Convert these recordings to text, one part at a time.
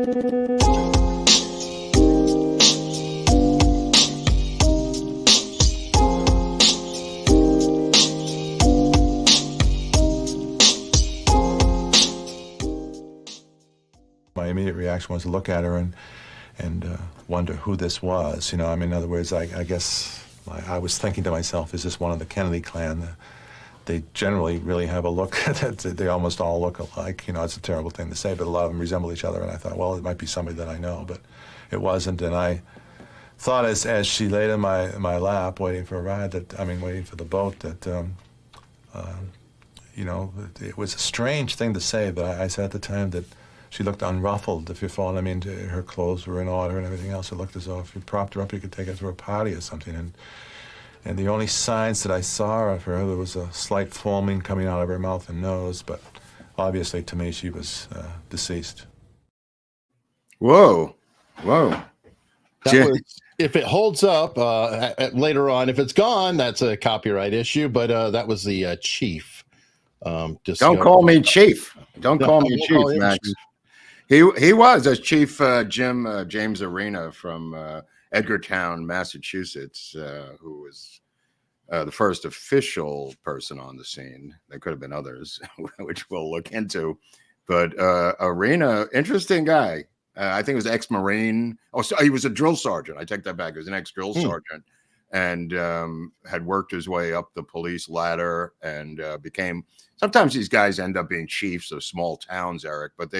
My immediate reaction was to look at her and wonder who this was. You know, I mean, in other words, I guess I was thinking to myself, is this one of the Kennedy clan? They generally really have a look that they almost all look alike. You know, it's a terrible thing to say, but a lot of them resemble each other. And I thought, well, it might be somebody that I know, but it wasn't. And I thought as she laid in my lap, waiting for a ride, waiting for the boat, that, you know, it was a strange thing to say, but I said at the time that she looked unruffled, if you follow. I mean, her clothes were in order and everything else. It looked as though if you propped her up, you could take her to a party or something. And the only signs that I saw of her, there was a slight foaming coming out of her mouth and nose, but obviously to me she was deceased. Whoa. If it holds up later on, if it's gone, that's a copyright issue, but that was the chief. Don't call me chief. Don't call me chief, Max. Chief. He was as Chief James Arena from Edgartown, Massachusetts, who was the first official person on the scene. There could have been others, which we'll look into. But Arena, interesting guy. I think he was ex-Marine. Oh, so he was a drill sergeant. I take that back. He was an ex-drill sergeant and had worked his way up the police ladder and became. Sometimes these guys end up being chiefs of small towns, Eric, but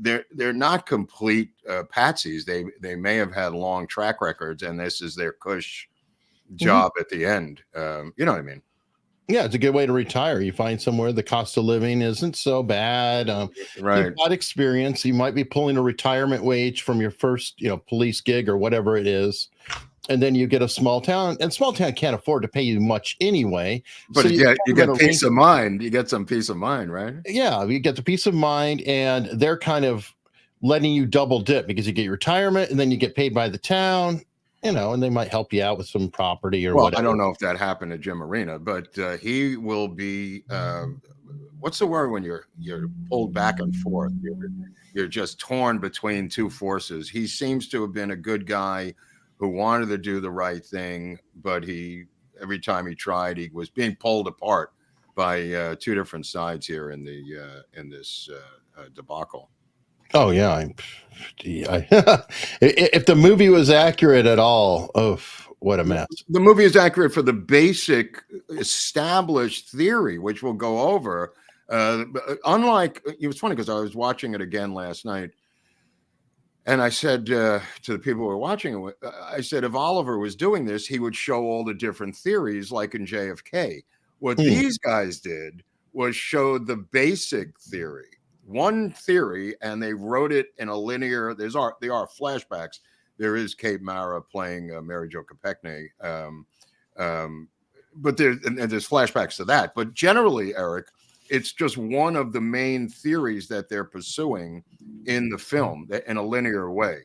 they're not complete patsies. They may have had long track records, and this is their cush job at the end. You know what I mean? Yeah, it's a good way to retire. You find somewhere the cost of living isn't so bad. Right. You've got experience. You might be pulling a retirement wage from your first, police gig or whatever it is. And then you get a small town, and small town can't afford to pay you much anyway. But so you get peace of mind. You get some peace of mind, right? Yeah, you get the peace of mind, and they're kind of letting you double dip because you get your retirement, and then you get paid by the town, and they might help you out with some property or whatever. I don't know if that happened to Jim Arena, but he will be. What's the word when you're pulled back and forth? You're just torn between two forces. He seems to have been a good guy who wanted to do the right thing, but every time he tried, he was being pulled apart by two different sides here in this debacle. Oh yeah, if the movie was accurate at all, what a mess. The movie is accurate for the basic established theory, which we'll go over. Unlike, it was funny because I was watching it again last night. And I said to the people who were watching it, I said, if Oliver was doing this, he would show all the different theories like in JFK. What these guys did was show the basic theory, one theory, and they wrote it in a linear. There are flashbacks. There is Kate Mara playing Mary Jo Kekney. But there's flashbacks to that. But generally, Eric, it's just one of the main theories that they're pursuing in the film in a linear way.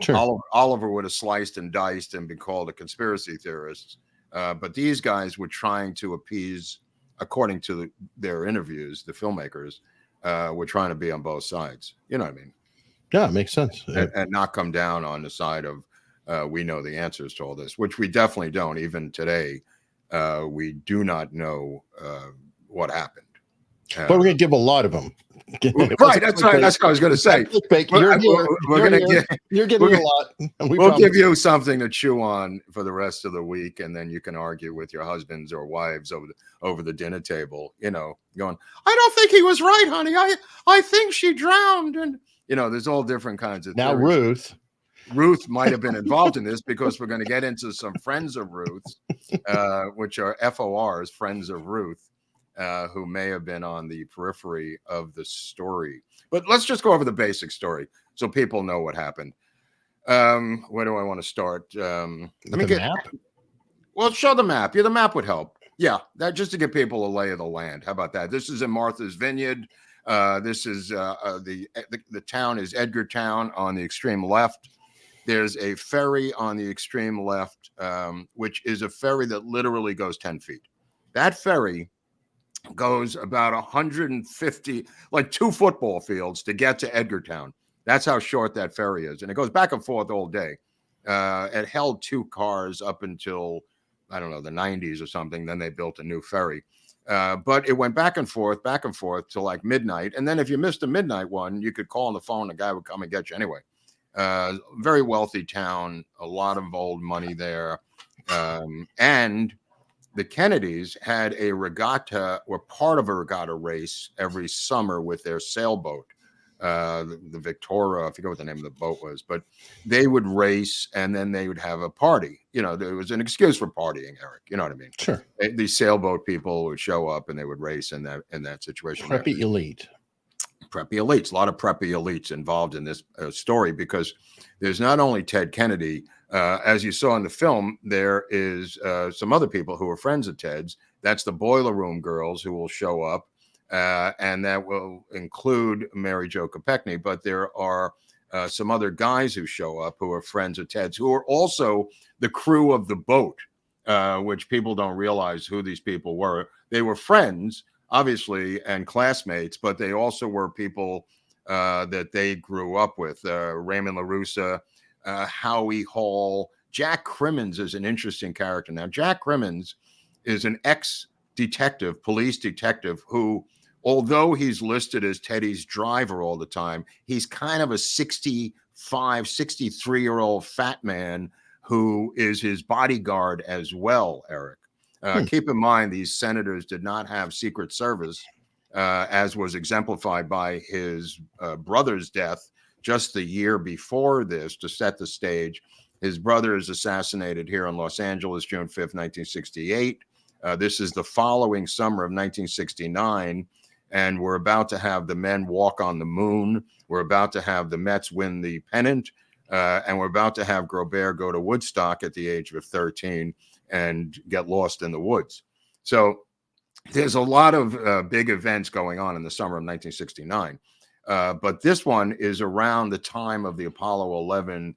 Sure. Oliver would have sliced and diced and been called a conspiracy theorist. But these guys were trying to appease, according to their interviews, the filmmakers were trying to be on both sides. You know what I mean? Yeah, it makes sense. And not come down on the side of we know the answers to all this, which we definitely don't. Even today, we do not know what happened. But we're going to give a lot of them. Right, that's right. That's what I was going to say. You're getting a lot. We'll give you something to chew on for the rest of the week, and then you can argue with your husbands or wives over the dinner table. Going, I don't think he was right, honey. I think she drowned, and there's all different kinds of. Now, theories. Ruth might have been involved in this because we're going to get into some friends of Ruth's, which are FORs, friends of Ruth. Who may have been on the periphery of the story. But let's just go over the basic story so people know what happened. Where do I want to start? Let me get map. Well, show the map. Yeah, the map would help. Yeah, that just to give people a lay of the land. How about that? This is in Martha's Vineyard. This is the town is Edgartown on the extreme left. There's a ferry on the extreme left, which is a ferry that literally goes 10 feet. That ferry goes about 150, like 2 football fields to get to Edgartown. That's how short that ferry is. And it goes back and forth all day. It held 2 cars up until, I don't know, the 90s or something. Then they built a new ferry. But it went back and forth till like midnight. And then if you missed the midnight one, you could call on the phone. The guy would come and get you anyway. Very wealthy town, a lot of old money there. And the Kennedys had a regatta, or part of a regatta race every summer with their sailboat. The Victoria, I forget what the name of the boat was, but they would race and then they would have a party. You know, there was an excuse for partying, Eric. You know what I mean? Sure. These sailboat people would show up and they would race in that situation. Preppy elite. Preppy elites, a lot of preppy elites involved in this story, because there's not only Ted Kennedy, as you saw in the film, there is some other people who are friends of Ted's. That's the Boiler Room girls who will show up. And that will include Mary Jo Kekney, but there are some other guys who show up who are friends of Ted's, who are also the crew of the boat, which people don't realize who these people were. They were friends, obviously, and classmates, but they also were people that they grew up with. Raymond LaRussa, Howie Hall. Jack Crimmins is an interesting character. Now, Jack Crimmins is an ex-detective, police detective, who, although he's listed as Teddy's driver all the time, he's kind of a 65, 63-year-old fat man who is his bodyguard as well, Eric. Keep in mind, these senators did not have Secret Service, as was exemplified by his brother's death just the year before this, to set the stage. His brother is assassinated here in Los Angeles, June 5th, 1968. This is the following summer of 1969, and we're about to have the men walk on the moon. We're about to have the Mets win the pennant, and we're about to have Groubert go to Woodstock at the age of 13 and get lost in the woods. So there's a lot of big events going on in the summer of 1969. But this one is around the time of the Apollo 11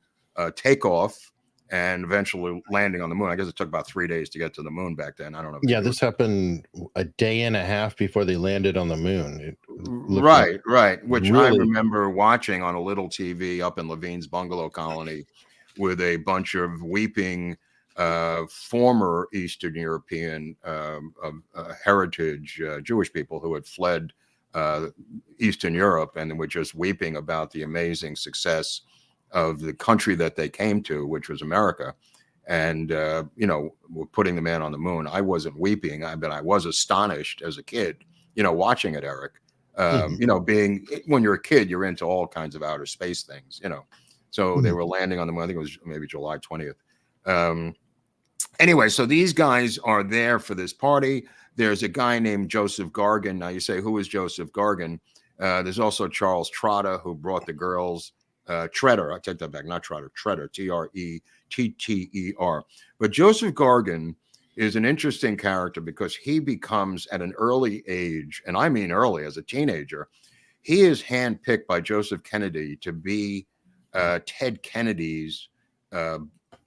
takeoff and eventually landing on the moon. I guess it took about 3 days to get to the moon back then. I don't know. Yeah, this happened a day and a half before they landed on the moon. Right. Which really, I remember watching on a little TV up in Levine's bungalow colony with a bunch of weeping former Eastern European heritage Jewish people who had fled Eastern Europe and were just weeping about the amazing success of the country that they came to, which was America. And, we're putting the man on the moon. I wasn't weeping, but I was astonished as a kid, watching it, Eric. Being, when you're a kid, you're into all kinds of outer space things, So they were landing on the moon. I think it was maybe July 20th. Anyway, so these guys are there for this party. There's a guy named Joseph Gargan. Now you say, who is Joseph Gargan? There's also Charles Trotter, who brought the girls. Tretter, I take that back, not Trotter, Tretter, Tretter. But Joseph Gargan is an interesting character because he becomes, at an early age, and I mean early, as a teenager, he is handpicked by Joseph Kennedy to be Ted Kennedy's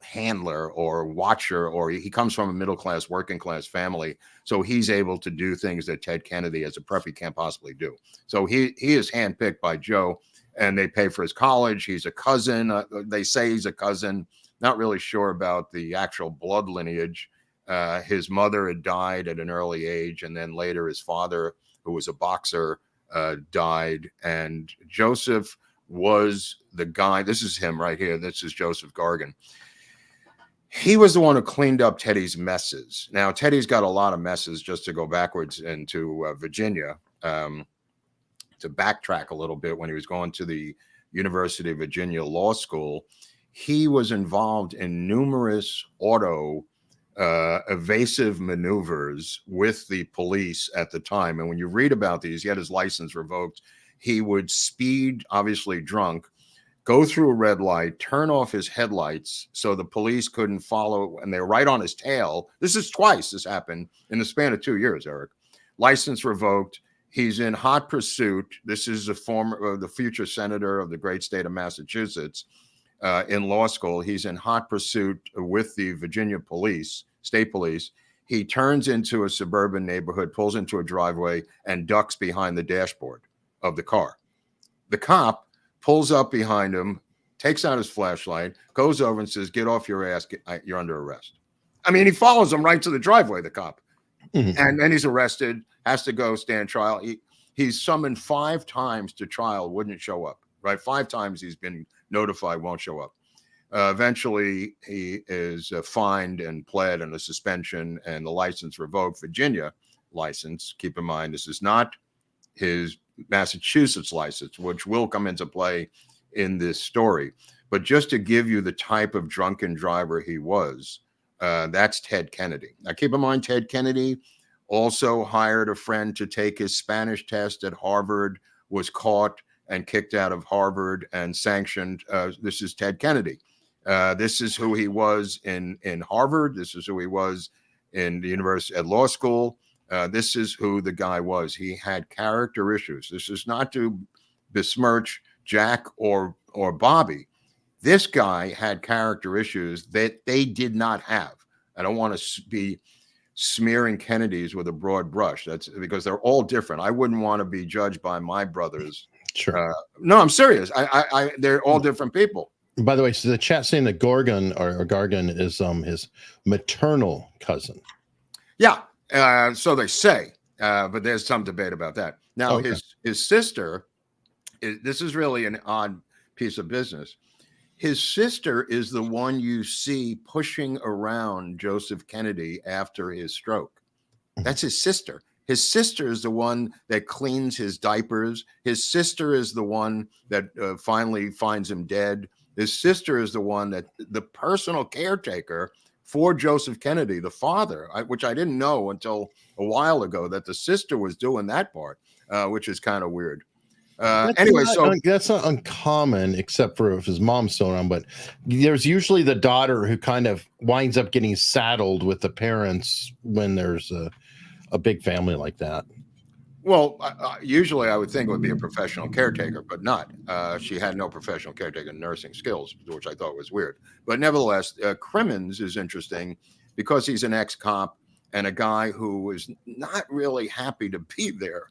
handler or watcher, or he comes from a middle-class, working-class family, so he's able to do things that Ted Kennedy as a preppy can't possibly do. So he is handpicked by Joe, and they pay for his college. He's a cousin. They say he's a cousin. Not really sure about the actual blood lineage. His mother had died at an early age, and then later his father, who was a boxer, died. And Joseph was the guy. This is him right here. This is Joseph Gargan. He was the one who cleaned up Teddy's messes. Now, Teddy's got a lot of messes, just to go backwards into Virginia. To backtrack a little bit, when he was going to the University of Virginia Law School, he was involved in numerous evasive maneuvers with the police at the time. And when you read about these, he had his license revoked. He would speed, obviously drunk, go through a red light, turn off his headlights so the police couldn't follow, and they're right on his tail. This is twice this happened in the span of 2 years, Eric. License revoked. He's in hot pursuit. This is the future senator of the great state of Massachusetts in law school. He's in hot pursuit with the Virginia police, state police. He turns into a suburban neighborhood, pulls into a driveway, and ducks behind the dashboard of the car. The cop pulls up behind him, takes out his flashlight, goes over and says, "Get off your ass. You're under arrest." I mean, he follows him right to the driveway, the cop. And then he's arrested, has to go stand trial. He's summoned 5 times to trial, wouldn't show up, right? 5 times he's been notified, won't show up. Eventually, he is fined and pled and a suspension and the license revoked. Virginia license. Keep in mind, this is not his Massachusetts license, which will come into play in this story. But just to give you the type of drunken driver he was, that's Ted Kennedy. Now, keep in mind, Ted Kennedy also hired a friend to take his Spanish test at Harvard, was caught and kicked out of Harvard and sanctioned. This is Ted Kennedy. This is who he was in Harvard. This is who he was in the university at law school. This is who the guy was. He had character issues. This is not to besmirch Jack or Bobby. This guy had character issues that they did not have. I don't want to be smearing Kennedys with a broad brush. That's because they're all different. I wouldn't want to be judged by my brothers. Sure. No, I'm serious. They're all different people. By the way, so the chat saying that Gargan or Gargan is his maternal cousin. Yeah. So they say, but there's some debate about that. Now, okay. His sister, this is really an odd piece of business. His sister is the one you see pushing around Joseph Kennedy after his stroke. That's his sister. His sister is the one that cleans his diapers. His sister is the one that finally finds him dead. His sister is the one that the personal caretaker for Joseph Kennedy, the father, which I didn't know until a while ago, that the sister was doing that part, which is kind of weird. Anyway, that's not uncommon, except for if his mom's still around. But there's usually the daughter who kind of winds up getting saddled with the parents when there's a big family like that. Well, usually I would think it would be a professional caretaker, but not. She had no professional caretaker nursing skills, which I thought was weird. But nevertheless, Crimmins is interesting because he's an ex-cop and a guy who is not really happy to be there.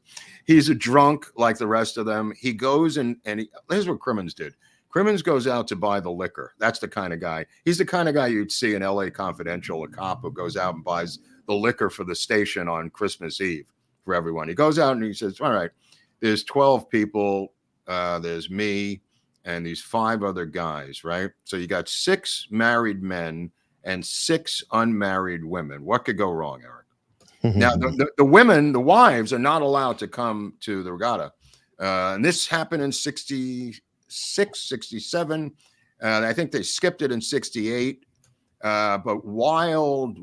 He's a drunk like the rest of them. He goes and here's what Crimmins did. Crimmins goes out to buy the liquor. That's the kind of guy. He's the kind of guy you'd see in LA Confidential, a cop who goes out and buys the liquor for the station on Christmas Eve for everyone. He goes out and he says, all right, there's 12 people. There's me and these 5 other guys, right? So you got 6 married men and 6 unmarried women. What could go wrong, Eric? Now, the women, the wives, are not allowed to come to the regatta. And this happened in 66, 67. I think they skipped it in 68. But wild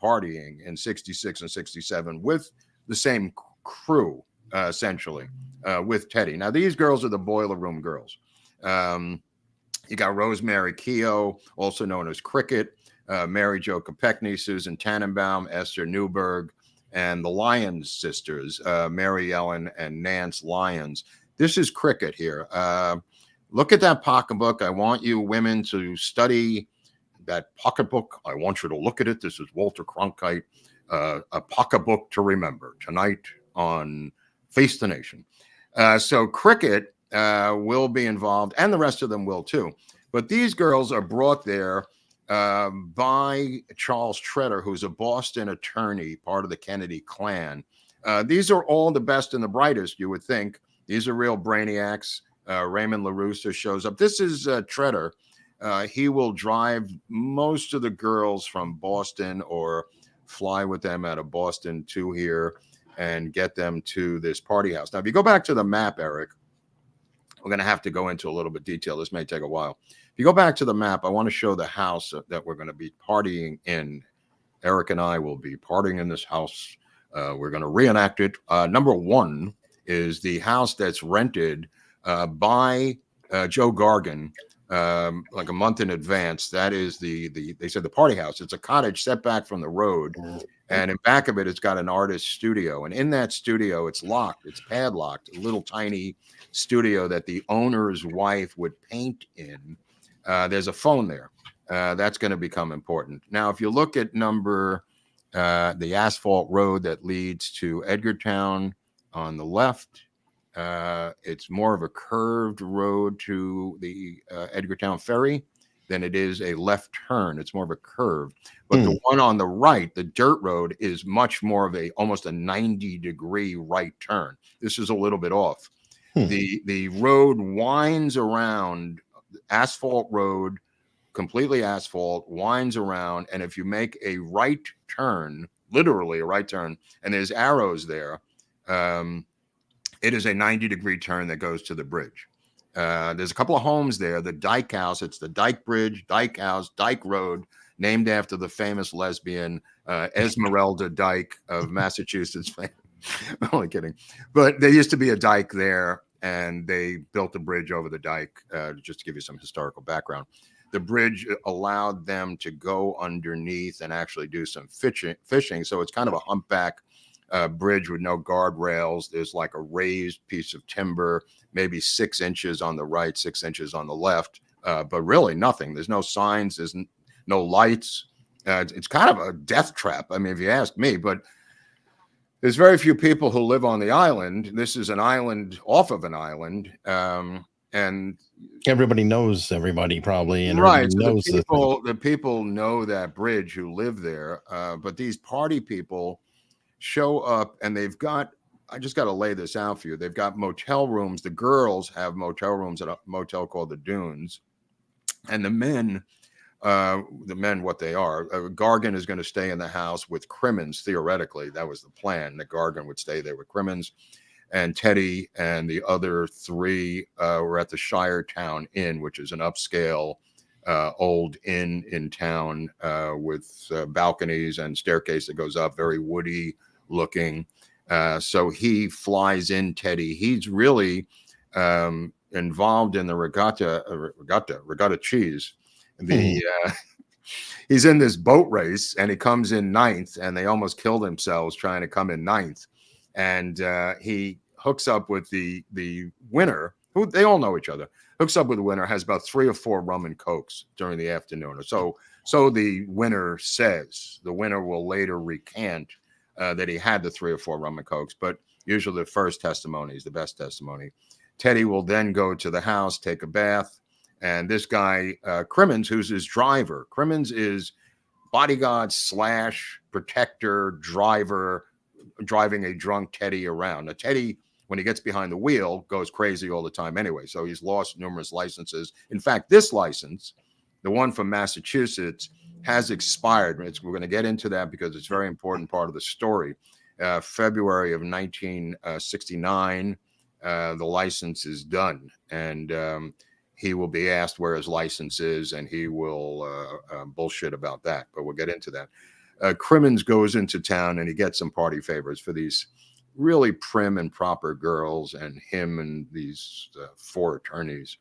partying in 66 and 67 with the same crew, essentially, with Teddy. Now, these girls are the boiler room girls. You got Rosemary Keogh, also known as Cricket, Mary Jo Kekney, Susan Tannenbaum, Esther Newberg, and the Lyons sisters, Mary Ellen and Nance Lyons. This is Cricket here. Look at that pocketbook. I want you women to study that pocketbook. I want you to look at it. This is Walter Cronkite, a pocketbook to remember tonight on Face the Nation. So Cricket will be involved, and the rest of them will too. But these girls are brought there by Charles Tretter, who's a Boston attorney, part of the Kennedy clan. These are all the best and the brightest, you would think. These are real brainiacs. Raymond LaRusso shows up. This is Tretter. He will drive most of the girls from Boston or fly with them out of Boston to here and get them to this party house. Now, if you go back to the map, Eric, we're going to have to go into a little bit of detail. This may take a while. If you go back to the map, I want to show the house that we're going to be partying in. Eric and I will be partying in this house. We're going to reenact it. Number 1 is the house that's rented by Joe Gargan like a month in advance. That is they said the party house. It's a cottage set back from the road. And in back of it, it's got an artist studio. And in that studio, it's locked. It's padlocked. A little tiny studio that the owner's wife would paint in. There's a phone there. That's going to become important. Now, if you look at the asphalt road that leads to Edgartown on the left, It's more of a curved road to the Edgartown Ferry than it is a left turn. It's more of a curve. But the one on the right, the dirt road, is much more of almost a 90-degree right turn. This is a little bit off. The road winds around, asphalt road, completely asphalt, winds around, and if you make a right turn, literally a right turn, and there's arrows there, it is a 90-degree turn that goes to the bridge. There's a couple of homes there. The Dyke House, it's the Dyke Bridge, Dyke House, Dyke Road, named after the famous lesbian Esmeralda Dyke of Massachusetts. I'm only kidding. But there used to be a dike there, and they built a bridge over the dike, just to give you some historical background. The bridge allowed them to go underneath and actually do some fishing. So it's kind of a humpback bridge with no guardrails. There's like a raised piece of timber, maybe 6 inches on the right, 6 inches on the left, but really nothing. There's no signs. There's no lights. It's kind of a death trap. I mean, if you ask me, but there's very few people who live on the island. This is an island off of an island. And everybody knows everybody probably. And right. So knows the people know that bridge who live there. But these party people show up, and they've got, I just got to lay this out for you. They've got motel rooms. The girls have motel rooms at a motel called the Dunes. And the men, what they are, Gargan is going to stay in the house with Crimmins. Theoretically, that was the plan, that Gargan would stay there with Crimmins, and Teddy and the other 3 were at the Shiretown Inn, which is an upscale old inn in town with balconies and staircase that goes up, very woody looking. So he flies in Teddy. He's really involved in the regatta cheese. He's in this boat race, and he comes in 9th, and they almost killed themselves trying to come in 9th. And he hooks up with the winner, who they all know each other, hooks up with the winner, has about 3 or 4 rum and cokes during the afternoon. So the winner says. The winner will later recant that he had the 3 or 4 rum and cokes, but usually the first testimony is the best testimony. Teddy will then go to the house, take a bath, and this guy, Crimmins, who's his driver. Crimmins is bodyguard / protector, driver, driving a drunk Teddy around. Now, Teddy, when he gets behind the wheel, goes crazy all the time anyway, so he's lost numerous licenses. In fact, this license, the one from Massachusetts, has expired. We're going to get into that because it's a very important part of the story. February of 1969, the license is done, and he will be asked where his license is, and he will bullshit about that, but we'll get into that. Crimmins goes into town, and he gets some party favors for these really prim and proper girls, and him and these 4 attorneys.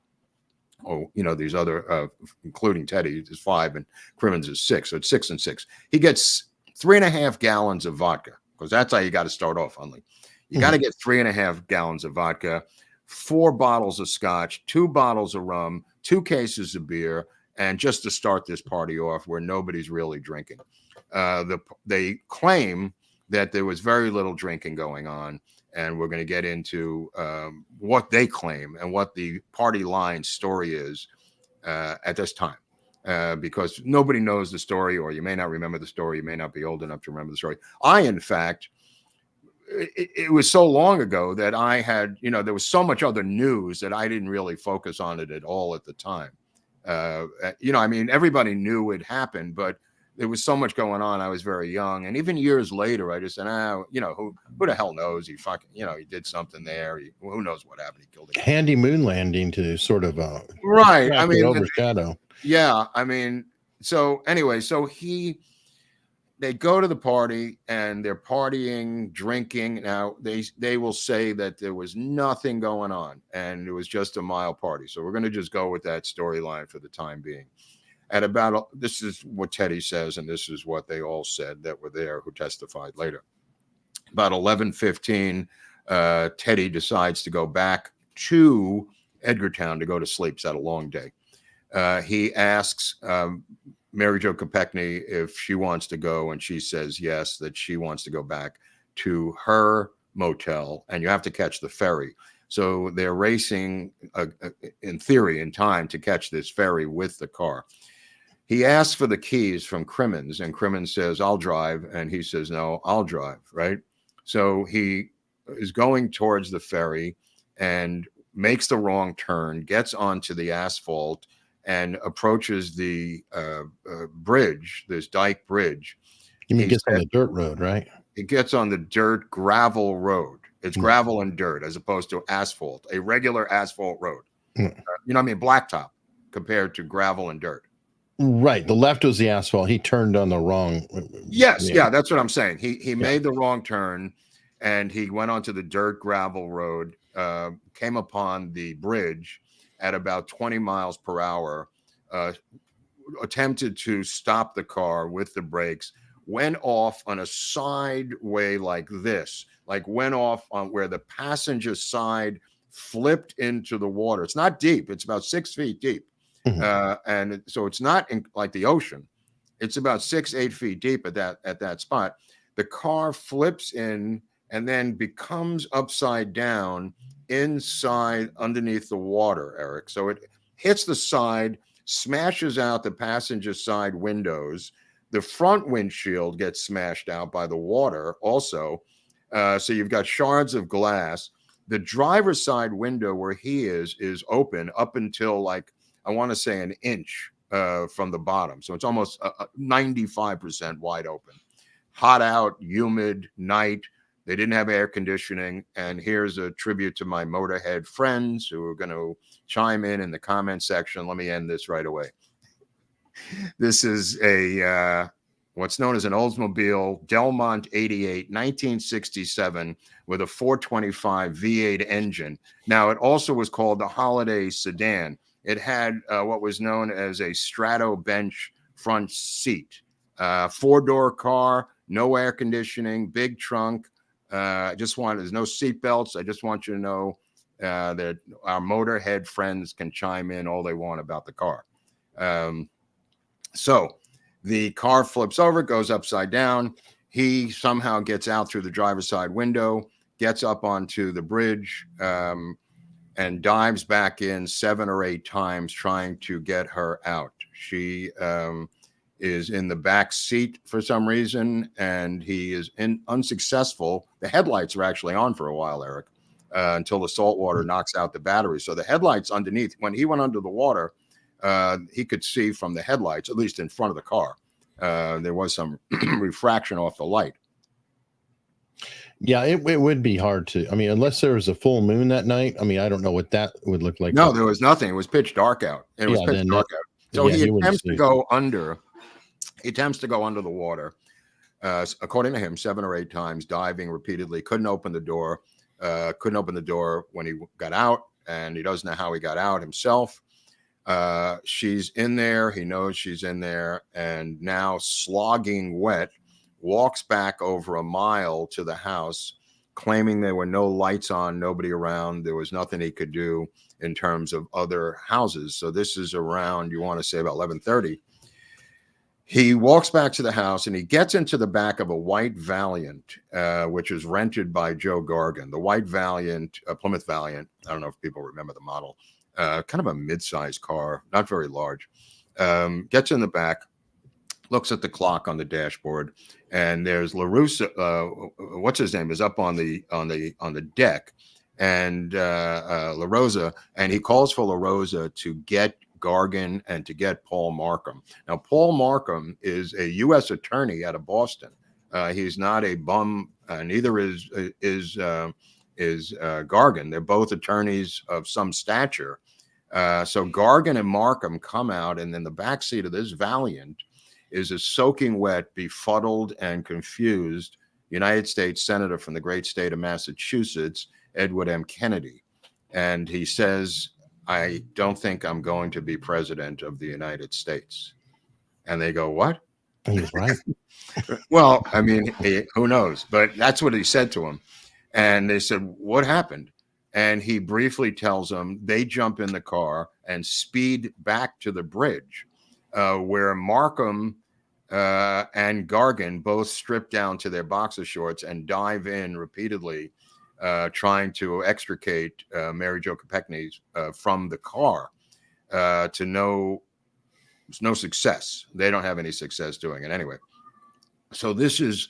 Oh, these other, including Teddy, is 5, and Crimmins is 6. So it's 6 and 6. He gets 3.5 gallons of vodka, because that's how you got to start off, Hunley. You got to get 3.5 gallons of vodka, 4 bottles of scotch, 2 bottles of rum, 2 cases of beer, and just to start this party off where nobody's really drinking. They claim that there was very little drinking going on, and we're going to get into what they claim and what the party line story is at this time, because nobody knows the story, or you may not remember the story. You may not be old enough to remember the story. In fact, it was so long ago that I had, there was so much other news that I didn't really focus on it at all at the time. Everybody knew it happened, but there was so much going on. I was very young. And even years later, I just said, who the hell knows? He fucking, he did something there. Who knows what happened? He killed him. Handy moon landing to sort of right. Overshadow. Yeah. So anyway, they go to the party, and they're partying, drinking. Now they will say that there was nothing going on, and it was just a mild party. So we're going to just go with that storyline for the time being. This is what Teddy says, and this is what they all said that were there who testified later. About 11:15, Teddy decides to go back to Edgartown to go to sleep. He's had a long day. He asks Mary Jo Kekney if she wants to go, and she says yes, that she wants to go back to her motel, and you have to catch the ferry. So they're racing, in theory, in time to catch this ferry with the car. He asks for the keys from Crimmins, and Crimmins says, I'll drive. And he says, no, I'll drive, right? So he is going towards the ferry and makes the wrong turn, gets onto the asphalt, and approaches the bridge, this dike bridge. You mean gets on the dirt road, right? It gets on the dirt gravel road. It's gravel and dirt as opposed to asphalt, a regular asphalt road. You know what I mean? Blacktop compared to gravel and dirt. Right. The left was the asphalt. He turned on the wrong. Yes. Yeah, that's what I'm saying. He made the wrong turn and he went onto the dirt gravel road, came upon the bridge at about 20 miles per hour, attempted to stop the car with the brakes, went off on a side way like this, like went off on where the passenger side flipped into the water. It's not deep. It's about 6 feet deep. And so it's not like the ocean. It's about 6-8 feet deep at that spot. The car flips in and then becomes upside down inside underneath the water, Eric. So it hits the side, smashes out the passenger side windows. The front windshield gets smashed out by the water also. So you've got shards of glass. The driver's side window where he is open up until like, I want to say an inch from the bottom. So it's almost 95% wide open. Hot out, humid, night. They didn't have air conditioning. And here's a tribute to my Motorhead friends who are going to chime in the comment section. Let me end this right away. This is a what's known as an Oldsmobile Delmont 88, 1967, with a 425 V8 engine. Now, it also was called the Holiday Sedan. It had what was known as a strato bench front seat, 4-door car, no air conditioning, big trunk. There's no seat belts. I just want you to know that our Motorhead friends can chime in all they want about the car. So the car flips over, goes upside down. He somehow gets out through the driver's side window, gets up onto the bridge, and dives back in 7 or 8 times trying to get her out. She is in the back seat for some reason, and he is unsuccessful. The headlights are actually on for a while, Eric, until the salt water knocks out the battery. So the headlights underneath, when he went under the water, he could see from the headlights, at least in front of the car. There was some refraction off the light. Yeah, it would be hard to. I mean, unless there was a full moon that night. I mean, I don't know what that would look like. No, there was nothing. It was pitch dark out. It was pitch dark out. So he attempts to go under. He attempts to go under the water. According to him, 7 or 8 times, diving repeatedly. Couldn't open the door. Couldn't open the door when he got out, and he doesn't know how he got out himself. She's in there. He knows she's in there, and now slogging wet, walks back over a mile to the house, claiming there were no lights on, nobody around. There was nothing he could do in terms of other houses. So this is around, you want to say about 11:30. He walks back to the house and he gets into the back of a White Valiant, which is rented by Joe Gargan. The White Valiant, Plymouth Valiant. I don't know if people remember the model. Kind of a mid-sized car, not very large. Gets in the back, looks at the clock on the dashboard, and there's LaRusso, what's his name, is up on the deck, and La Rosa, and he calls for La Rosa to get Gargan and to get Paul Markham. Now, Paul Markham is a U.S. attorney out of Boston. He's not a bum, neither is Gargan. They're both attorneys of some stature. So Gargan and Markham come out, and in the backseat of this Valiant is a soaking wet, befuddled, and confused United States Senator from the great state of Massachusetts, Edward M. Kennedy. And he says, I don't think I'm going to be president of the United States. And they go, what? He's right. Well, I mean, who knows? But that's what he said to him. And they said, what happened? And he briefly tells them. They jump in the car and speed back to the bridge, where Markham and Gargan both strip down to their boxer shorts and dive in repeatedly trying to extricate Mary Jo Kekney from the car to no success. They don't have any success doing it anyway. So this is,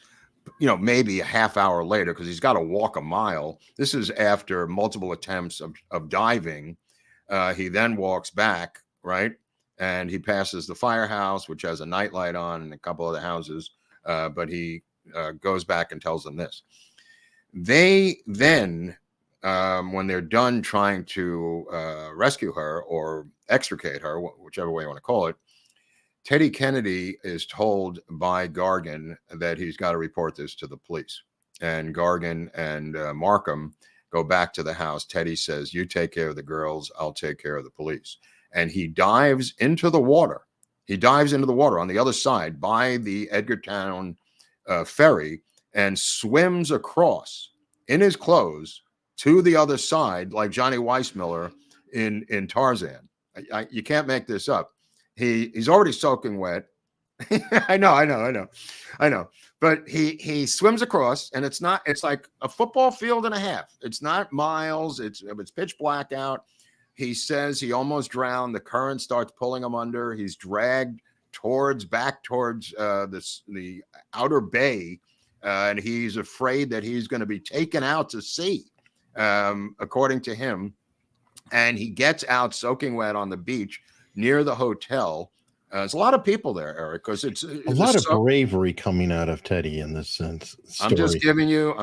maybe a half hour later, because he's got to walk a mile. This is after multiple attempts of diving. He then walks back, right? And he passes the firehouse, which has a nightlight on, and a couple other houses. But he goes back and tells them this. They then, when they're done trying to rescue her or extricate her, whichever way you want to call it, Teddy Kennedy is told by Gargan that he's got to report this to the police. And Gargan and Markham go back to the house. Teddy says, "You take care of the girls, I'll take care of the police." And he dives into the water. He dives into the water on the other side by the Edgartown ferry and swims across in his clothes to the other side, like Johnny Weissmuller in Tarzan. You can't make this up. He's already soaking wet. I know. But he swims across, and it's like a football field and a half. It's not miles. It's pitch black out. He says he almost drowned. The current starts pulling him under. He's dragged back towards the outer bay, and he's afraid that he's going to be taken out to sea, according to him. And he gets out soaking wet on the beach near the hotel. There's a lot of people there, Eric, because it's a lot of bravery coming out of Teddy in this sense. I'm just giving you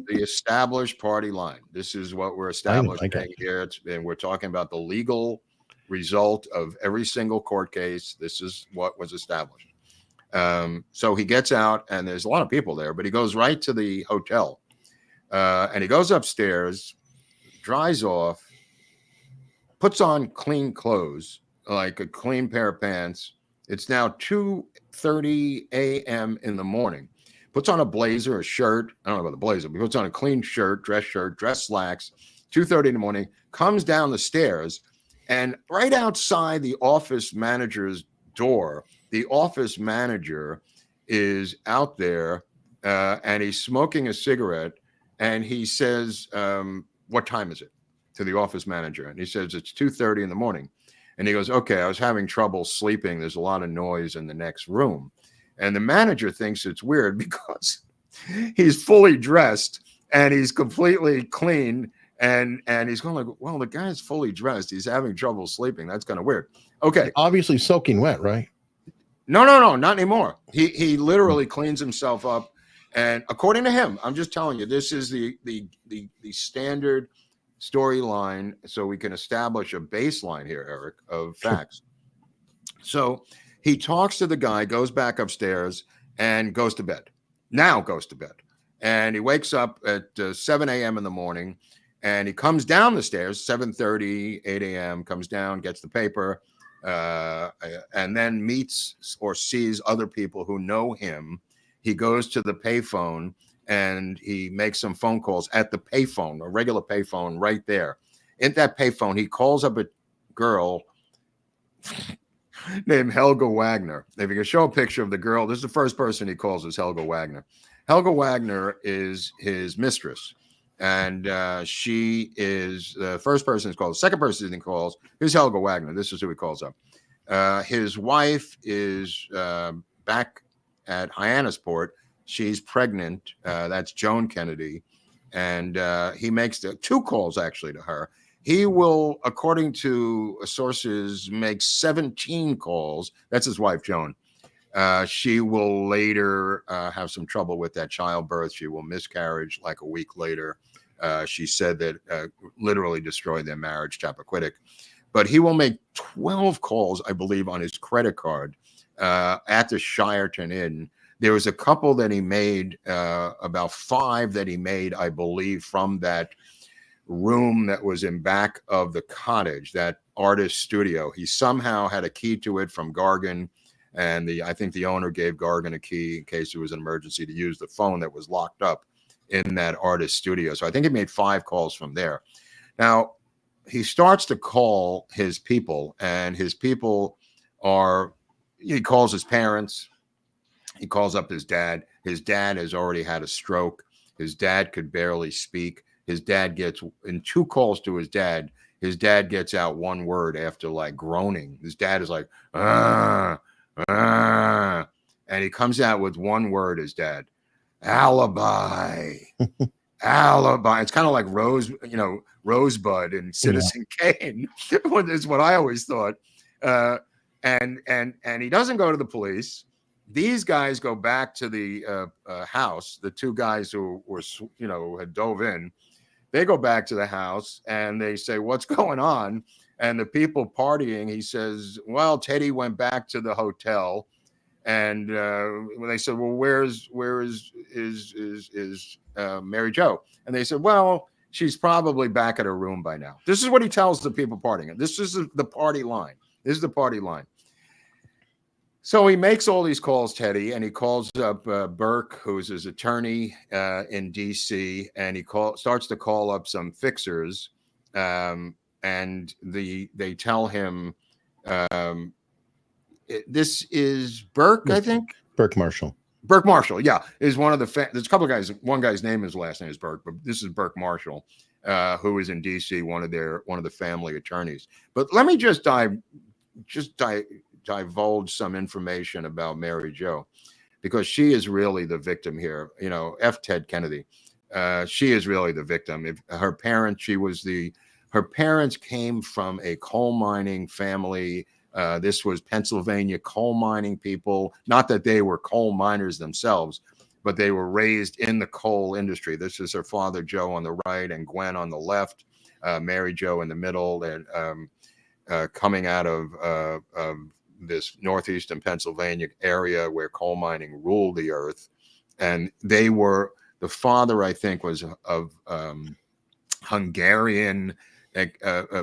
the established party line. This is what we're establishing here, and we're talking about the legal result of every single court case. This is what was established. So he gets out, and there's a lot of people there, but he goes right to the hotel, and he goes upstairs, dries off, puts on clean clothes, like a clean pair of pants. It's now 2:30 a.m. in the morning. Puts on a blazer, a shirt. I don't know about the blazer, but he puts on a clean shirt, dress slacks. 2:30 in the morning. Comes down the stairs, and right outside the office manager's door, the office manager is out there, and he's smoking a cigarette. And he says, "What time is it?" to the office manager. And he says, "It's 2:30 in the morning." And he goes, "Okay, I was having trouble sleeping. There's a lot of noise in the next room." And the manager thinks it's weird because he's fully dressed and he's completely clean. And he's going like, "Well, the guy's fully dressed. He's having trouble sleeping. That's kind of weird." Okay. Obviously soaking wet, right? No, not anymore. He literally cleans himself up. And according to him, I'm just telling you, this is the standard storyline, so we can establish a baseline here, Eric, of facts. So he talks to the guy, goes back upstairs, and goes to bed. And he wakes up at 7 a.m. in the morning, and he comes down the stairs, 7:30, 8 a.m., comes down, gets the paper, and then meets or sees other people who know him. He goes to the payphone, and he makes some phone calls at the payphone, a regular payphone right there. In that payphone, he calls up a girl named Helga Wagner. If you can show a picture of the girl, this is the first person he calls is Helga Wagner. Helga Wagner is his mistress, and she is the first person he calls. The second person he calls is Helga Wagner. This is who he calls up. His wife is back at Hyannisport. She's pregnant. That's Joan Kennedy. And he makes two calls actually to her. He will, according to sources, make 17 calls. That's his wife, Joan. She will later have some trouble with that childbirth. She will miscarriage like a week later. She said that literally destroyed their marriage, Chappaquiddick. But he will make 12 calls, I believe, on his credit card at the Shireton Inn. There was a couple that he made, about 5 that he made, I believe, from that room that was in back of the cottage, that artist studio. He somehow had a key to it from Gargan, and I think the owner gave Gargan a key in case there was an emergency to use the phone that was locked up in that artist studio. So I think he made 5 calls from there. Now, he starts to call his people, and his people are, he calls his parents. He calls up his dad. His dad has already had a stroke. His dad could barely speak. His dad gets, in 2 calls to his dad gets out 1 word after like groaning. His dad is like, and he comes out with 1 word, his dad, alibi. Alibi. It's kind of like Rosebud and Citizen Kane. Is what I always thought. And he doesn't go to the police. These guys go back to the house. The 2 guys who were, had dove in. They go back to the house and they say, "What's going on?" And the people partying, he says, "Well, Teddy went back to the hotel." And when they said, "Well, where is Mary Jo?" And they said, "Well, she's probably back at her room by now." This is what he tells the people partying. This is the party line. This is the party line. So he makes all these calls, Teddy, and he calls up Burke, who's his attorney in D.C., and he starts to call up some fixers, and they tell him, this is Burke, I think? Burke Marshall. Burke Marshall, yeah, is one of the there's a couple of guys. One guy's name, his last name is Burke, but this is Burke Marshall, who is in D.C., one of the family attorneys. But let me just divulge some information about Mary Jo, because she is really the victim here. F. Ted Kennedy. She is really the victim. Her parents came from a coal mining family. This was Pennsylvania coal mining people. Not that they were coal miners themselves, but they were raised in the coal industry. This is her father, Joe, on the right, and Gwen on the left, Mary Jo in the middle, and coming out of this northeastern Pennsylvania area where coal mining ruled the earth. And the father, I think, was of Hungarian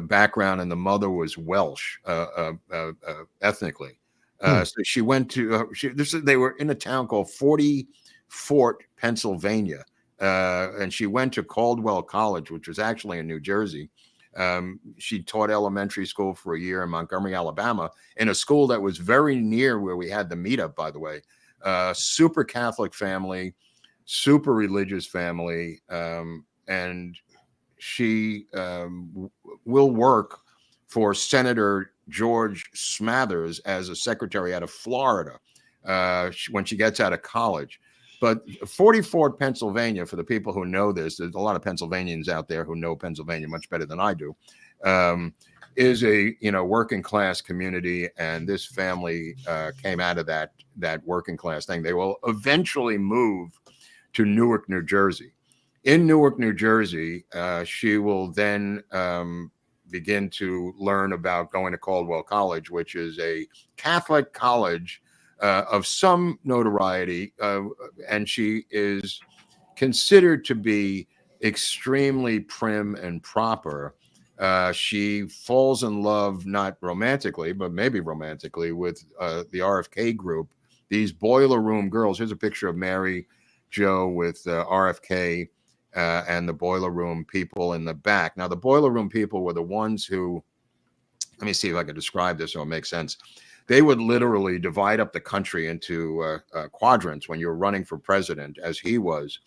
background, and the mother was Welsh ethnically. So she went to, they were in a town called 40 Fort, Pennsylvania. And she went to Caldwell College, which was actually in New Jersey. She taught elementary school for a year in Montgomery, Alabama, in a school that was very near where we had the meetup, by the way. Super Catholic family, super religious family. And she will work for Senator George Smathers as a secretary out of Florida when she gets out of college. But 44 Pennsylvania, for the people who know this, there's a lot of Pennsylvanians out there who know Pennsylvania much better than I do, is a working class community, and this family came out of that working class thing. They will eventually move to Newark, New Jersey. In Newark, New Jersey, she will then begin to learn about going to Caldwell College, which is a Catholic college of some notoriety, and she is considered to be extremely prim and proper. She falls in love, not romantically, but maybe romantically, with the RFK group, these boiler room girls. Here's a picture of Mary Jo with RFK and the boiler room people in the back. Now, the boiler room people were the ones who, let me see if I can describe this so it makes sense. They would literally divide up the country into quadrants when you were running for president, as he was.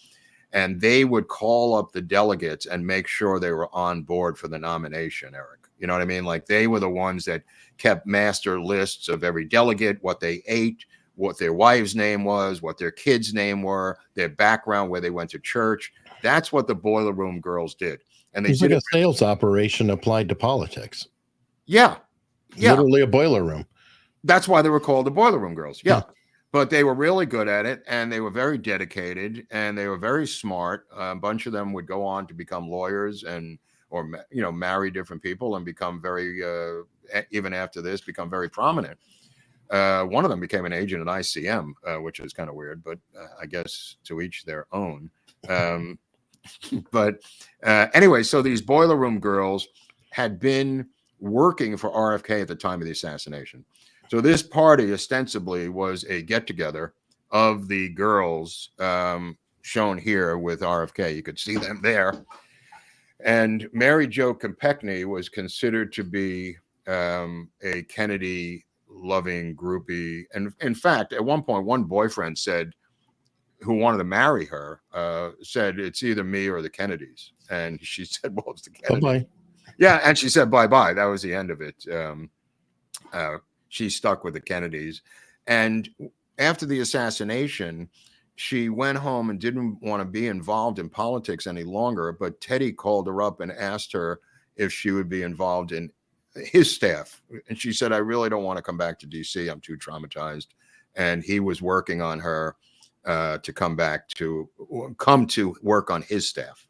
And they would call up the delegates and make sure they were on board for the nomination, Eric. You know what I mean? Like, they were the ones that kept master lists of every delegate, what they ate, what their wife's name was, what their kids' name were, their background, where they went to church. That's what the boiler room girls did. And they did like a sales operation applied to politics. Yeah. Literally a boiler room. That's why they were called the boiler room girls. Yeah. But they were really good at it, and they were very dedicated, and they were very smart. A bunch of them would go on to become lawyers or marry different people and become very, even after this, become very prominent. One of them became an agent at ICM, which is kind of weird, but I guess to each their own. But anyway, so these boiler room girls had been working for RFK at the time of the assassination. So this party ostensibly was a get-together of the girls shown here with RFK. You could see them there. And Mary Jo Kekney was considered to be a Kennedy-loving groupie. And in fact, at one point, one boyfriend said, who wanted to marry her, said, it's either me or the Kennedys. And she said, well, it's the Kennedys. Bye-bye. Yeah, and she said, bye-bye. That was the end of it. She stuck with the Kennedys. And after the assassination, she went home and didn't want to be involved in politics any longer. But Teddy called her up and asked her if she would be involved in his staff. And she said, I really don't want to come back to D.C. I'm too traumatized. And he was working on her to come to work on his staff.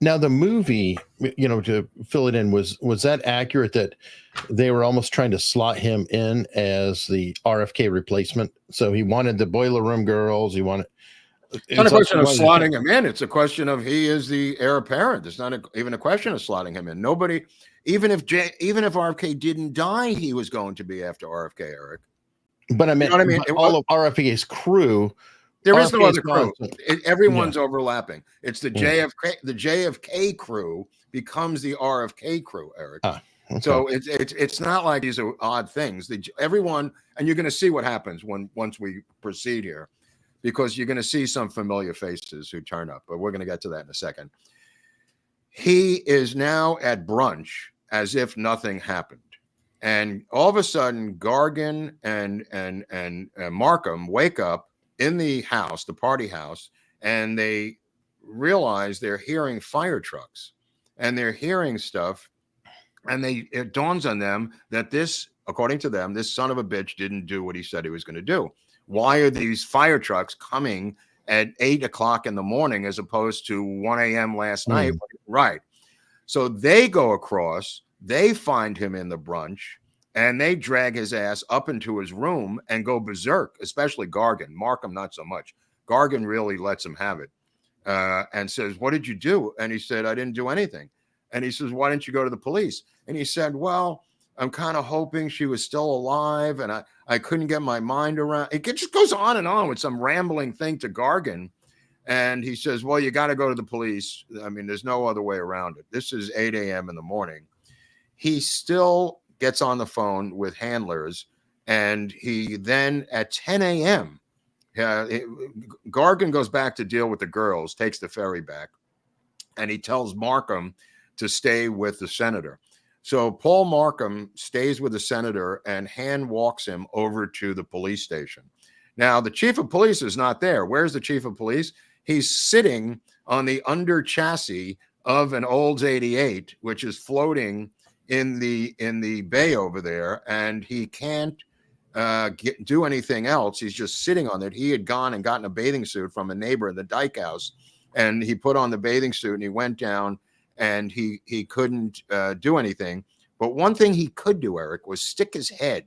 Now, the movie, to fill it in, was that accurate that they were almost trying to slot him in as the RFK replacement? So he wanted the Boiler Room Girls. It's not a question of slotting him in. It's a question of he is the heir apparent. It's not even a question of slotting him in. Nobody, even if RFK didn't die, he was going to be after RFK, Eric. But I mean, all of RFK's crew. There is no other crew. Everyone's overlapping. It's the JFK. The JFK crew becomes the RFK crew, Eric. Okay. So it's not like these are odd things. Everyone, and you're going to see what happens once we proceed here, because you're going to see some familiar faces who turn up. But we're going to get to that in a second. He is now at brunch as if nothing happened, and all of a sudden, Gargan and Markham wake up in the house, the party house, and they realize they're hearing fire trucks and they're hearing stuff. And it dawns on them that according to them, this son of a bitch didn't do what he said he was going to do. Why are these fire trucks coming at 8 o'clock in the morning as opposed to 1 a.m. last night? Right. So they go across, they find him in the brunch, and they drag his ass up into his room and go berserk, especially Gargan. Markham, not so much. Gargan really lets him have it and says, what did you do? And he said, I didn't do anything. And he says, why didn't you go to the police? And he said, well, I'm kind of hoping she was still alive, and I couldn't get my mind around. It just goes on and on with some rambling thing to Gargan. And he says, well, you got to go to the police. I mean, there's no other way around it. This is 8 a.m. in the morning. He still gets on the phone with handlers, and he then at 10 a.m. Gargan goes back to deal with the girls, takes the ferry back, and he tells Markham to stay with the senator. So Paul Markham stays with the senator and hand walks him over to the police station. Now, the chief of police is not there. Where's the chief of police? He's sitting on the under chassis of an Olds 88, which is floating in the bay over there, and he can't do anything else. He's just sitting on it. He had gone and gotten a bathing suit from a neighbor in the Dyke House, and he put on the bathing suit and he went down, and he couldn't do anything. But one thing he could do, Eric, was stick his head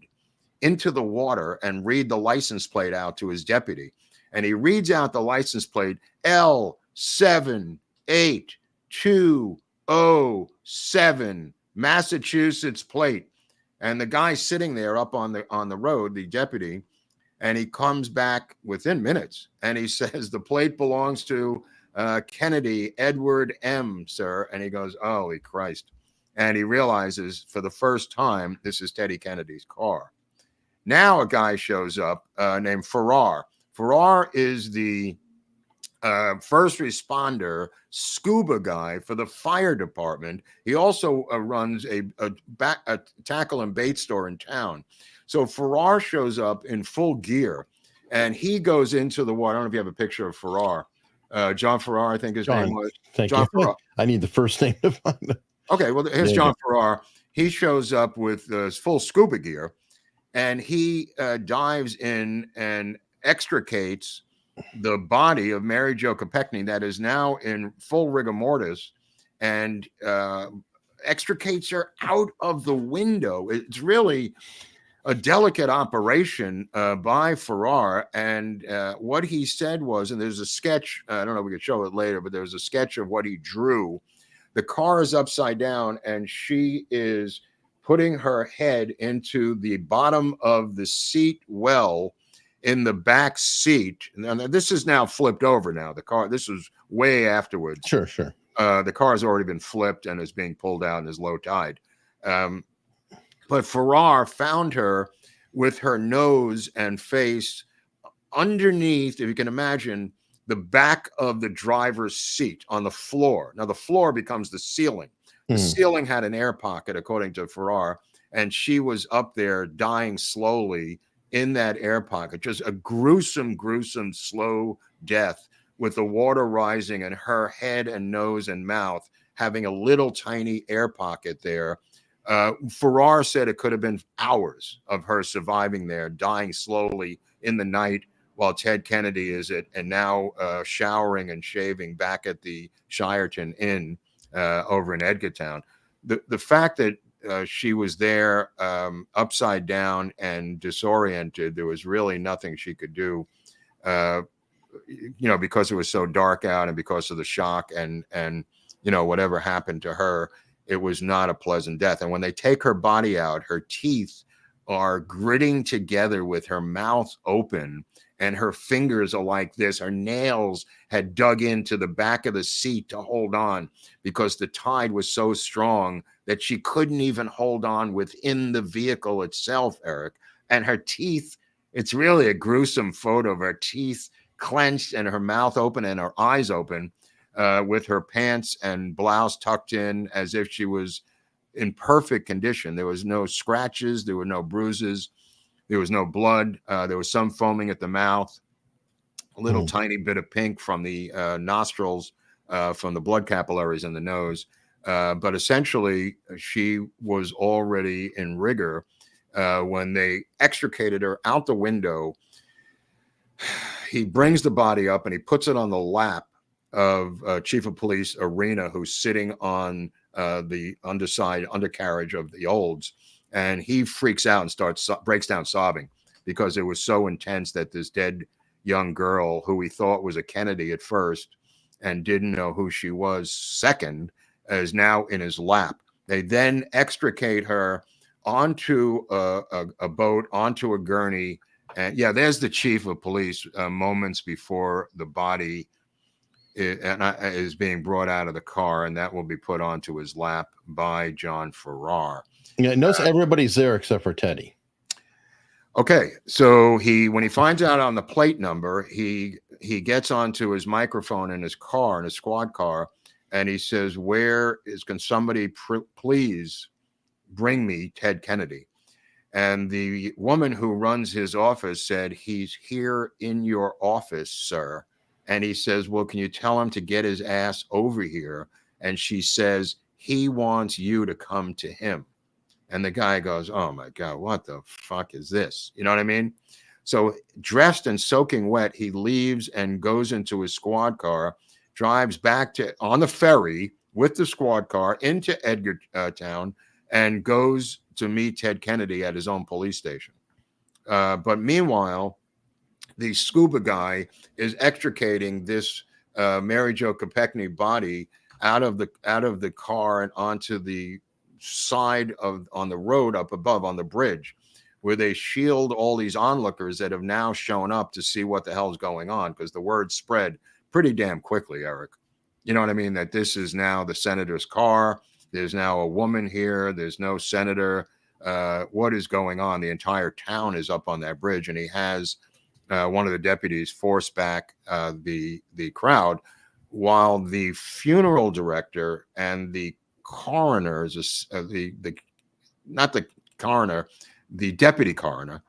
into the water and read the license plate out to his deputy. And he reads out the license plate, L78207, Massachusetts plate. And the guy's sitting there up on the road, the deputy, and he comes back within minutes and he says, the plate belongs to Kennedy Edward M., sir. And he goes, holy Christ. And he realizes for the first time, this is Teddy Kennedy's car. Now a guy shows up named Farrar. Farrar is the first responder scuba guy for the fire department. He also runs a tackle and bait store in town. So Farrar shows up in full gear, and he goes into the water. I don't know if you have a picture of Farrar. John Farrar, I think his name was. Thank John you. Farrar. I need the first name to find it. Okay, well, here's John Farrar. He shows up with full scuba gear, and he dives in and extricates the body of Mary Jo Kekney that is now in full rigor mortis, and extricates her out of the window. It's really a delicate operation by Farrar. And what he said was, and there's a sketch, I don't know if we could show it later, but there's a sketch of what he drew. The car is upside down, and she is putting her head into the bottom of the seat well in the back seat. And this is now flipped over now. The car, this was way afterwards. Sure. The car has already been flipped and is being pulled out and is low tide. But Farrar found her with her nose and face underneath, if you can imagine, the back of the driver's seat on the floor. Now the floor becomes the ceiling. The ceiling had an air pocket, according to Farrar, and she was up there dying slowly in that air pocket. Just a gruesome, gruesome, slow death with the water rising and her head and nose and mouth having a little tiny air pocket there. Farrar said it could have been hours of her surviving there, dying slowly in the night, while Ted Kennedy is and now showering and shaving back at the Shireton Inn over in Edgartown. The fact that she was there upside down and disoriented, there was really nothing she could do, because it was so dark out and because of the shock and whatever happened to her, it was not a pleasant death. And when they take her body out, her teeth are gritting together with her mouth open, and her fingers are like this. Her nails had dug into the back of the seat to hold on because the tide was so strong that she couldn't even hold on within the vehicle itself, Eric. And her teeth, it's really a gruesome photo of her teeth clenched and her mouth open and her eyes open, with her pants and blouse tucked in as if she was in perfect condition. There was no scratches. There were no bruises. There was no blood. There was some foaming at the mouth, a little tiny bit of pink from the nostrils, from the blood capillaries in the nose. But essentially, she was already in rigor when they extricated her out the window. He brings the body up and he puts it on the lap of Chief of Police Arena, who's sitting on the undercarriage of the Olds. And he freaks out and breaks down sobbing because it was so intense that this dead young girl, who he thought was a Kennedy at first and didn't know who she was second, is now in his lap. They then extricate her onto a boat, onto a gurney. And there's the chief of police moments before the body is being brought out of the car, and that will be put onto his lap by John Farrar. Yeah, notice everybody's there except for Teddy. Okay, so when he finds out on the plate number, he gets onto his microphone in his car, in his squad car, and he says, can somebody please bring me Ted Kennedy? And the woman who runs his office said, he's here in your office, sir. And he says, well, can you tell him to get his ass over here? And she says, he wants you to come to him. And the guy goes, oh my God, what the fuck is this? You know what I mean? So dressed and soaking wet, he leaves and goes into his squad car, drives back on the ferry with the squad car into Edgartown, and goes to meet Ted Kennedy at his own police station. But meanwhile, the scuba guy is extricating this Mary Jo Kekney body out of the car and onto the side on the road up above on the bridge, where they shield all these onlookers that have now shown up to see what the hell's going on, because the word spread pretty damn quickly, Eric. You know what I mean? That this is now the senator's car. There's now a woman here. There's no senator. What is going on? The entire town is up on that bridge, and he has one of the deputies force back the crowd, while the funeral director and the coroner, not the coroner, the deputy coroner,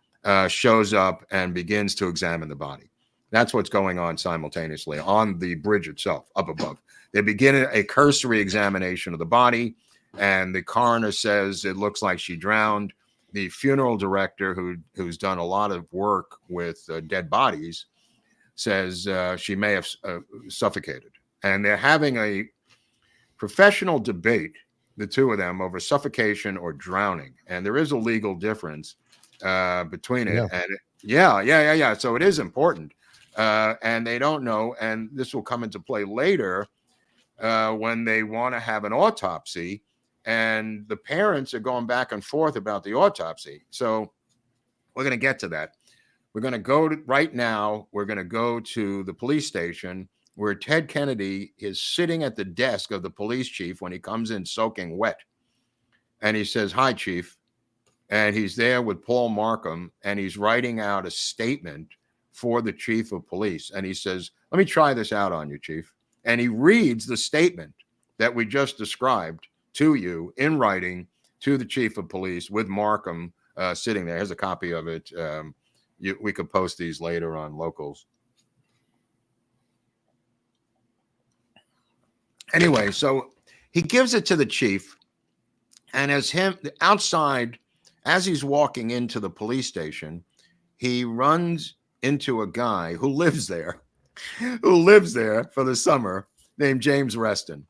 shows up and begins to examine the body. That's what's going on simultaneously on the bridge itself, up above. They begin a cursory examination of the body, and the coroner says it looks like she drowned. The funeral director, who's done a lot of work with dead bodies, says she may have suffocated. And they're having a professional debate, the two of them, over suffocation or drowning. And there is a legal difference between it. Yeah. And so it is important. And they don't know. And this will come into play later when they want to have an autopsy. And the parents are going back and forth about the autopsy. So we're going to get to that. We're going to go right now. We're going to go to the police station where Ted Kennedy is sitting at the desk of the police chief when he comes in soaking wet. And he says, hi, chief. And he's there with Paul Markham, and he's writing out a statement for the chief of police. And he says, let me try this out on you, chief. And he reads the statement that we just described to you in writing to the chief of police with Markham sitting there. Here's a copy of it. We could post these later on Locals. Anyway, so he gives it to the chief, and as he's walking into the police station, he runs into a guy who lives there for the summer named James Reston.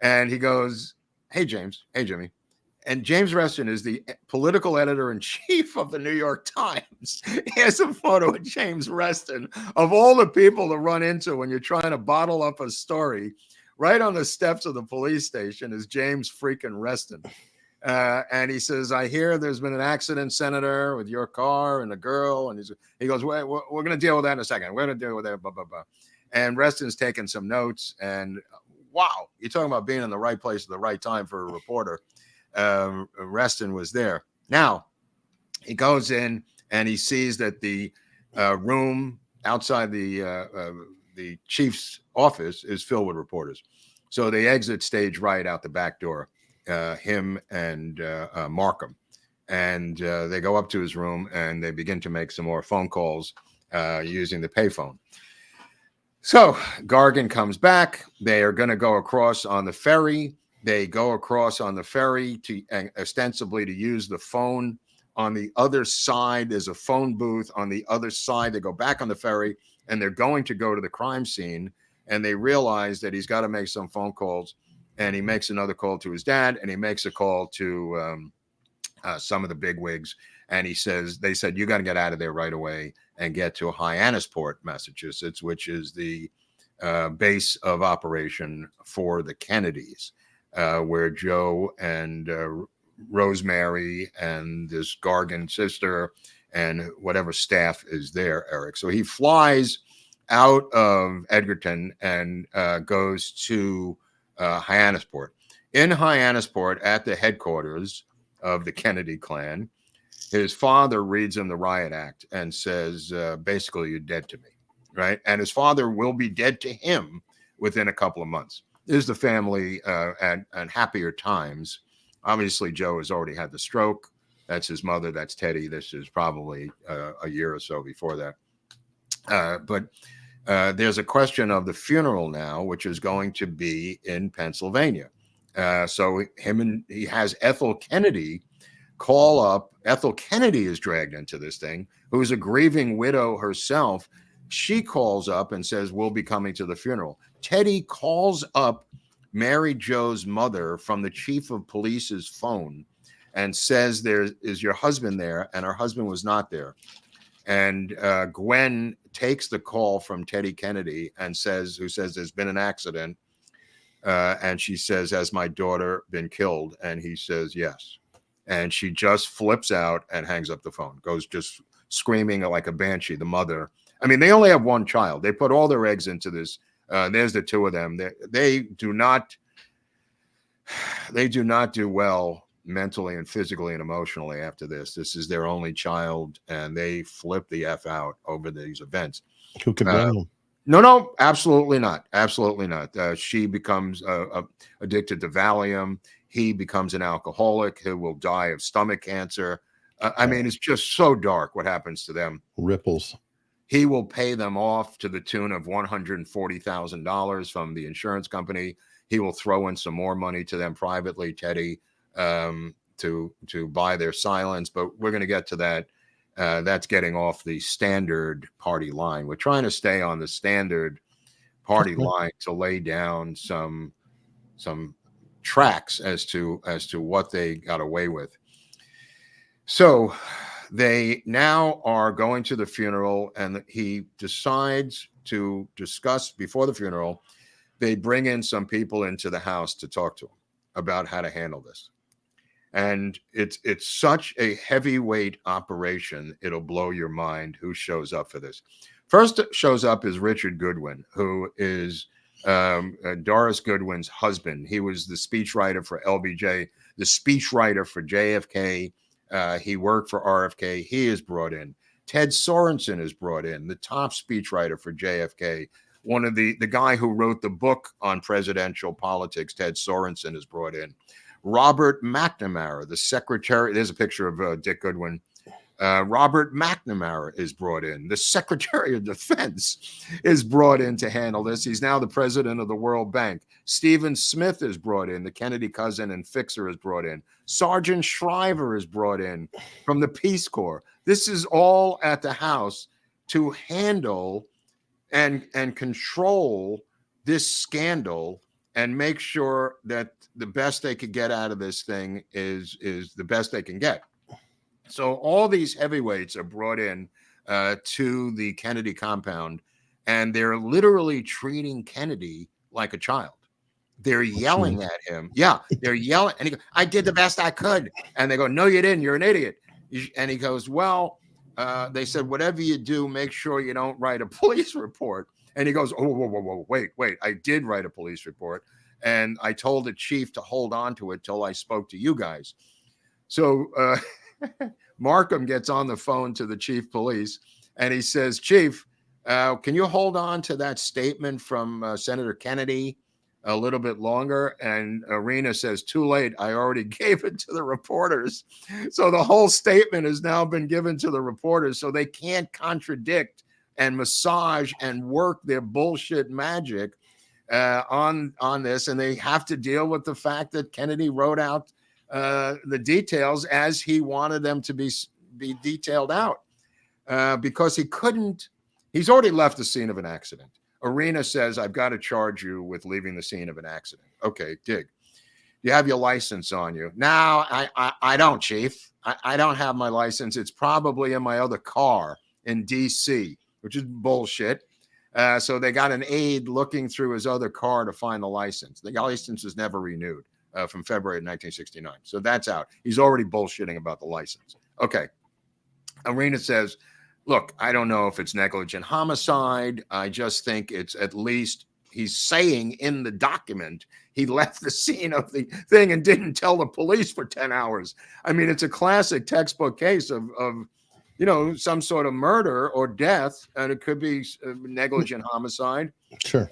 And he goes, hey, James. Hey, Jimmy. And James Reston is the political editor-in-chief of the New York Times. He has a photo of James Reston, of all the people to run into when you're trying to bottle up a story. Right on the steps of the police station is James freaking Reston. And he says, I hear there's been an accident, Senator, with your car and a girl. And he goes, we're going to deal with that in a second. We're going to deal with that, blah, blah, blah. And Reston's taking some notes. And wow, you're talking about being in the right place at the right time for a reporter. Reston was there. Now, he goes in and he sees that the room outside the chief's office is filled with reporters. So they exit stage right out the back door, him and Markham. And they go up to his room and they begin to make some more phone calls using the payphone. So Gargan comes back. They are going to go across on the ferry. They go across on the ferry to ostensibly to use the phone. On the other side, there's a phone booth. On the other side, they go back on the ferry, and they're going to go to the crime scene. And they realize that he's got to make some phone calls. And he makes another call to his dad, and he makes a call to some of the bigwigs. And they said, you got to get out of there right away and get to Hyannisport, Massachusetts, which is the base of operation for the Kennedys, where Joe and Rosemary and this Gargan sister and whatever staff is there, Eric. So he flies out of Edgerton and goes to Hyannisport. In Hyannisport, at the headquarters of the Kennedy clan, his father reads him the riot act and says, basically, you're dead to me, right? And his father will be dead to him within a couple of months. This is the family at happier times. Obviously, Joe has already had the stroke. That's his mother. That's Teddy. This is probably a year or so before that. But there's a question of the funeral now, which is going to be in Pennsylvania. So he has Ethel Kennedy call up. Ethel Kennedy is dragged into this thing, who's a grieving widow herself. She calls up and says, we'll be coming to the funeral. Teddy calls up Mary Jo's mother from the chief of police's phone and says, there is your husband there? And her husband was not there. And Gwen takes the call from Teddy Kennedy and says there's been an accident. And she says, has my daughter been killed? And he says, yes. And she just flips out and hangs up the phone, goes just screaming like a banshee, the mother. I mean, they only have one child. They put all their eggs into this. There's the two of them. They do not do well mentally and physically and emotionally after this. This is their only child, and they flip the F out over these events. Who could blame them? No, absolutely not. Absolutely not. She becomes addicted to Valium. He becomes an alcoholic who will die of stomach cancer. I mean, it's just so dark what happens to them. Ripples. He will pay them off to the tune of $140,000 from the insurance company. He will throw in some more money to them privately, Teddy, to buy their silence. But we're going to get to that. That's getting off the standard party line. We're trying to stay on the standard party line to lay down some tracks as to what they got away with. So they now are going to the funeral, and he decides to discuss before the funeral. They bring in some people into the house to talk to him about how to handle this. And it's such a heavyweight operation, it'll blow your mind who shows up for this. First shows up is Richard Goodwin, who is Doris Goodwin's husband. He was the speechwriter for LBJ, the speechwriter for JFK. He worked for RFK. He is brought in. Ted Sorensen is brought in, the top speechwriter for JFK. One of the guy who wrote the book on presidential politics, Ted Sorensen, is brought in. Robert McNamara, the secretary. There's a picture of Dick Goodwin. Robert McNamara is brought in. The Secretary of Defense is brought in to handle this. He's now the president of the World Bank. Stephen Smith is brought in. The Kennedy cousin and fixer is brought in. Sergeant Shriver is brought in from the Peace Corps. This is all at the House to handle and control this scandal and make sure that the best they could get out of this thing is the best they can get. So all these heavyweights are brought in to the Kennedy compound, and they're literally treating Kennedy like a child. They're yelling at him. Yeah, they're yelling. And he goes, I did the best I could. And they go, no, you didn't. You're an idiot. And he goes, well, they said, whatever you do, make sure you don't write a police report. And he goes, oh, whoa, wait. I did write a police report. And I told the chief to hold on to it till I spoke to you guys. So Markham gets on the phone to the chief police and he says, Chief, can you hold on to that statement from Senator Kennedy a little bit longer? And Arena says, too late. I already gave it to the reporters. So the whole statement has now been given to the reporters, so they can't contradict and massage and work their bullshit magic on this. And they have to deal with the fact that Kennedy wrote out the details as he wanted them to be detailed out, because he couldn't. He's already left the scene of an accident. Arena says, I've got to charge you with leaving the scene of an accident. Okay, dig. You have your license on you. Now, I don't, Chief. I don't have my license. It's probably in my other car in D.C., which is bullshit. So they got an aide looking through his other car to find the license. The license was never renewed. From February of 1969. So that's out. He's already bullshitting about the license. Okay. Arena says, look, I don't know if it's negligent homicide. I just think it's at least he's saying in the document he left the scene of the thing and didn't tell the police for 10 hours. I mean, it's a classic textbook case of some sort of murder or death, and it could be negligent homicide. Sure.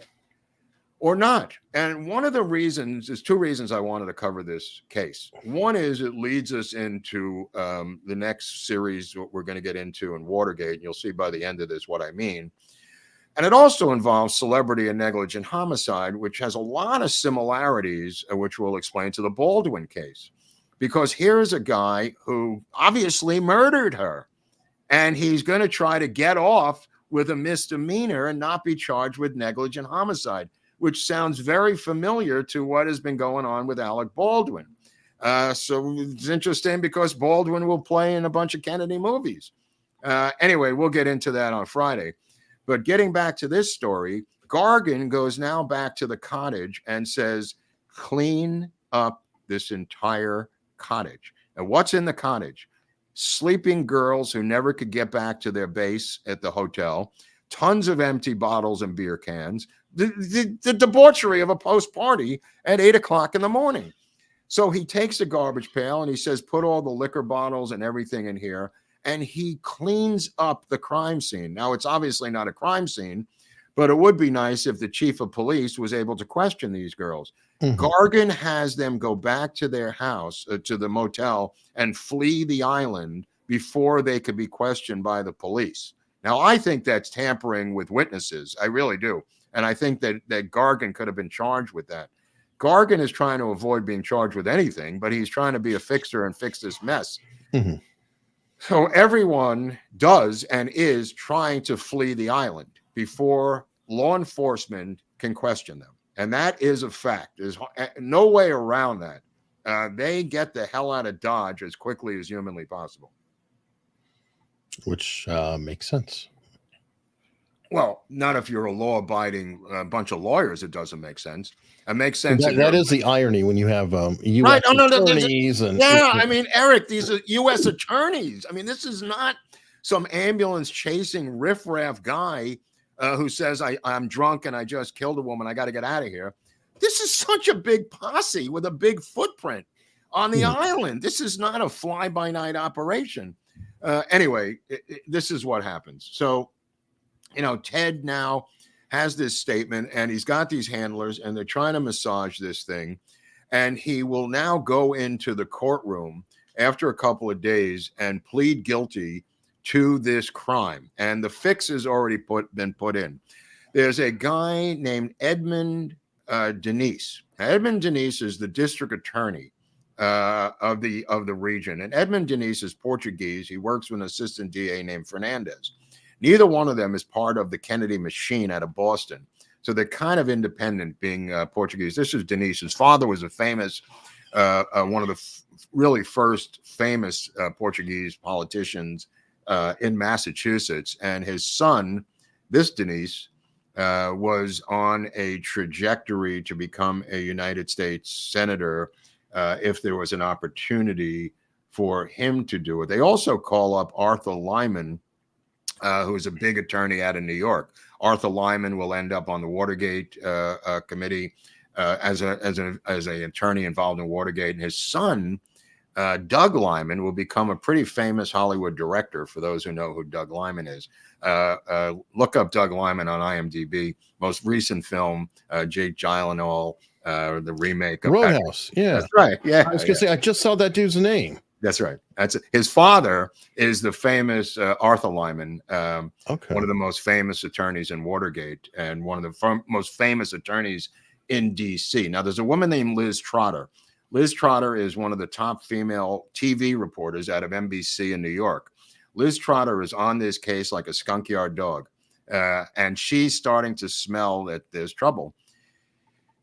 Or not. And one of the reasons, there's two reasons I wanted to cover this case. One is it leads us into the next series, what we're going to get into in Watergate. And you'll see by the end of this what I mean. And it also involves celebrity and negligent homicide, which has a lot of similarities, which we'll explain, to the Baldwin case. Because here's a guy who obviously murdered her. And he's going to try to get off with a misdemeanor and not be charged with negligent homicide, which sounds very familiar to what has been going on with Alec Baldwin. So it's interesting because Baldwin will play in a bunch of Kennedy movies. Anyway, we'll get into that on Friday. But getting back to this story, Gargan goes now back to the cottage and says, clean up this entire cottage. And what's in the cottage? Sleeping girls who never could get back to their base at the hotel, tons of empty bottles and beer cans, the debauchery of a post-party at 8 o'clock in the morning. So he takes a garbage pail and he says, put all the liquor bottles and everything in here. And he cleans up the crime scene. Now, it's obviously not a crime scene, but it would be nice if the chief of police was able to question these girls. Mm-hmm. Gargan has them go back to their house, to the motel, and flee the island before they could be questioned by the police. Now, I think that's tampering with witnesses. I really do. And I think that Gargan could have been charged with that. Gargan is trying to avoid being charged with anything, but he's trying to be a fixer and fix this mess. Mm-hmm. So everyone does and is trying to flee the island before law enforcement can question them. And that is a fact. There's no way around that. They get the hell out of Dodge as quickly as humanly possible. Which makes sense. Well, not if you're a law-abiding bunch of lawyers. It doesn't make sense. It makes sense. That is the irony when you have U.S. attorneys. I mean, Eric, these are U.S. attorneys. I mean, this is not some ambulance-chasing riffraff guy who says, I'm drunk and I just killed a woman. I got to get out of here. This is such a big posse with a big footprint on the island. This is not a fly-by-night operation. Anyway, this is what happens. So, Ted now has this statement, and he's got these handlers, and they're trying to massage this thing. And he will now go into the courtroom after a couple of days and plead guilty to this crime. And the fix has already been put in. There's a guy named Edmund Denise. Edmund Denise is the district attorney of the region. And Edmund Denise is Portuguese. He works with an assistant DA named Fernandez. Neither one of them is part of the Kennedy machine out of Boston. So they're kind of independent, being Portuguese. This is Denise. His father was a famous, one of the really first famous Portuguese politicians in Massachusetts. And his son, this Denise, was on a trajectory to become a United States senator if there was an opportunity for him to do it. They also call up Arthur Lyman, who's a big attorney out of New York. Arthur Lyman will end up on the Watergate committee as an attorney involved in Watergate. And his son, Doug Lyman, will become a pretty famous Hollywood director, for those who know who Doug Lyman is. Look up Doug Lyman on IMDb. Most recent film, Jake Gyllenhaal, the remake of Roadhouse. Yeah, that's right. Yeah, I was gonna say I just saw that dude's name. That's right. That's it. His father is the famous Arthur Lyman, one of the most famous attorneys in Watergate, and one of the most famous attorneys in D.C. Now, there's a woman named Liz Trotter. Liz Trotter is one of the top female TV reporters out of NBC in New York. Liz Trotter is on this case like a skunkyard dog, and she's starting to smell that there's trouble,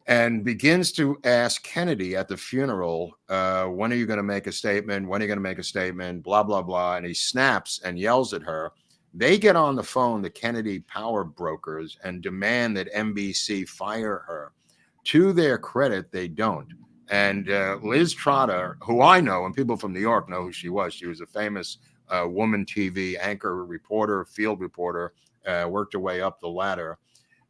and begins to ask Kennedy at the funeral, when are you going to make a statement? When are you going to make a statement? Blah, blah, blah. And he snaps and yells at her. They get on the phone, the Kennedy power brokers, and demand that NBC fire her. To their credit, they don't. And Liz Trotter, who I know, and people from New York know who she was a famous woman TV anchor, reporter, field reporter, worked her way up the ladder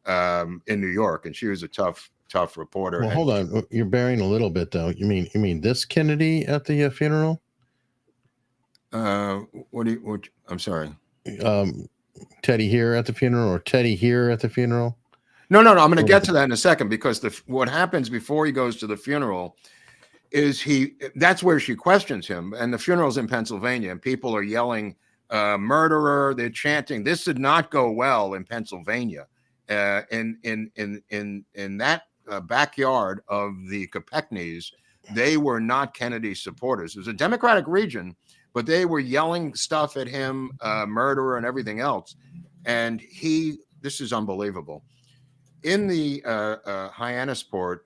in New York. And she was a tough reporter. Well, hold on, you're bearing a little bit though. You mean this Kennedy at the funeral? I'm sorry. Teddy here at the funeral, or Teddy here at the funeral? No. I'm going to get to that in a second, because what happens before he goes to the funeral is that's where she questions him. And the funeral's in Pennsylvania, and people are yelling, murderer. They're chanting. This did not go well in Pennsylvania. In that backyard of the Chappaquiddick, they were not Kennedy supporters. It was a Democratic region, but they were yelling stuff at him, murderer and everything else. And this is unbelievable. In the Hyannisport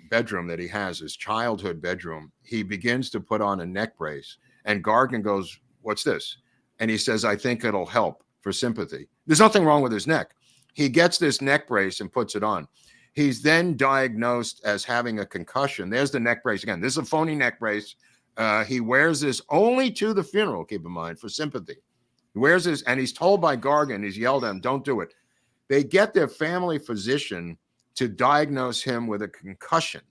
bedroom that he has, his childhood bedroom, he begins to put on a neck brace. And Gargan goes, "What's this?" And he says, "I think it'll help for sympathy." There's nothing wrong with his neck. He gets this neck brace and puts it on. He's then diagnosed as having a concussion. There's the neck brace again. This is a phony neck brace. He wears this only to the funeral, keep in mind, for sympathy. He wears this, and he's told by Gargan, he's yelled at him, "Don't do it." They get their family physician to diagnose him with a concussion.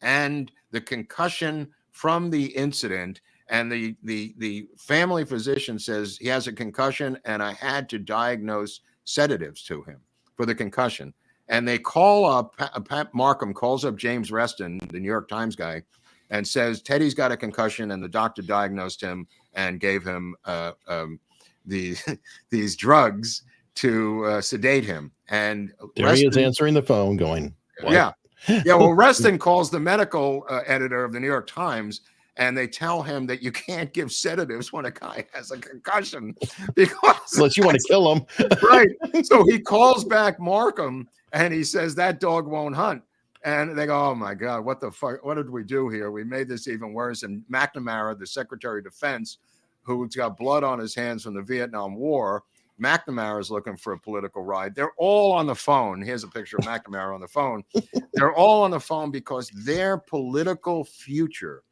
And the concussion from the incident, and the family physician says he has a concussion, and I had to diagnose sedatives to him for the concussion. And they call up, Pat Markham calls up James Reston, the New York Times guy, and says, Teddy's got a concussion, and the doctor diagnosed him and gave him these drugs to sedate him. And there he is answering the phone going, what? Yeah. Well, Reston calls the medical editor of the New York Times, and they tell him that you can't give sedatives when a guy has a concussion, because unless you want to kill him. Right. So he calls back Markham, and he says that dog won't hunt. And they go, "Oh my God, what the fuck? What did we do here? We made this even worse." And McNamara, the Secretary of Defense, who's got blood on his hands from the Vietnam War, McNamara is looking for a political ride. They're all on the phone. Here's a picture of McNamara on the phone. They're all on the phone because their political future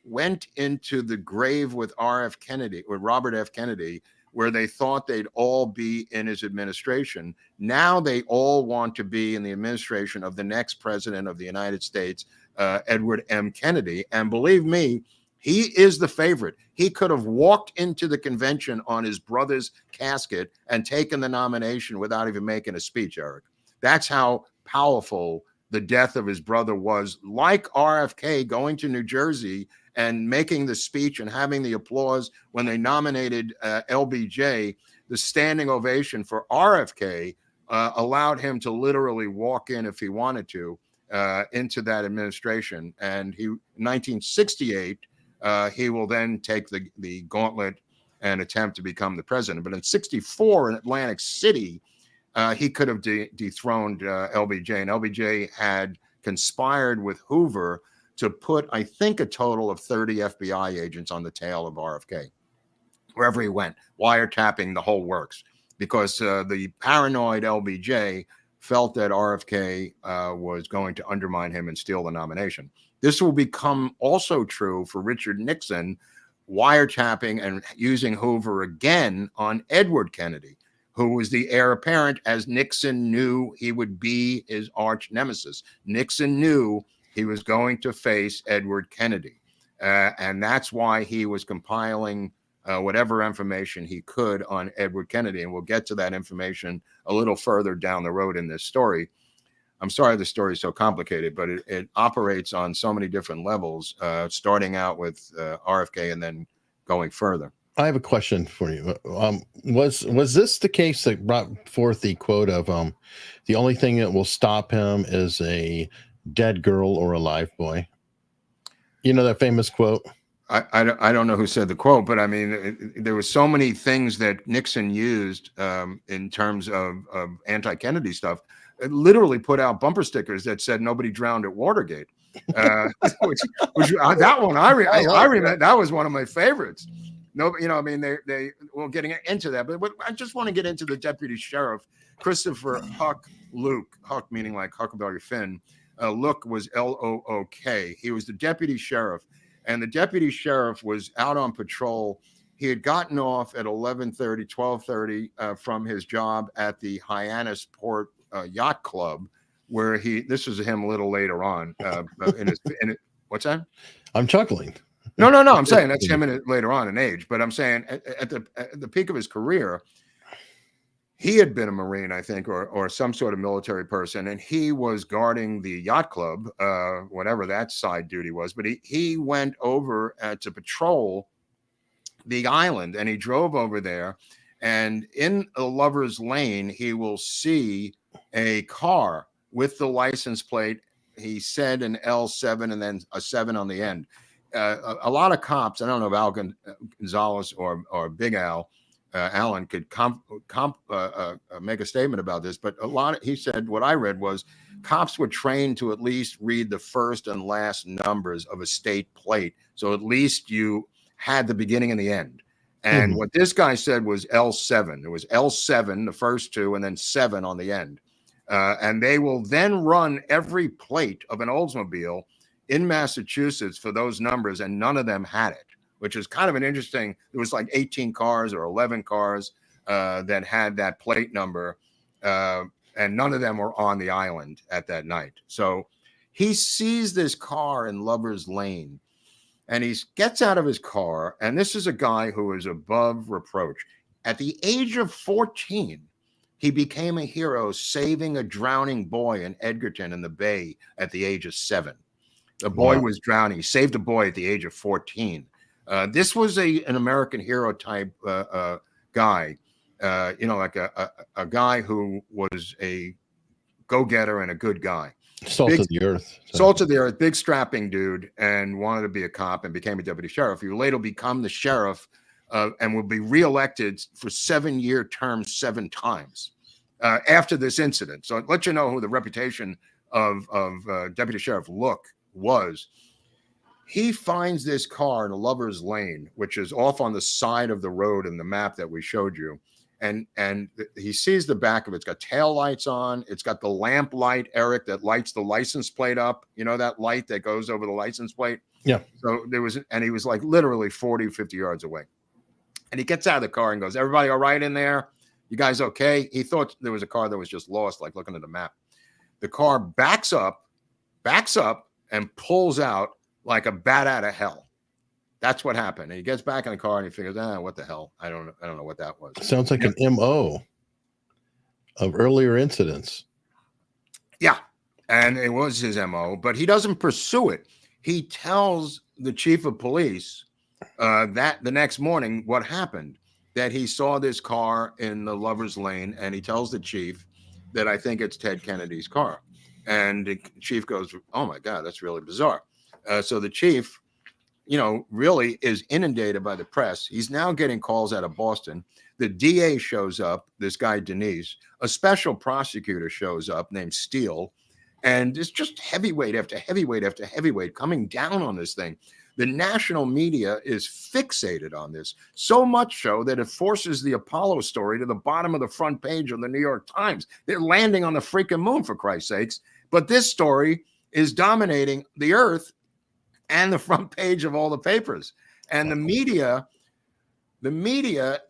went into the grave with Robert F. Kennedy, where they thought they'd all be in his administration. Now they all want to be in the administration of the next president of the United States, Edward M. Kennedy. And believe me, He is the favorite. He could have walked into the convention on his brother's casket and taken the nomination without even making a speech, Eric. That's how powerful the death of his brother was. Like RFK going to New Jersey and making the speech and having the applause when they nominated LBJ, the standing ovation for RFK allowed him to literally walk in if he wanted to into that administration. And in 1968, he will then take the gauntlet and attempt to become the president. But in 64 in Atlantic City, he could have dethroned LBJ. And LBJ had conspired with Hoover to put, I think, a total of 30 FBI agents on the tail of RFK, wherever he went, wiretapping the whole works, because the paranoid LBJ felt that RFK was going to undermine him and steal the nomination. This will become also true for Richard Nixon, wiretapping and using Hoover again on Edward Kennedy, who was the heir apparent, as Nixon knew he would be his arch nemesis. Nixon knew he was going to face Edward Kennedy. And that's why he was compiling whatever information he could on Edward Kennedy. And we'll get to that information a little further down the road in this story. I'm sorry the story is so complicated, but it operates on so many different levels, starting out with RFK and then going further. I have a question for you. Was this the case that brought forth the quote of the only thing that will stop him is a dead girl or a live boy? You know that famous quote? I don't know who said the quote, but I mean, there were so many things that Nixon used in terms of anti-Kennedy stuff. It literally put out bumper stickers that said "Nobody drowned at Watergate," which that one I remember. That was one of my favorites. No, you know, I mean, they well, getting into that, but I just want to get into the deputy sheriff, Christopher Luke, Huck meaning like Huckleberry Finn. Look was Look. He was the deputy sheriff, and the deputy sheriff was out on patrol. He had gotten off at 12:30 from his job at the Hyannis Port Yacht Club, where this was him a little later on. What's that? I'm chuckling. No. I'm saying that's him later on in age, but I'm saying at the peak of his career, he had been a Marine, I think, or some sort of military person, and he was guarding the yacht club, whatever that side duty was. But he went over to patrol the island, and he drove over there, and in a lover's lane, he will see a car with the license plate. He said an L7 and then a 7 on the end. A lot of cops, I don't know if Al Gonzalez or Big Al, Allen could make a statement about this, but he said what I read was cops were trained to at least read the first and last numbers of a state plate. So at least you had the beginning and the end. And what this guy said was L7. It was L7, the first two, and then 7 on the end. And they will then run every plate of an Oldsmobile in Massachusetts for those numbers, and none of them had it, which is kind of an interesting. It was like 18 cars or 11 cars that had that plate number, and none of them were on the island at that night. So he sees this car in Lover's Lane, and he gets out of his car, and this is a guy who is above reproach. At the age of 14, he became a hero, saving a drowning boy in Edgerton in the Bay at the age of 7. The boy was drowning. He saved a boy at the age of 14. This was an American hero type guy, like a guy who was a go-getter and a good guy. Salt of the earth. Salt of the earth, big strapping dude, and wanted to be a cop and became a deputy sheriff. He would later become the sheriff and will be reelected for 7-year terms 7 times after this incident. So let you know who the reputation of Deputy Sheriff Look was. He finds this car in a Lover's Lane, which is off on the side of the road in the map that we showed you. And he sees the back of it. It's got tail lights on. It's got the lamp light, Eric, that lights the license plate up. You know, that light that goes over the license plate? Yeah. So he was like literally 40, 50 yards away. And he gets out of the car and goes, "Everybody all right in there? You guys okay?" He thought there was a car that was just lost, like looking at the map. The car backs up, and pulls out like a bat out of hell. That's what happened. And he gets back in the car and he figures, what the hell? I don't know what that was. Sounds like an MO of earlier incidents. Yeah. And it was his MO, but he doesn't pursue it. He tells the chief of police that the next morning what happened, that he saw this car in the lover's lane, and he tells the chief that I think it's Ted Kennedy's car. And the chief goes, oh my God, that's really bizarre. So the chief, really is inundated by the press. He's now getting calls out of Boston. The DA shows up, this guy, Denise. A special prosecutor shows up named Steele. And it's just heavyweight after heavyweight after heavyweight coming down on this thing. The national media is fixated on this, so much so that it forces the Apollo story to the bottom of the front page of the New York Times. They're landing on the freaking moon, for Christ's sakes. But this story is dominating the earth and the front page of all the papers. And the media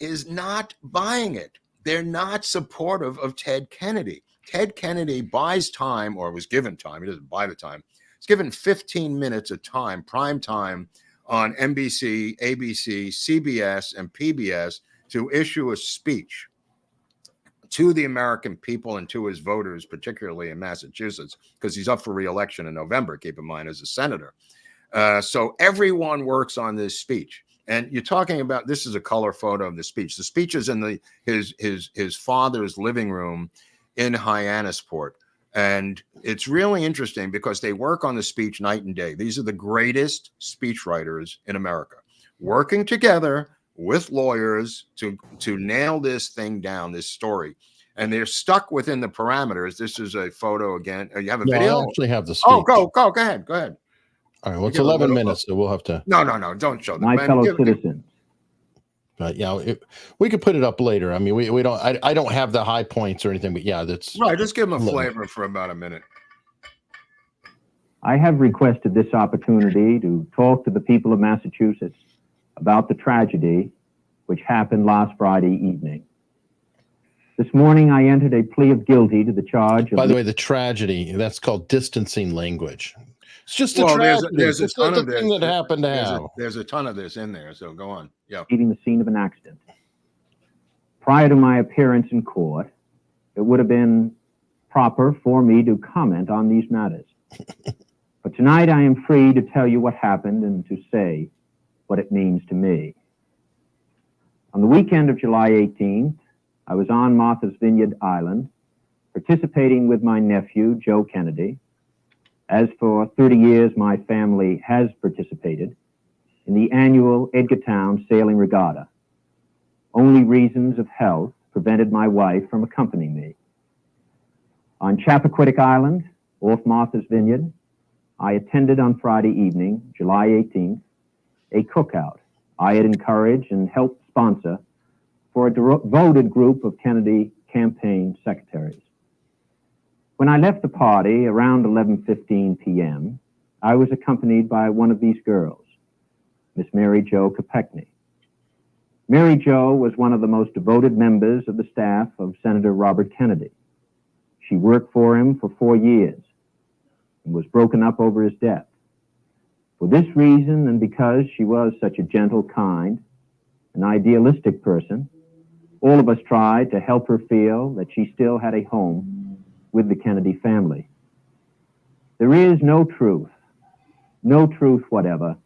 is not buying it. They're not supportive of Ted Kennedy. Ted Kennedy buys time, or was given time. He doesn't buy the time. He's given 15 minutes of time, prime time, on NBC, ABC, CBS, and PBS to issue a speech to the American people and to his voters, particularly in Massachusetts, because he's up for re-election in November, keep in mind, as a senator. So everyone works on this speech. And you're talking about, this is a color photo of the speech. The speech is in his father's living room in Hyannisport. And it's really interesting because they work on the speech night and day. These are the greatest speechwriters in America, working together with lawyers to nail this thing down, this story. And they're stuck within the parameters. This is a photo again. You have a video? I actually have the speech. Oh, go ahead. All right, well, it's 11 minutes, so we'll have to. No, don't show them. My fellow citizens. But yeah, we could put it up later. I mean, we don't. I don't have the high points or anything, but yeah, that's right. Just give them a flavor for about a minute. I have requested this opportunity to talk to the people of Massachusetts about the tragedy which happened last Friday evening. This morning, I entered a plea of guilty to the charge of... By the way, the tragedy, that's called distancing language. It's just a tragedy. There's a ton of thing that happened to have. There's a ton of this in there, so go on. Yeah. Leaving the scene of an accident. Prior to my appearance in court, it would have been proper for me to comment on these matters. But tonight I am free to tell you what happened and to say what it means to me. On the weekend of July 18th, I was on Martha's Vineyard Island, participating with my nephew, Jo Kekney. As for 30 years, my family has participated in the annual Edgartown Sailing Regatta. Only reasons of health prevented my wife from accompanying me. On Chappaquiddick Island, off Martha's Vineyard, I attended on Friday evening, July 18th, a cookout I had encouraged and helped sponsor for a devoted group of Kennedy campaign secretaries. When I left the party around 11:15 p.m., I was accompanied by one of these girls, Miss Mary Jo Kekney. Mary Jo was one of the most devoted members of the staff of Senator Robert Kennedy. She worked for him for 4 years and was broken up over his death. For this reason, and because she was such a gentle, kind, and idealistic person, all of us tried to help her feel that she still had a home with the Kennedy family. There is no truth whatever,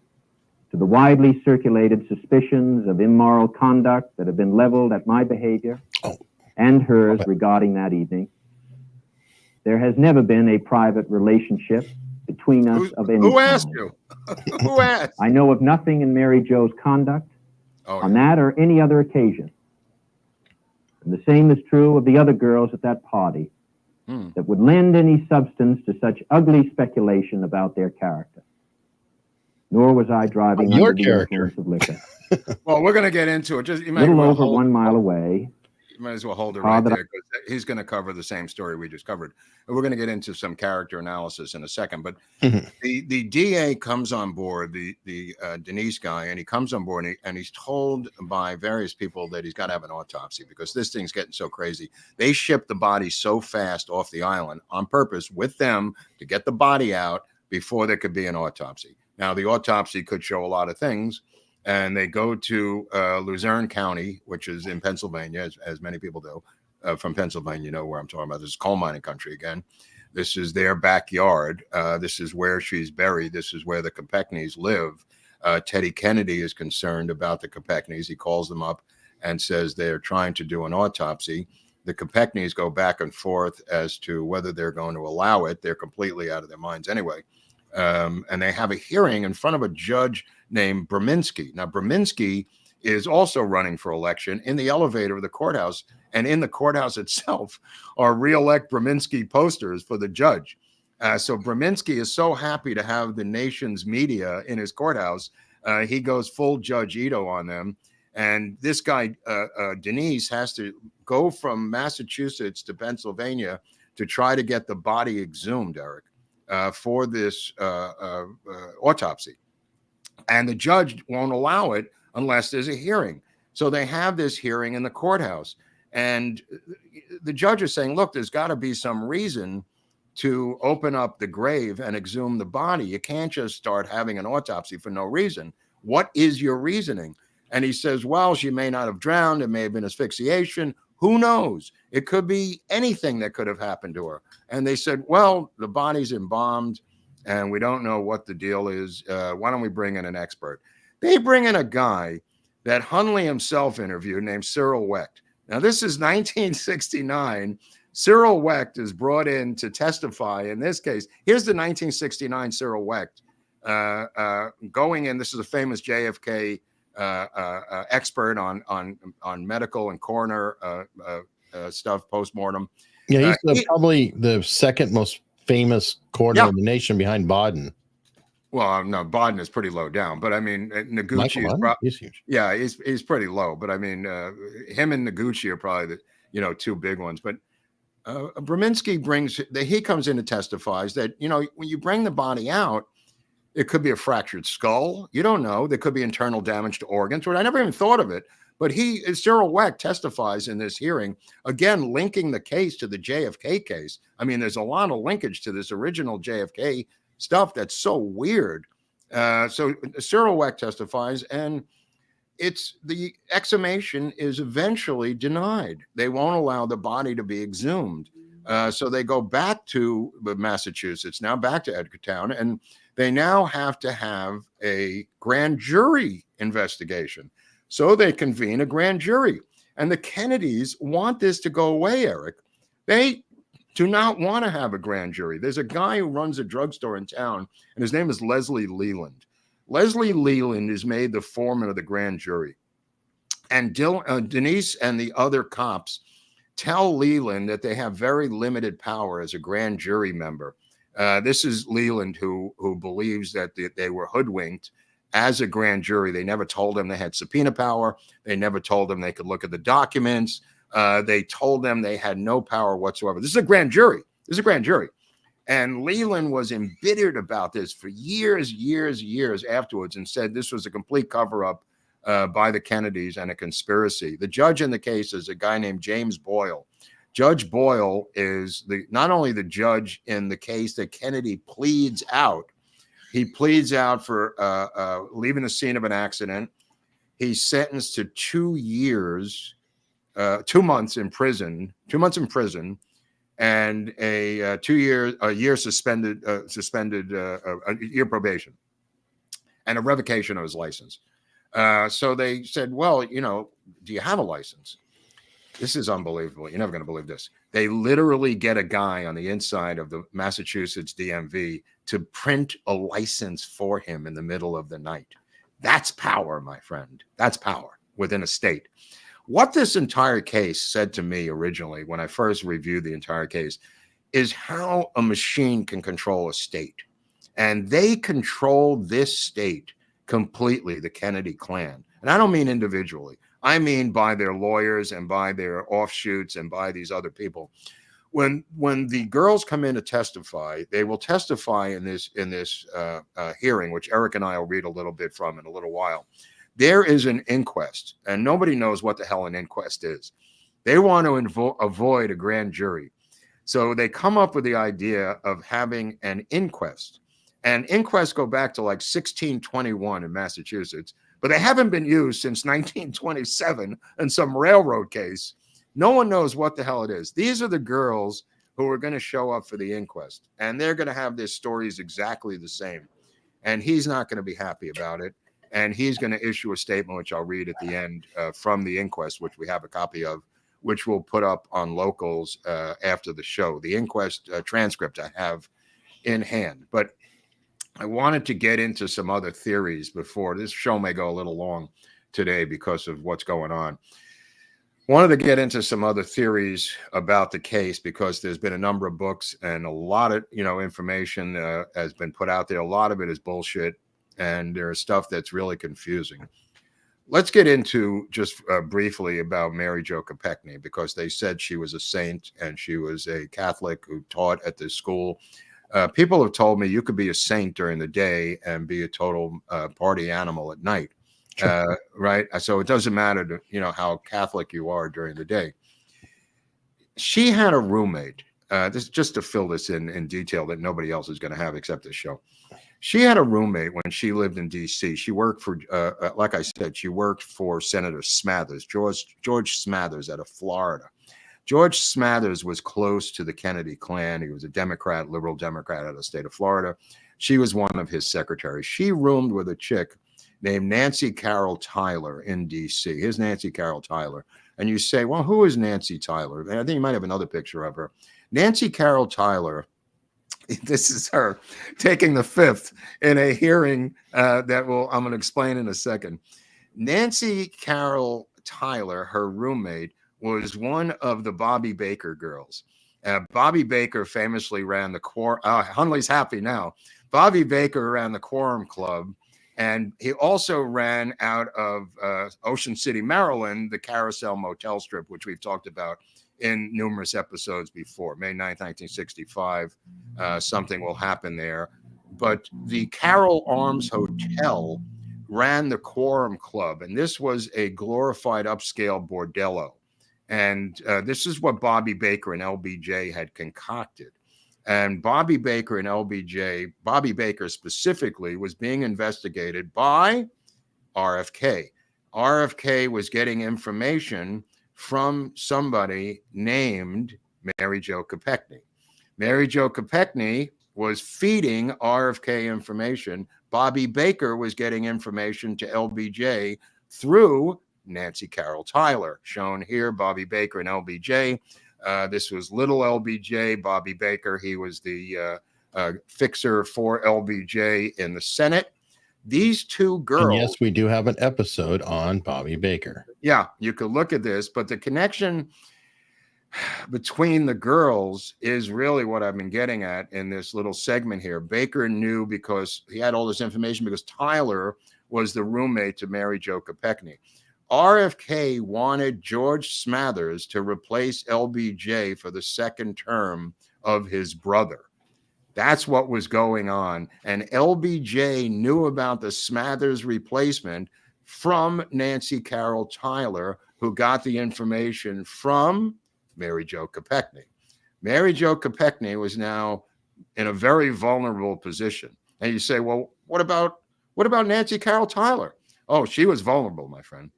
to the widely circulated suspicions of immoral conduct that have been leveled at my behavior and hers regarding that evening. There has never been a private relationship between us of any kind. Who asked you? Who asked? I know of nothing in Mary Jo's conduct on that or any other occasion. And the same is true of the other girls at that party that would lend any substance to such ugly speculation about their character. Nor was I driving under the influence of liquor. Well, we're going to get into it. Just a little over 1 mile away. You might as well hold it right there, because he's going to cover the same story we just covered. And we're going to get into some character analysis in a second. But the DA comes on board, the Denise guy, and he comes on board and he's told by various people that he's got to have an autopsy because this thing's getting so crazy. They shipped the body so fast off the island on purpose with them to get the body out before there could be an autopsy. Now, the autopsy could show a lot of things, and they go to Luzerne County, which is in Pennsylvania, as many people do. From Pennsylvania, you know where I'm talking about. This is coal mining country again. This is their backyard. This is where she's buried. This is where the Kekneys live. Teddy Kennedy is concerned about the Kekneys. He calls them up and says they're trying to do an autopsy. The Kekneys go back and forth as to whether they're going to allow it. They're completely out of their minds anyway. And they have a hearing in front of a judge named Brzeminski. Now, Brzeminski is also running for election in the elevator of the courthouse. And in the courthouse itself are re-elect Brzeminski posters for the judge. So Brzeminski is so happy to have the nation's media in his courthouse. He goes full Judge Ito on them. And this guy, Denise, has to go from Massachusetts to Pennsylvania to try to get the body exhumed, Eric, for this autopsy. And the judge won't allow it unless there's a hearing. So they have this hearing in the courthouse. And the judge is saying, look, there's got to be some reason to open up the grave and exhume the body. You can't just start having an autopsy for no reason. What is your reasoning? And he says, well, she may not have drowned. It may have been asphyxiation. Who knows? It could be anything that could have happened to her. And they said, well, the body's embalmed and we don't know what the deal is. Why don't we bring in an expert? They bring in a guy that Hunley himself interviewed named Cyril Wecht. Now, this is 1969. Cyril Wecht is brought in to testify in this case. Here's the 1969 Cyril Wecht going in. This is a famous JFK expert on medical and coroner stuff, postmortem. Yeah, he's probably the second most famous coroner in the nation behind Baden. Well, no, Baden is pretty low down, but I mean, Noguchi is he's huge. Yeah, he's pretty low, but I mean, him and Noguchi are probably the two big ones. But Brzeminski he comes in and testifies that when you bring the body out, it could be a fractured skull. You don't know. There could be internal damage to organs. I never even thought of it. But Cyril Wecht testifies in this hearing, again, linking the case to the JFK case. I mean, there's a lot of linkage to this original JFK stuff that's so weird. So Cyril Wecht testifies, and the exhumation is eventually denied. They won't allow the body to be exhumed. So they go back to Massachusetts, now back to Edgartown, and they now have to have a grand jury investigation. So they convene a grand jury. And the Kennedys want this to go away, Eric. They do not want to have a grand jury. There's a guy who runs a drugstore in town, and his name is Leslie Leland. Leslie Leland is made the foreman of the grand jury. And Denise and the other cops tell Leland that they have very limited power as a grand jury member. This is Leland who believes that they were hoodwinked as a grand jury. They never told them they had subpoena power. They never told them they could look at the documents. They told them they had no power whatsoever. This is a grand jury. And Leland was embittered about this for years afterwards and said this was a complete cover-up by the Kennedys and a conspiracy. The judge in the case is a guy named James Boyle. Judge Boyle is not only the judge in the case that Kennedy pleads out. He pleads out for leaving the scene of an accident. He's sentenced to 2 year and a year suspended a year probation and a revocation of his license. So they said, well, do you have a license? This is unbelievable. You're never going to believe this. They literally get a guy on the inside of the Massachusetts DMV to print a license for him in the middle of the night. That's power, my friend. That's power within a state. What this entire case said to me originally when I first reviewed the entire case is how a machine can control a state. And they control this state completely, the Kennedy clan. And I don't mean individually. I mean by their lawyers and by their offshoots and by these other people. When the girls come in to testify, they will testify in this hearing, which Eric and I will read a little bit from in a little while. There is an inquest, and nobody knows what the hell an inquest is. They want to avoid a grand jury. So they come up with the idea of having an inquest. And inquests go back to like 1621 in Massachusetts. but they haven't been used since 1927 in some railroad case. No one knows what the hell it is. These are the girls who are going to show up for the inquest, and they're going to have their stories exactly the same. And he's not going to be happy about it. And he's going to issue a statement, which I'll read at the end from the inquest, which we have a copy of, which we'll put up on Locals after the show. The inquest transcript I have in hand. But I wanted to get into some other theories before. This show may go a little long today because of what's going on. Wanted to get into some other theories about the case because there's been a number of books and a lot of information has been put out there. A lot of it is bullshit, and there's stuff that's really confusing. Let's get into just briefly about Mary Jo Kekney, because they said she was a saint and she was a Catholic who taught at this school. People have told me you could be a saint during the day and be a total party animal at night. Right. So it doesn't matter how Catholic you are during the day. She had a roommate. This just to fill this in detail that nobody else is going to have except this show. She had a roommate when she lived in D.C. She worked for, like I said, she worked for Senator Smathers, George Smathers out of Florida. George Smathers was close to the Kennedy clan. He was a Democrat, liberal Democrat out of the state of Florida. She was one of his secretaries. She roomed with a chick named Nancy Carroll Tyler in D.C. Here's Nancy Carroll Tyler. And you say, well, who is Nancy Tyler? I think you might have another picture of her. Nancy Carroll Tyler, this is her taking the fifth in a hearing that I'm going to explain in a second. Nancy Carroll Tyler, her roommate, was one of the Bobby Baker girls. Bobby Baker famously ran the Hunley's happy now. Bobby Baker ran the Quorum Club. And he also ran out of Ocean City, Maryland, the Carousel Motel Strip, which we've talked about in numerous episodes before. May 9th, 1965, something will happen there. But the Carroll Arms Hotel ran the Quorum Club, and this was a glorified upscale bordello. And this is what Bobby Baker and LBJ had concocted. And Bobby Baker and LBJ, Bobby Baker specifically, was being investigated by RFK. RFK was getting information from somebody named Mary Jo Kekney. Mary Jo Kekney was feeding RFK information. Bobby Baker was getting information to LBJ through Nancy Carroll Tyler, shown here, Bobby Baker and LBJ. This was little LBJ, Bobby Baker. He was the fixer for LBJ in the Senate. These two girls. And yes, we do have an episode on Bobby Baker. Yeah, you could look at this, but the connection between the girls is really what I've been getting at in this little segment here. Baker knew because he had all this information because Tyler was the roommate to Mary Jo Kekney. RFK wanted George Smathers to replace LBJ for the second term of his brother. That's what was going on. And LBJ knew about the Smathers replacement from Nancy Carroll Tyler, who got the information from Mary Jo Kekney. Mary Jo Kekney was now in a very vulnerable position. And you say, well, what about Nancy Carroll Tyler? Oh, she was vulnerable, my friend.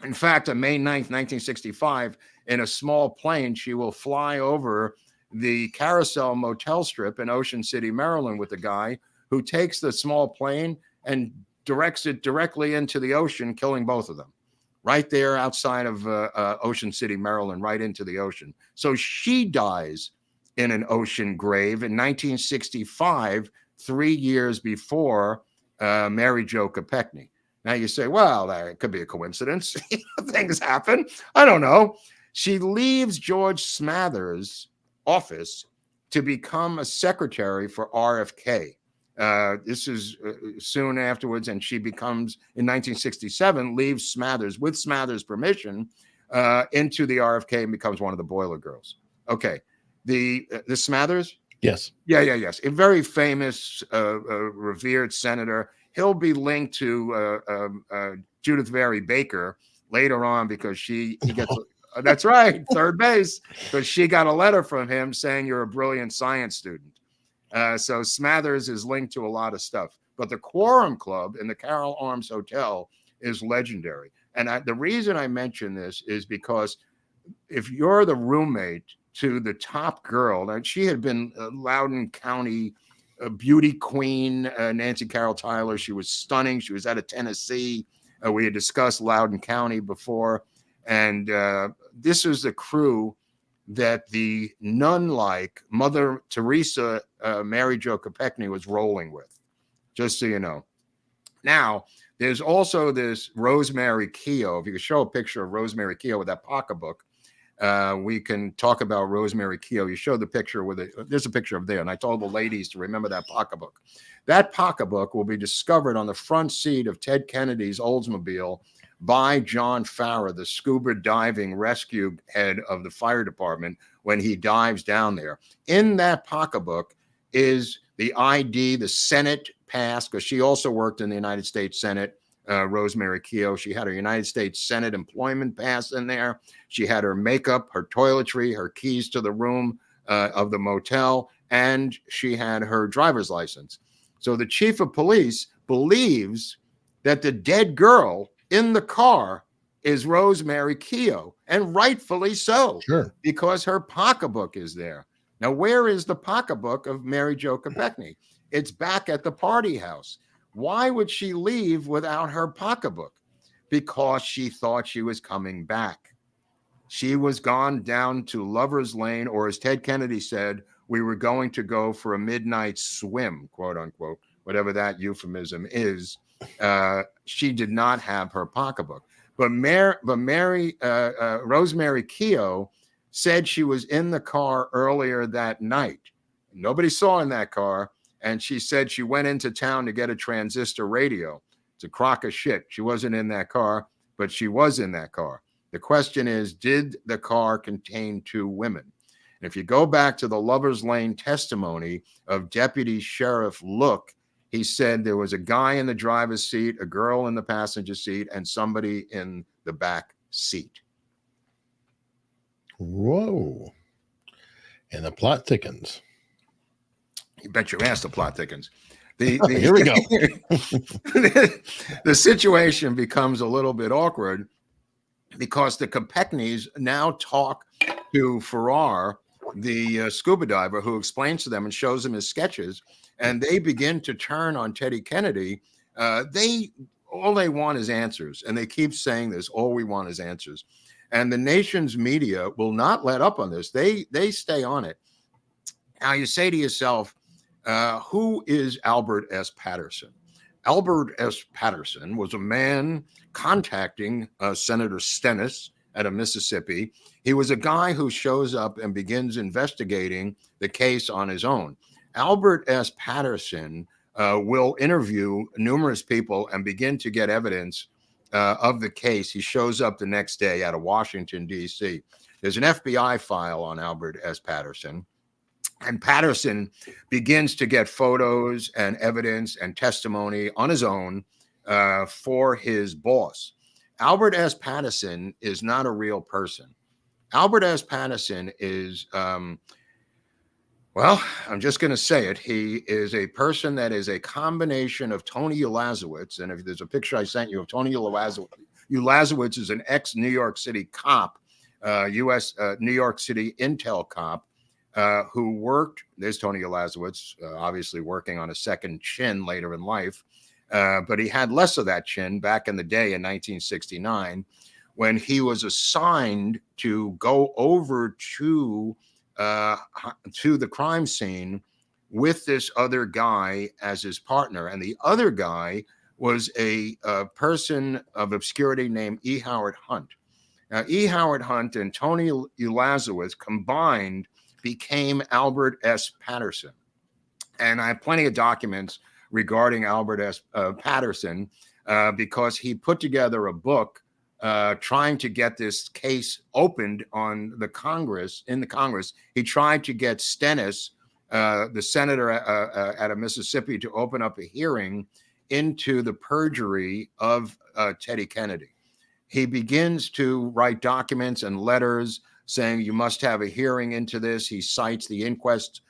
In fact, on May 9th, 1965, in a small plane, she will fly over the Carousel Motel Strip in Ocean City, Maryland, with a guy who takes the small plane and directs it directly into the ocean, killing both of them. Right there outside of Ocean City, Maryland, right into the ocean. So she dies in an ocean grave in 1965, 3 years before Mary Jo Kekney. Now you say, well, that could be a coincidence. Things happen. I don't know. She leaves George Smathers' office to become a secretary for RFK. This is soon afterwards, and she becomes, in 1967, leaves Smathers, with Smathers' permission, into the RFK and becomes one of the Boiler Girls. Okay. The Smathers? Yes. Yes. A very famous, revered senator. He'll be linked to Judith Vary Baker later on because he gets that's right, third base, because she got a letter from him saying you're a brilliant science student. So Smathers is linked to a lot of stuff. But the Quorum Club in the Carroll Arms Hotel is legendary. And the reason I mention this is because if you're the roommate to the top girl, and she had been Loudoun County beauty queen, Nancy Carroll Tyler. She was stunning. She was out of Tennessee. We had discussed Loudoun County before. And this was the crew that the nun-like Mother Teresa, Mary Jo Kekney, was rolling with, just so you know. Now, there's also this Rosemary Keogh. If you could show a picture of Rosemary Keogh with that pocketbook, we can talk about Rosemary Keogh. You showed the picture with it. There's a picture of there. And I told the ladies to remember that pocketbook. That pocketbook will be discovered on the front seat of Ted Kennedy's Oldsmobile by John Farrar, the scuba diving rescue head of the fire department, when he dives down there. In that pocketbook is the ID, the Senate pass, because she also worked in the United States Senate, Rosemary Keogh. She had her United States Senate employment pass in there. She had her makeup, her toiletry, her keys to the room of the motel, and she had her driver's license. So the chief of police believes that the dead girl in the car is Rosemary Keogh, and rightfully so, Sure, because her pocketbook is there. Now, where is the pocketbook of Mary Jo Kekney? It's back at the party house. Why would she leave without her pocketbook? Because she thought she was coming back. She was gone down to Lover's Lane, or as Ted Kennedy said, we were going to go for a midnight swim, quote unquote, whatever that euphemism is. She did not have her pocketbook. But Rosemary Keogh said she was in the car earlier that night. Nobody saw in that car. And she said she went into town to get a transistor radio. It's a crock of shit. She wasn't in that car, but she was in that car. The question is, did the car contain two women? And if you go back to the Lover's Lane testimony of Deputy Sheriff Look, he said there was a guy in the driver's seat, a girl in the passenger seat, and somebody in the back seat. Whoa. And the plot thickens. You bet your ass the plot thickens. Here we go. The situation becomes a little bit awkward because the Kekneys now talk to Farrar, the scuba diver, who explains to them and shows them his sketches, and they begin to turn on Teddy Kennedy. All they want is answers, and they keep saying this, all we want is answers. And the nation's media will not let up on this. They stay on it. Now you say to yourself, who is Albert S. Patterson? Albert S. Patterson was a man contacting Senator Stennis out of Mississippi. He was a guy who shows up and begins investigating the case on his own. Albert S. Patterson will interview numerous people and begin to get evidence of the case. He shows up the next day out of Washington, D.C. There's an FBI file on Albert S. Patterson. And Patterson begins to get photos and evidence and testimony on his own for his boss. Albert S. Patterson is not a real person. Albert S. Patterson is, well, I'm just going to say it. He is a person that is a combination of Tony Ulazowitz. And if there's a picture I sent you of Tony Ulazowitz, Ulazowitz is an ex-New York City cop, New York City intel cop, who worked, there's Tony Ulazowitz, obviously working on a second chin later in life, but he had less of that chin back in the day in 1969 when he was assigned to go over to the crime scene with this other guy as his partner. And the other guy was a person of obscurity named E. Howard Hunt. Now, E. Howard Hunt and Tony Ulazowitz combined became Albert S. Patterson. And I have plenty of documents regarding Albert S. Patterson because he put together a book trying to get this case opened on the Congress. In the Congress, he tried to get Stennis, the senator out of Mississippi, to open up a hearing into the perjury of Teddy Kennedy. He begins to write documents and letters saying you must have a hearing into this. He cites the inquest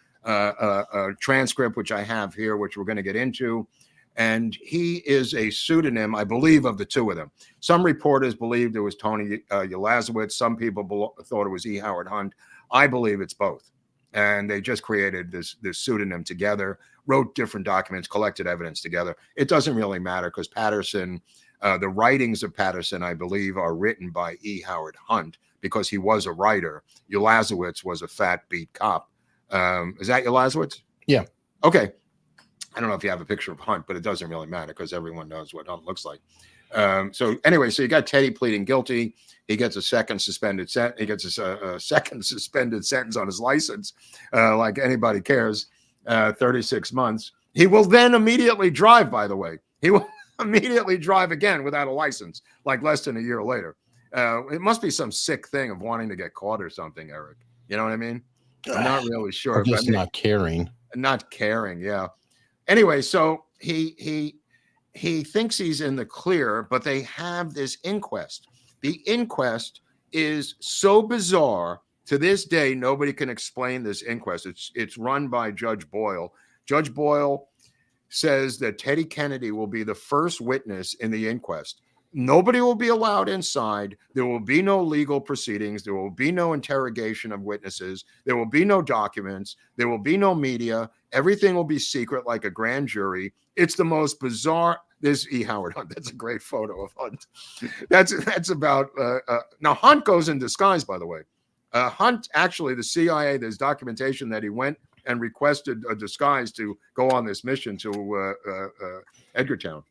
transcript, which I have here, which we're going to get into. And he is a pseudonym, I believe, of the two of them. Some reporters believed it was Tony Ulasewicz. Some people thought it was E. Howard Hunt. I believe it's both. And they just created this pseudonym together, wrote different documents, collected evidence together. It doesn't really matter because Patterson, the writings of Patterson, I believe, are written by E. Howard Hunt because he was a writer. Ulasewicz was a fat beat cop. Is that Ulasewicz? Yeah. Okay. I don't know if you have a picture of Hunt, but it doesn't really matter because everyone knows what Hunt looks like. So anyway, so you got Teddy pleading guilty. He gets a second suspended sentence. He gets a second suspended sentence on his license, like anybody cares. 36 months. He will then immediately drive. By the way, he will immediately drive again without a license, like less than a year later. It must be some sick thing of wanting to get caught or something, Eric. You know what I mean? I'm not really sure. Or just not caring. Not caring. Yeah. Anyway, so he thinks he's in the clear, but they have this inquest. The inquest is so bizarre. To this day, nobody can explain this inquest. It's run by Judge Boyle. Judge Boyle says that Teddy Kennedy will be the first witness in the inquest. Nobody will be allowed inside. There will be no legal proceedings. There will be no interrogation of witnesses. There will be no documents. There will be no media. Everything will be secret like a grand jury. It's the most bizarre. There's E. Howard Hunt. That's a great photo of Hunt. That's about now Hunt goes in disguise, by the way. Hunt, actually, the CIA, there's documentation that he went and requested a disguise to go on this mission to Edgartown.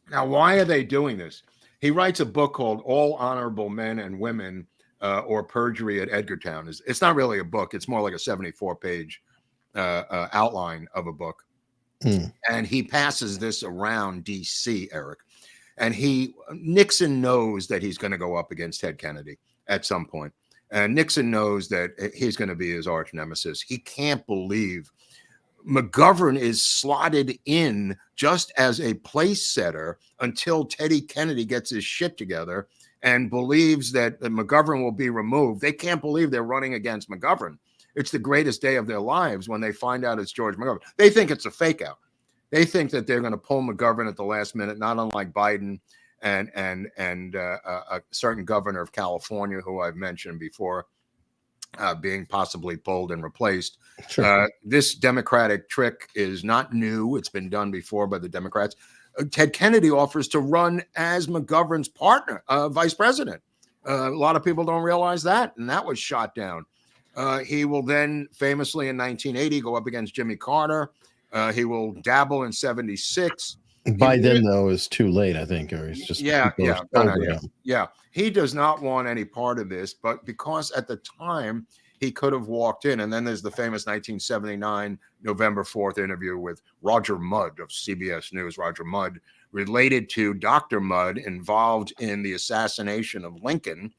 Now, why are they doing this? He writes a book called All Honorable Men and Women or Perjury at Edgartown. It's not really a book. It's more like a 74-page outline of a book. And he passes this around D.C., Eric. And Nixon knows that he's going to go up against Ted Kennedy at some point. And Nixon knows that he's going to be his arch nemesis. He can't believe McGovern is slotted in just as a place setter until Teddy Kennedy gets his shit together and believes that McGovern will be removed. They can't believe they're running against McGovern. It's the greatest day of their lives when they find out it's George McGovern. They think it's a fake out. They think that they're going to pull McGovern at the last minute, not unlike Biden and a certain governor of California who I've mentioned before, being possibly pulled and replaced. Sure. This Democratic trick is not new. It's been done before by the Democrats. Ted Kennedy offers to run as McGovern's partner, vice president. A lot of people don't realize that, and that was shot down. He will then famously in 1980 go up against Jimmy Carter. He will dabble in 76. By then, though, it's too late, I think. Or he's just yeah. He does not want any part of this, but because at the time he could have walked in. And then there's the famous 1979 November 4th interview with Roger Mudd of CBS News. Roger Mudd, related to Dr. Mudd, involved in the assassination of Lincoln.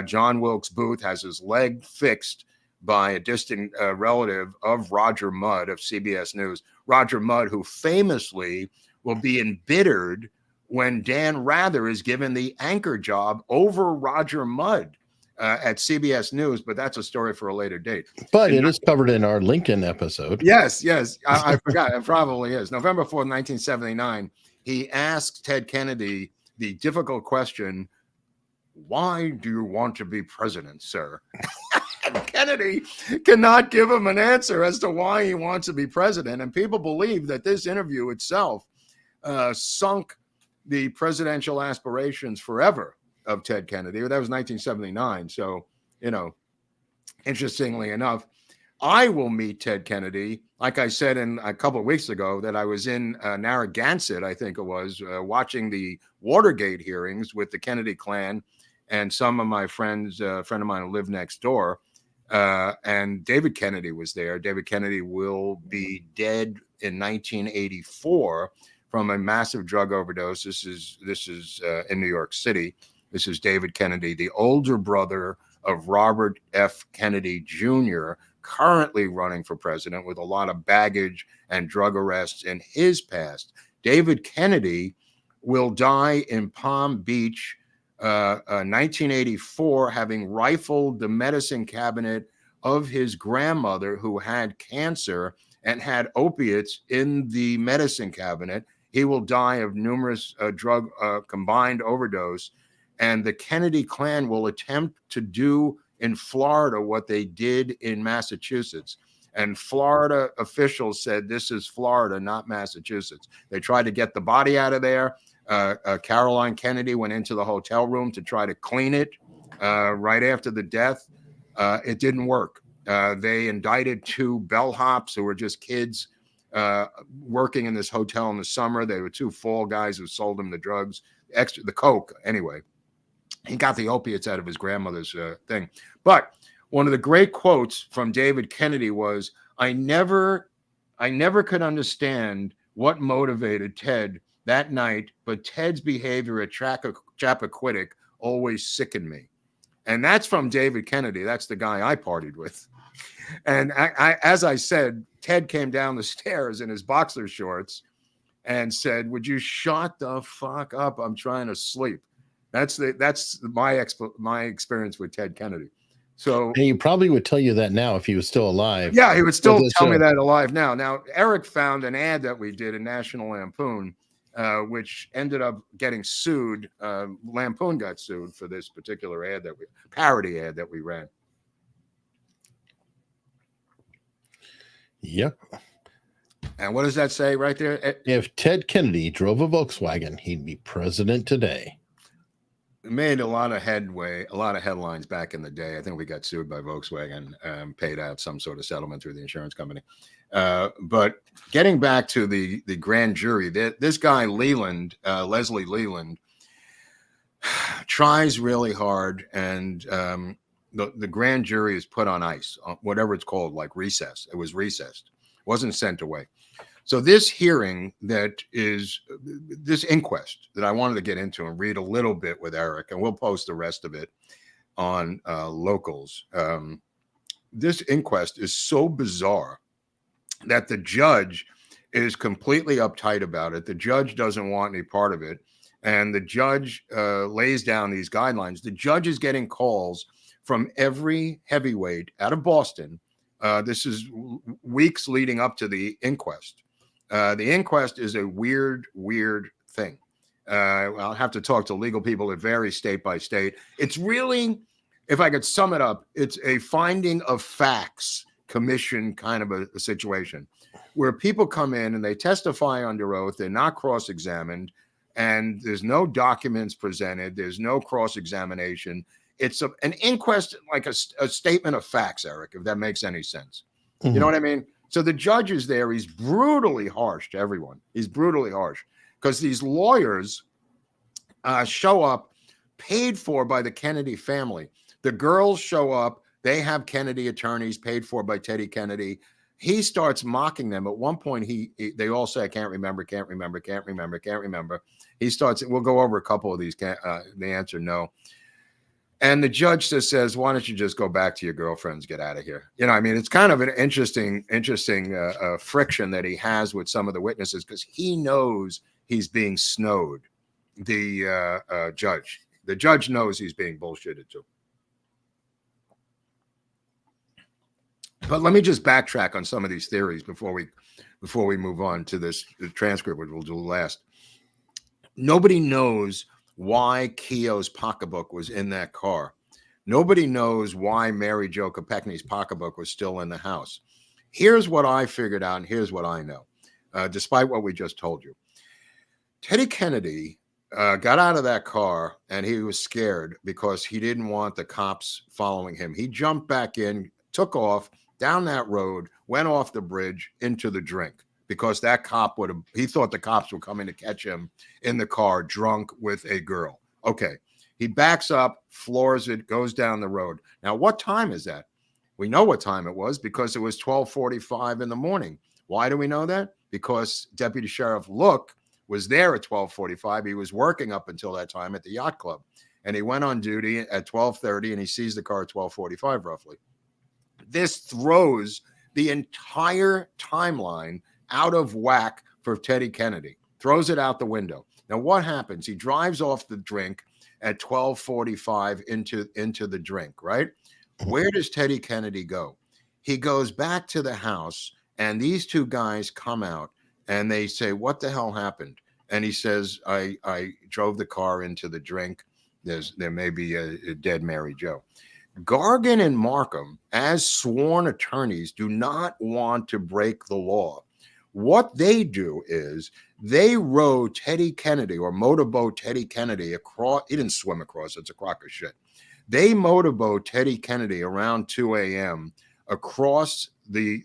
John Wilkes Booth has his leg fixed by a distant relative of Roger Mudd of CBS News. Roger Mudd, who famously will be embittered when Dan Rather is given the anchor job over Roger Mudd at CBS News, but that's a story for a later date. But it is covered in our Lincoln episode. Yes. I forgot. It probably is. November 4th, 1979, he asks Ted Kennedy the difficult question, why do you want to be president, sir? And Kennedy cannot give him an answer as to why he wants to be president. And people believe that this interview itself sunk the presidential aspirations forever of Ted Kennedy. That was 1979. So, interestingly enough, I will meet Ted Kennedy. Like I said a couple of weeks ago, that I was in Narragansett, I think it was, watching the Watergate hearings with the Kennedy clan and some of my friends, a friend of mine who lived next door. And David Kennedy was there. David Kennedy will be dead in 1984 from a massive drug overdose. This is in New York City. This is David Kennedy, the older brother of Robert F. Kennedy Jr., currently running for president with a lot of baggage and drug arrests in his past. David Kennedy will die in Palm Beach, 1984, having rifled the medicine cabinet of his grandmother who had cancer and had opiates in the medicine cabinet, he will die of numerous drug combined overdose. And the Kennedy clan will attempt to do in Florida what they did in Massachusetts. And Florida officials said, this is Florida, not Massachusetts. They tried to get the body out of there. Caroline Kennedy went into the hotel room to try to clean it right after the death. It didn't work. They indicted 2 bellhops who were just kids working in this hotel in the summer. They were 2 fall guys who sold him the drugs, the coke. Anyway, he got the opiates out of his grandmother's thing. But one of the great quotes from David Kennedy was, I never could understand what motivated Ted that night, but Ted's behavior at Chappaquiddick always sickened me. And that's from David Kennedy. That's the guy I partied with. And as I said, Ted came down the stairs in his boxer shorts and said, would you shut the fuck up? I'm trying to sleep. That's my experience with Ted Kennedy. So, and he probably would tell you that now if he was still alive. Yeah, he would still tell me that alive now. Now, Eric found an ad that we did in National Lampoon, which ended up getting sued. Lampoon got sued for this particular parody ad that we ran. Yep. And what does that say right there? If Ted Kennedy drove a Volkswagen, he'd be president today. It made a lot of headway, a lot of headlines back in the day. I think we got sued by Volkswagen, paid out some sort of settlement through the insurance company. But getting back to the grand jury, this guy Leland, Leslie Leland, tries really hard, and the grand jury is put on ice, whatever it's called, like recess. It was recessed, wasn't sent away. So this hearing this inquest that I wanted to get into and read a little bit with Eric, and we'll post the rest of it on Locals. This inquest is so bizarre that the judge is completely uptight about it. The judge doesn't want any part of it. And the judge lays down these guidelines. The judge is getting calls from every heavyweight out of Boston. This is weeks leading up to the inquest. The inquest is a weird thing. I'll have to talk to legal people. It varies state by state. It's really, if I could sum it up, it's a finding of facts commission kind of a situation where people come in and they testify under oath. They're not cross-examined, and there's no documents presented. There's no cross-examination. It's an inquest, like a statement of facts, Eric, if that makes any sense. Mm-hmm. You know what I mean? So the judge is there. He's brutally harsh to everyone. He's brutally harsh because these lawyers show up paid for by the Kennedy family. The girls show up. They have Kennedy attorneys paid for by Teddy Kennedy. He starts mocking them. At one point, they all say, I can't remember. He starts, we'll go over a couple of these. The answer, no. And the judge just says, why don't you just go back to your girlfriends, get out of here? You know, I mean, it's kind of an interesting friction that he has with some of the witnesses because he knows he's being snowed. The judge knows he's being bullshitted too. But let me just backtrack on some of these theories before we move on to the transcript, which we'll do last. Nobody knows why Keogh's pocketbook was in that car. Nobody knows why Mary Jo Kekney's pocketbook was still in the house. Here's what I figured out, and here's what I know, despite what we just told you. Teddy Kennedy got out of that car, and he was scared because he didn't want the cops following him. He jumped back in, took off down that road, went off the bridge into the drink. Because that cop he thought the cops were coming to catch him in the car drunk with a girl. Okay. He backs up, floors it, goes down the road. Now, what time is that? We know what time it was because it was 12:45 in the morning. Why do we know that? Because Deputy Sheriff Look was there at 12:45. He was working up until that time at the yacht club. And he went on duty at 12:30 and he sees the car at 12:45 roughly. This throws the entire timeline out of whack for Teddy Kennedy, throws it out the window. Now, what happens? He drives off the drink at 12:45 into the drink, right? Where does Teddy Kennedy go? He goes back to the house And these two guys come out and they say, "What the hell happened?" And he says, I drove the car into the drink. There may be a dead Mary Jo. Gargan and Markham, as sworn attorneys, do not want to break the law. What they do is they row Teddy Kennedy, or motorboat Teddy Kennedy, across. He didn't swim across. It's a crock of shit. They motorboat Teddy Kennedy around 2 a.m. across the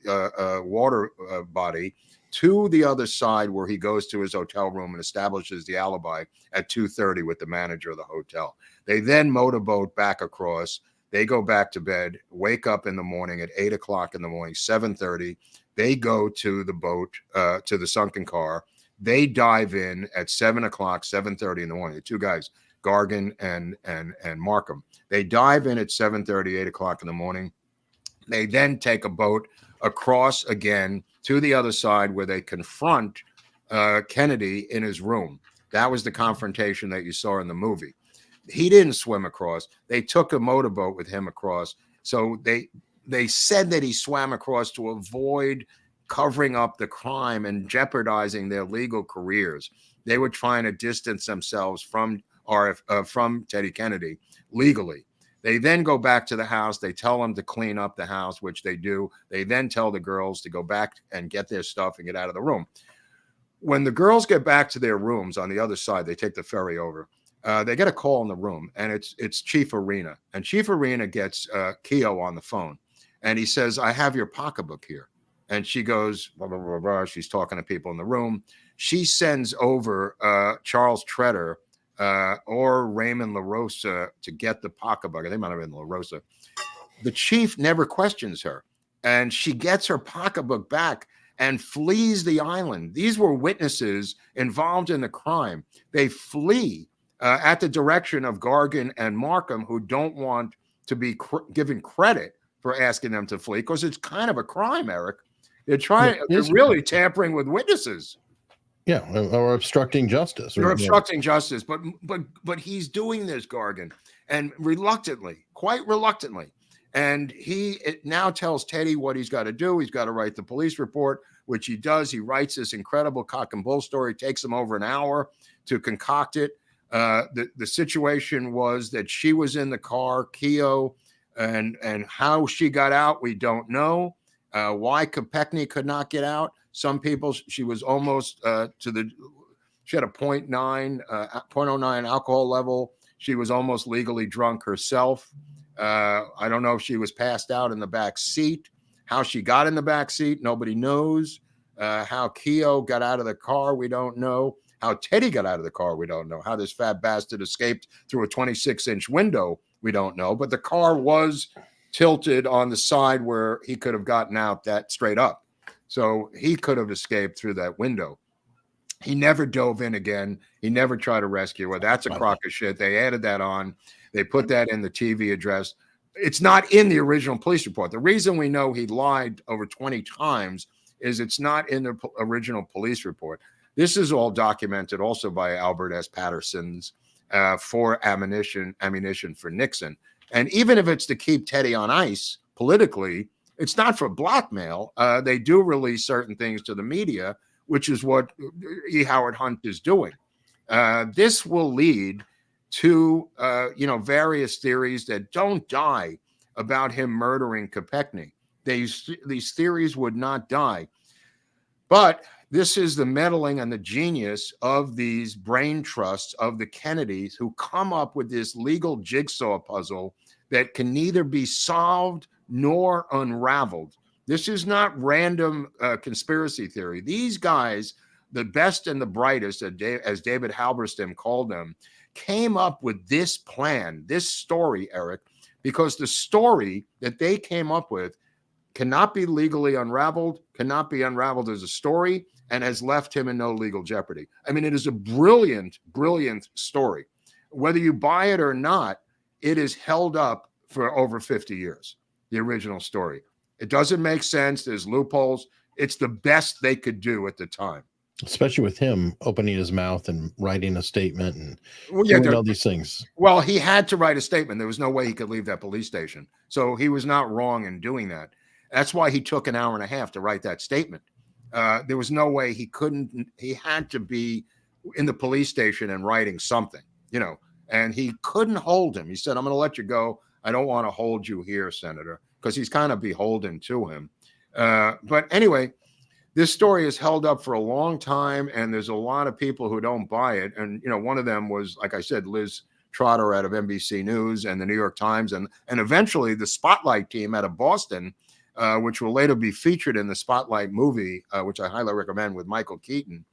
water body to the other side, where he goes to his hotel room and establishes the alibi at 2:30 with the manager of the hotel. They then motorboat back across. They go back to bed, wake up in the morning at 8 o'clock in the morning, 7:30. They go to the boat, to the sunken car. They dive in at 7 o'clock, 7:30 in the morning. The two guys, Gargan and Markham. They dive in at 7:30, 8 o'clock in the morning. They then take a boat across again to the other side, where they confront Kennedy in his room. That was the confrontation that you saw in the movie. He didn't swim across. They took a motorboat with him across. So they said that he swam across to avoid covering up the crime and jeopardizing their legal careers. They were trying to distance themselves from Teddy Kennedy legally. They then go back to the house. They tell them to clean up the house, which they do. They then tell the girls to go back and get their stuff and get out of the room. When the girls get back to their rooms on the other side, they take the ferry over. They get a call in the room, and it's Chief Arena. And Chief Arena gets Keogh on the phone, and he says, "I have your pocketbook here." And she goes, blah, blah, blah, blah. She's talking to people in the room. She sends over Charles Treader or Raymond LaRosa to get the pocketbook. They might have been LaRosa. The chief never questions her, and she gets her pocketbook back and flees the island. These were witnesses involved in the crime. They flee at the direction of Gargan and Markham, who don't want to be given credit for asking them to flee, because it's kind of a crime, Eric. They're really tampering with witnesses. Yeah, or obstructing justice. They're obstructing justice, but he's doing this, Gargan, and reluctantly, quite reluctantly. And he now tells Teddy what he's got to do. He's got to write the police report, which he does. He writes this incredible cock and bull story. It takes him over an hour to concoct it. The situation was that she was in the car, Keogh, and how she got out, we don't know. Why Chappaquiddick could not get out. Some people, she was almost she had a 0.09 alcohol level. She was almost legally drunk herself. I don't know if she was passed out in the back seat. How she got in the back seat, nobody knows. How Keogh got out of the car, we don't know. How Teddy got out of the car, we don't know. How this fat bastard escaped through a 26-inch window, we don't know. But the car was tilted on the side where he could have gotten out that straight up. So he could have escaped through that window. He never dove in again. He never tried to rescue her. That's a crock of shit. They added that on. They put that in the TV address. It's not in the original police report. The reason we know he lied over 20 times is it's not in the original police report. This is all documented also by Albert S. Patterson's for ammunition for Nixon. And even if it's to keep Teddy on ice politically, it's not for blackmail. They do release certain things to the media, which is what E. Howard Hunt is doing. This will lead to various theories that don't die about him murdering Chappaquiddick. These theories would not die. But this is the meddling and the genius of these brain trusts of the Kennedys, who come up with this legal jigsaw puzzle that can neither be solved nor unraveled. This is not random conspiracy theory. These guys, the best and the brightest, as David Halberstam called them, came up with this plan, this story, Eric, because the story that they came up with cannot be legally unraveled, cannot be unraveled as a story, and has left him in no legal jeopardy. I mean, it is a brilliant, brilliant story. Whether you buy it or not, it is held up for over 50 years, the original story. It doesn't make sense. There's loopholes. It's the best they could do at the time. Especially with him opening his mouth and writing a statement and doing all these things. Well, he had to write a statement. There was no way he could leave that police station. So he was not wrong in doing that. That's why he took an hour and a half to write that statement. There was no way he had to be in the police station and writing something, and he couldn't hold him. He said, I'm going to let you go. I don't want to hold you here, Senator, because he's kind of beholden to him. But anyway, this story is held up for a long time, and there's a lot of people who don't buy it. And, one of them was, like I said, Liz Trotter out of NBC News and the New York Times, and eventually the Spotlight team out of Boston, which will later be featured in the Spotlight movie, which I highly recommend, with Michael Keaton.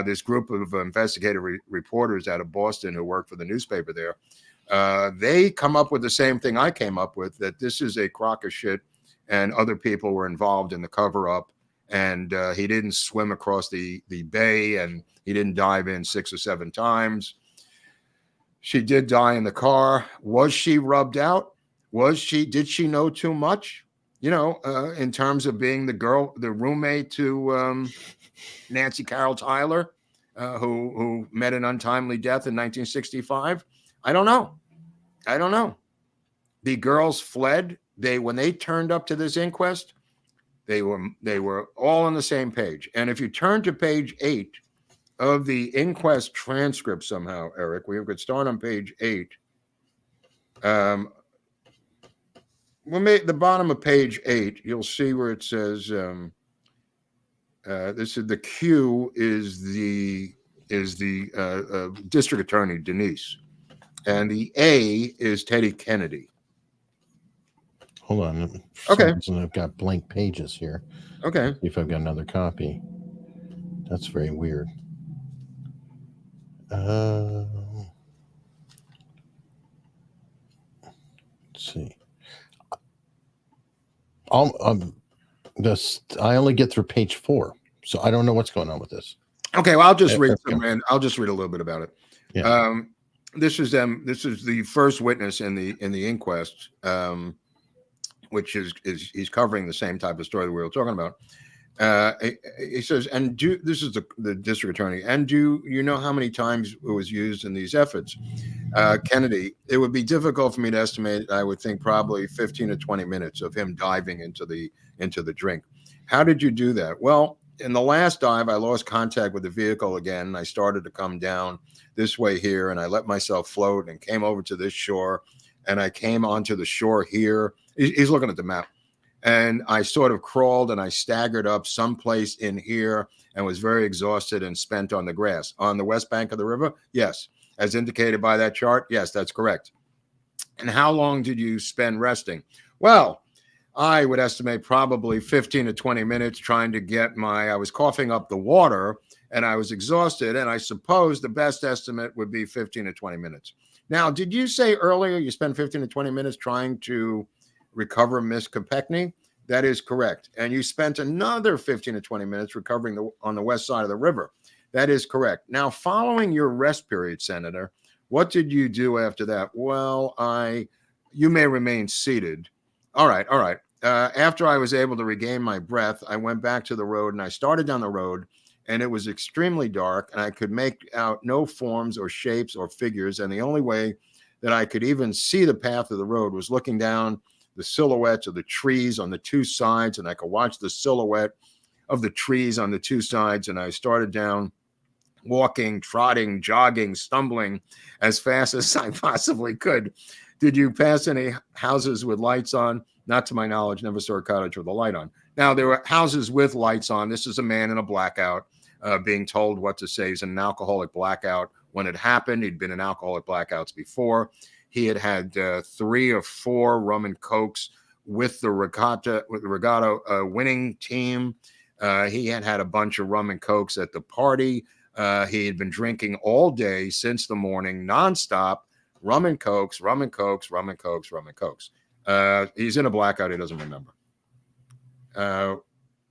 This group of investigative reporters out of Boston who work for the newspaper there, they come up with the same thing I came up with, that this is a crock of shit and other people were involved in the cover-up, and he didn't swim across the bay, and he didn't dive in 6 or 7 times. She did die in the car. Was she rubbed out? Did she know too much? In terms of being the roommate to Nancy Carroll Tyler, who met an untimely death in 1965. I don't know. The girls fled. When they turned up to this inquest, they were all on the same page. And if you turn to page 8 of the inquest transcript somehow, Eric, we could start on page 8. The bottom of page 8, you'll see where it says, this is the Q is the district attorney Denise, and the A is Teddy Kennedy. Hold on. Okay. I've got blank pages here. Okay. See if I've got another copy. That's very weird. Let's see. I only get through page 4, so I don't know what's going on with this. Okay, well, I'll just read I'll just read a little bit about it. Yeah. This is the first witness in the inquest, which is he's covering the same type of story that we were talking about. He says, this is the district attorney, and do you know how many times it was used in these efforts? Kennedy, it would be difficult for me to estimate. I would think probably 15 to 20 minutes of him diving into the drink. How did you do that? Well, in the last dive, I lost contact with the vehicle again. I started to come down this way here, and I let myself float and came over to this shore, and I came onto the shore here. He's looking at the map. And I sort of crawled and I staggered up someplace in here and was very exhausted and spent on the grass. On the west bank of the river? Yes. As indicated by that chart? Yes, that's correct. And how long did you spend resting? Well, I would estimate probably 15 to 20 minutes trying to get I was coughing up the water and I was exhausted. And I suppose the best estimate would be 15 to 20 minutes. Now, did you say earlier you spent 15 to 20 minutes trying to recover Miss Chappaquiddick? That is correct. And you spent another 15 to 20 minutes recovering on the west side of the river. That is correct. Now, following your rest period, Senator, what did you do after that? Well, you may remain seated. All right. After I was able to regain my breath, I went back to the road and I started down the road, and it was extremely dark and I could make out no forms or shapes or figures. And the only way that I could even see the path of the road was looking down the silhouettes of the trees on the two sides, and I could watch the silhouette of the trees on the two sides. And I started down, walking, trotting, jogging, stumbling as fast as I possibly could. Did you pass any houses with lights on? Not to my knowledge, never saw a cottage with a light on. Now, there were houses with lights on. This is a man in a blackout being told what to say. He's in an alcoholic blackout. When it happened, he'd been in alcoholic blackouts before. He had 3 or 4 rum and cokes with the regatta winning team. He had a bunch of rum and cokes at the party. He had been drinking all day since the morning, nonstop, rum and cokes, rum and cokes, rum and cokes, rum and cokes. He's in a blackout. He doesn't remember.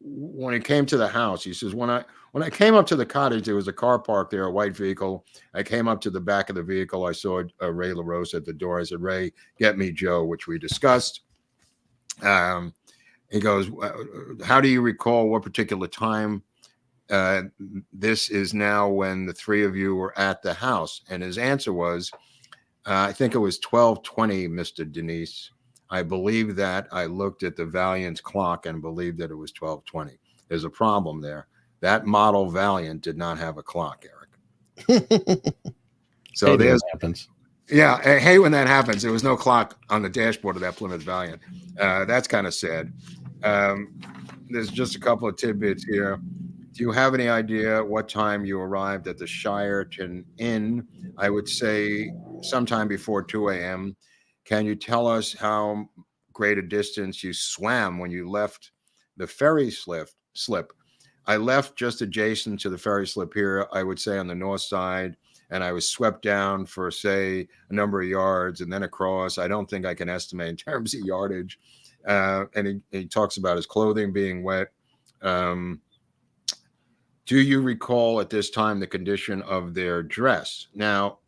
When he came to the house, he says, when I came up to the cottage, there was a car parked there, a white vehicle. I came up to the back of the vehicle. I saw Ray LaRose at the door. I said, Ray, get me Joe, which we discussed. He goes, how do you recall what particular time this is now when the 3 of you were at the house? And his answer was, I think it was 12:20, Mr. Denise. I believe that. I looked at the Valiant's clock and believed that it was 12:20. There's a problem there. That model Valiant did not have a clock, Eric. So there's happens. Yeah, I hate when that happens. There was no clock on the dashboard of that Plymouth Valiant. That's kind of sad. There's just a couple of tidbits here. Do you have any idea what time you arrived at the Shireton Inn? I would say sometime before 2 a.m. Can you tell us how great a distance you swam when you left the ferry slip? I left just adjacent to the ferry slip here, I would say on the north side, and I was swept down for, say, a number of yards and then across. I don't think I can estimate in terms of yardage. And he talks about his clothing being wet. Do you recall at this time the condition of their dress? Now,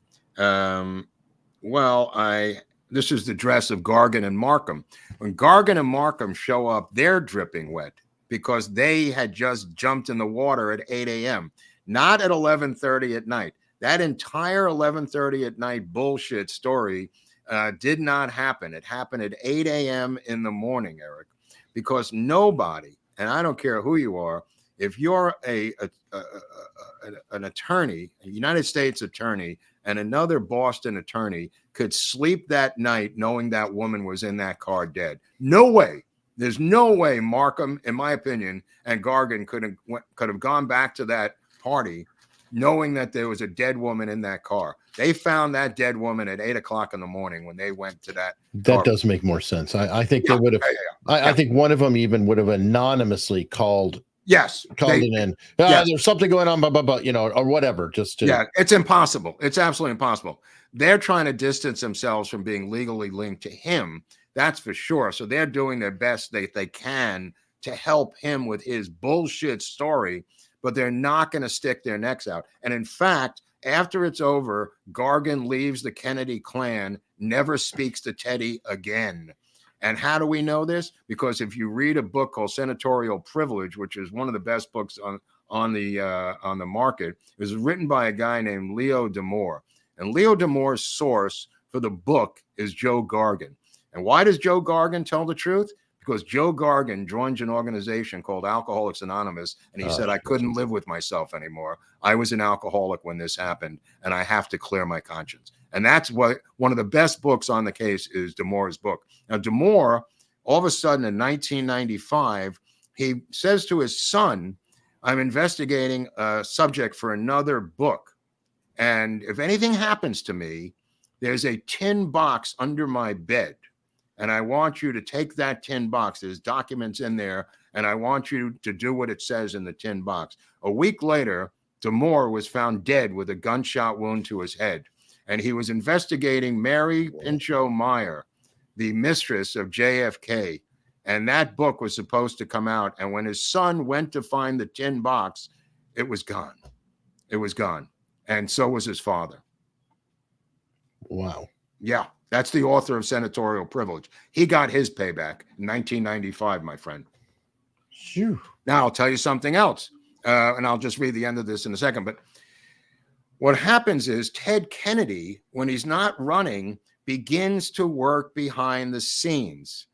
this is the dress of Gargan and Markham. When Gargan and Markham show up, they're dripping wet because they had just jumped in the water at 8 a.m., not at 11:30 at night. That entire 11:30 at night bullshit story did not happen. It happened at 8 a.m. in the morning, Eric, because nobody, and I don't care who you are, if you're an attorney, a United States attorney, and another Boston attorney could sleep that night knowing that woman was in that car dead. No way. There's no way Markham, in my opinion, and Gargan could have gone back to that party knowing that there was a dead woman in that car. They found that dead woman at 8 o'clock in the morning when they went to that. That does make more sense. I think they would have. I think one of them even would have anonymously called. Yes, it in. There's something going on, or whatever. It's impossible. It's absolutely impossible. They're trying to distance themselves from being legally linked to him. That's for sure. So they're doing their best they can to help him with his bullshit story, but they're not going to stick their necks out. And in fact, after it's over, Gargan leaves the Kennedy clan, never speaks to Teddy again. And how do we know this? Because if you read a book called Senatorial Privilege, which is one of the best books on the market, it was written by a guy named Leo D'Amour. And Leo D'Amour's source for the book is Jo Gargan. And why does Jo Gargan tell the truth? Because Jo Gargan joined an organization called Alcoholics Anonymous, and he said, I couldn't live with myself anymore. I was an alcoholic when this happened, and I have to clear my conscience. And that's what one of the best books on the case is D'Amour's book. Now, D'Amour, all of a sudden in 1995, he says to his son, I'm investigating a subject for another book. And if anything happens to me, there's a tin box under my bed. And I want you to take that tin box. There's documents in there. And I want you to do what it says in the tin box. A week later, D'Amour was found dead with a gunshot wound to his head. And he was investigating Mary Pinchot Meyer, the mistress of JFK. And that book was supposed to come out. And when his son went to find the tin box, it was gone. It was gone. And so was his father. Wow. Yeah, that's the author of Senatorial Privilege. He got his payback in 1995, my friend. Phew. Now, I'll tell you something else. And I'll just read the end of this in a second. But what happens is Ted Kennedy, when he's not running, begins to work behind the scenes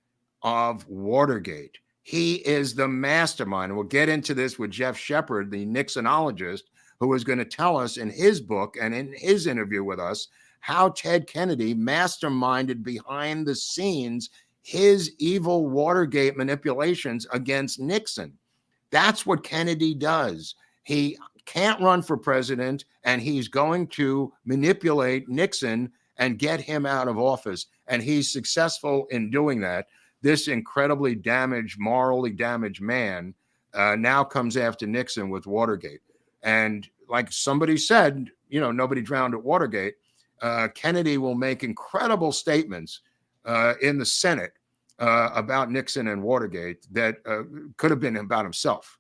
of Watergate. He is the mastermind. We'll get into this with Jeff Shepard, the Nixonologist, who is going to tell us in his book and in his interview with us how Ted Kennedy masterminded behind the scenes his evil Watergate manipulations against Nixon. That's what Kennedy does. He can't run for president, and he's going to manipulate Nixon and get him out of office. And he's successful in doing that. This incredibly damaged, morally damaged man now comes after Nixon with Watergate. And like somebody said, nobody drowned at Watergate. Kennedy will make incredible statements in the Senate about Nixon and Watergate that could have been about himself.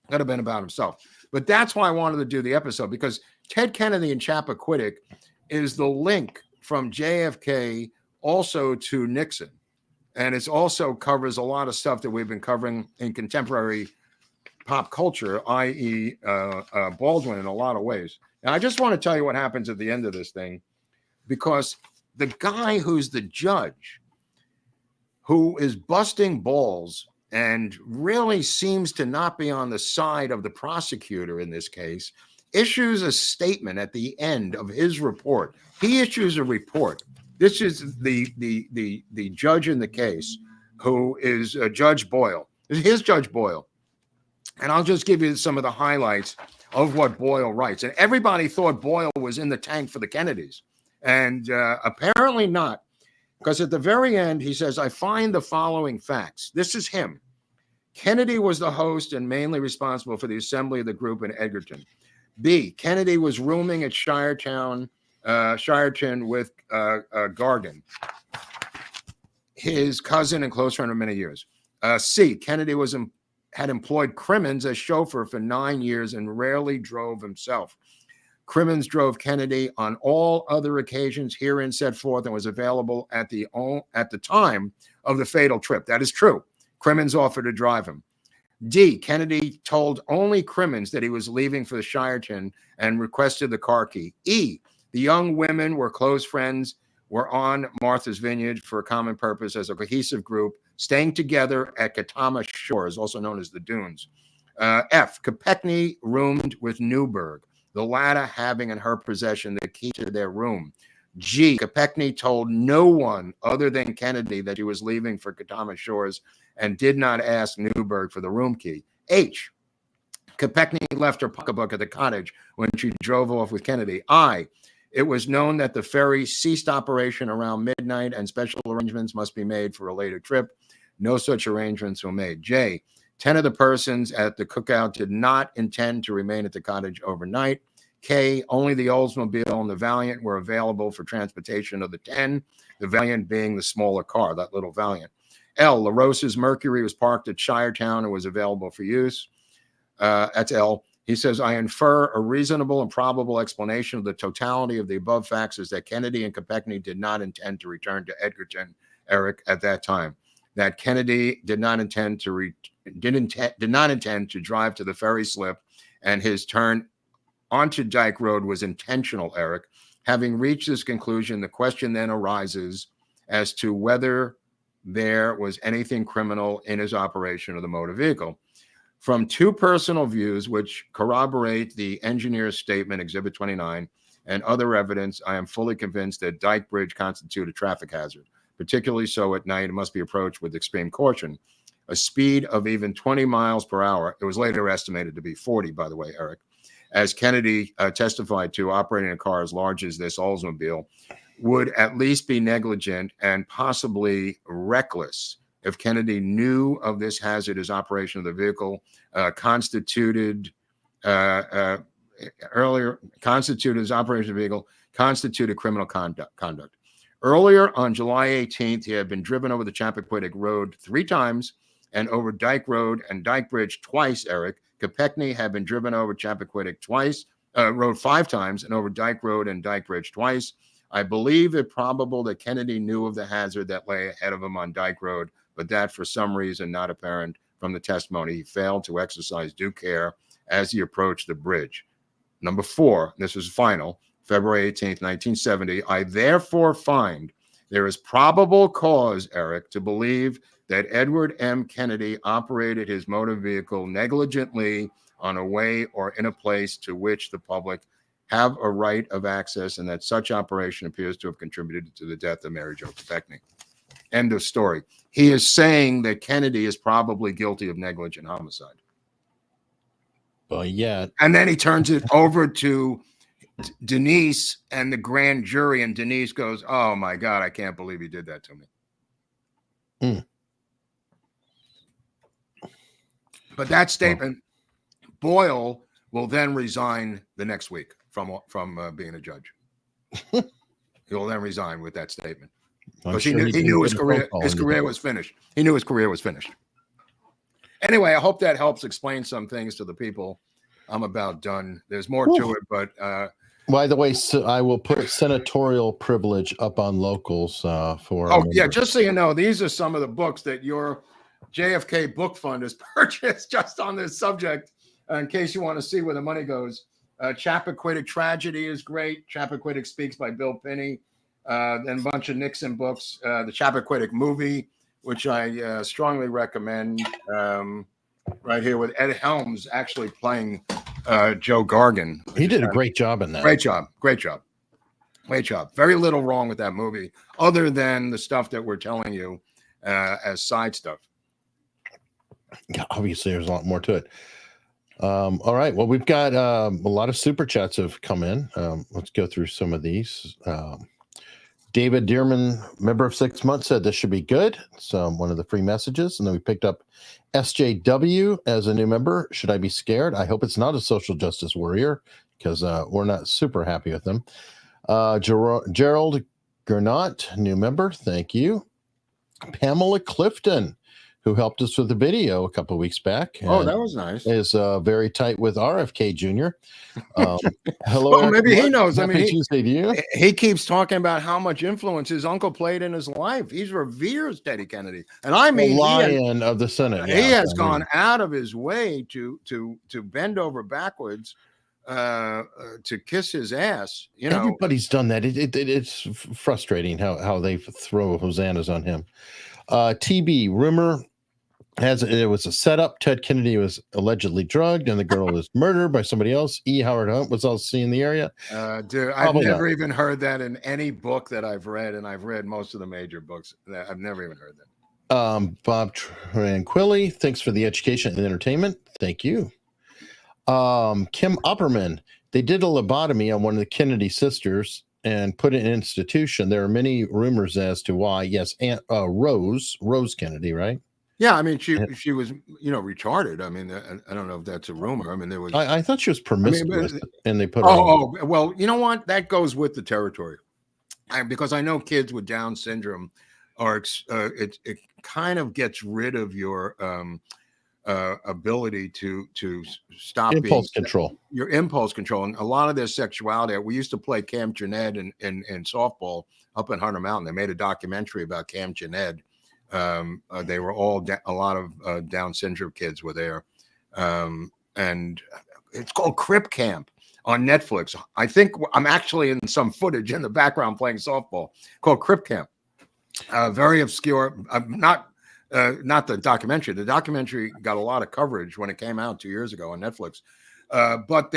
Could have been about himself. But that's why I wanted to do the episode, because Ted Kennedy and Chappaquiddick is the link from JFK also to Nixon. And it also covers a lot of stuff that we've been covering in contemporary pop culture, i.e. Baldwin, in a lot of ways. And I just want to tell you what happens at the end of this thing, because the guy who's the judge who is busting balls and really seems to not be on the side of the prosecutor in this case, issues a statement at the end of his report. He issues a report. This is the judge in the case, who is Judge Boyle. Here's Judge Boyle. And I'll just give you some of the highlights of what Boyle writes. And everybody thought Boyle was in the tank for the Kennedys. And apparently not. Because at the very end, he says, I find the following facts. This is him. Kennedy was the host and mainly responsible for the assembly of the group in Edgerton. B, Kennedy was rooming at Shireton with Gargan, his cousin and close friend of many years. C, Kennedy had employed Crimmins as chauffeur for 9 years and rarely drove himself. Crimmins drove Kennedy on all other occasions herein set forth and was available at the time of the fatal trip. That is true. Crimmins offered to drive him. D, Kennedy told only Crimmins that he was leaving for the Shireton and requested the car key. E, the young women were close friends, were on Martha's Vineyard for a common purpose as a cohesive group, staying together at Katama Shores, also known as the Dunes. F, Chappaquiddick roomed with Newberg, the latter having in her possession the key to their room. G, Chappaquiddick told no one other than Kennedy that he was leaving for Katama Shores and did not ask Newberg for the room key. H, Chappaquiddick left her pocketbook at the cottage when she drove off with Kennedy. I, it was known that the ferry ceased operation around midnight and special arrangements must be made for a later trip. No such arrangements were made. J, 10 of the persons at the cookout did not intend to remain at the cottage overnight. K, only the Oldsmobile and the Valiant were available for transportation of the 10, the Valiant being the smaller car, that little Valiant. L, LaRosa's Mercury was parked at Shiretown and was available for use. That's L. He says, I infer a reasonable and probable explanation of the totality of the above facts is that Kennedy and Chappaquiddick did not intend to return to Edgerton, Eric, at that time. That Kennedy did not intend to drive to the ferry slip, and his turn onto Dyke Road was intentional, Eric. Having reached this conclusion, the question then arises as to whether there was anything criminal in his operation of the motor vehicle. From two personal views, which corroborate the engineer's statement, Exhibit 29, and other evidence, I am fully convinced that Dyke Bridge constitutes a traffic hazard, particularly so at night. It must be approached with extreme caution. A speed of even 20 miles per hour, it was later estimated to be 40, by the way, Eric, as Kennedy testified to, operating a car as large as this Oldsmobile, would at least be negligent and possibly reckless. If Kennedy knew of this hazardous operation of the vehicle, constituted criminal conduct. Earlier on July 18th, he had been driven over the Chappaquiddick Road 3 times and over Dyke Road and Dyke Bridge twice, Eric. Chappaquiddick had been driven over Chappaquiddick Road 5 times and over Dyke Road and Dyke Bridge twice. I believe it probable that Kennedy knew of the hazard that lay ahead of him on Dyke Road, but that for some reason not apparent from the testimony, he failed to exercise due care as he approached the bridge. Number 4, this is final, February 18th, 1970. I therefore find there is probable cause, Eric, to believe that Edward M. Kennedy operated his motor vehicle negligently on a way or in a place to which the public have a right of access, and that such operation appears to have contributed to the death of Mary Jo Kekney. End of story. He is saying that Kennedy is probably guilty of negligent homicide. Well, yeah. And then he turns it over to Denise and the grand jury, and Denise goes, oh my God, I can't believe he did that to me. But that statement, Boyle will then resign the next week from being a judge. He'll then resign with that statement. Because he knew his career was finished. He knew his career was finished. Anyway, I hope that helps explain some things to the people. I'm about done. There's more to it, but by the way, so I will put senatorial privilege up on locals for. Oh yeah, just so you know, these are some of the books that your JFK book fund has purchased just on this subject. In case you want to see where the money goes, Chappaquiddick Tragedy is great. Chappaquiddick Speaks by Bill Pinney. Then a bunch of Nixon books. The Chappaquiddick movie which I strongly recommend. Right here with Ed Helms actually playing Joe Gargan. He did a great job in that. Great job. Very little wrong with that movie, other than the stuff that we're telling you as side stuff. Yeah, obviously, there's a lot more to it. All right. Well, we've got a lot of super chats have come in. Let's go through some of these. David Dearman, member of 6 months, said this should be good. So one of the free messages. And then we picked up SJW as a new member. Should I be scared? I hope it's not a social justice warrior, because we're not super happy with them. Gerald Gernot, new member. Thank you. Pamela Clifton, who helped us with the video a couple of weeks back. Oh, that was nice. Is very tight with RFK Jr. Hello. Well, maybe he knows. Happy I mean, Tuesday to you. He keeps talking about how much influence his uncle played in his life. He reveres Teddy Kennedy, and I mean, the lion of the Senate. He has gone out of his way to bend over backwards to kiss his ass. You know, everybody's done that. It's frustrating how they throw hosannas on him. TB rumor has it was a setup. Ted Kennedy was allegedly drugged, and the girl was murdered by somebody else. E. Howard Hunt was also seen in the area. Dude, I've never even heard that in any book that I've read, and I've read most of the major books. I've never even heard that. Bob Tranquilli, thanks for the education and entertainment. Thank you. Kim Upperman, they did a lobotomy on one of the Kennedy sisters and put it in an institution. There are many rumors as to why. Yes, Aunt Rose Kennedy, right? Yeah, I mean, she was, retarded. I mean, I don't know if that's a rumor. I mean, there was. I thought she was promiscuous, and they put. Well, you know what? That goes with the territory, because I know kids with Down syndrome are. It kind of gets rid of your ability to stop impulse control. Your impulse control, and a lot of their sexuality. We used to play Camp Janed in softball up in Hunter Mountain. They made a documentary about Camp Janed. They were all a lot of Down syndrome kids were there, and it's called Crip Camp on Netflix. I think I'm actually in some footage in the background playing softball called Crip Camp. Very obscure. Not the documentary. The documentary got a lot of coverage when it came out 2 years ago on Netflix, but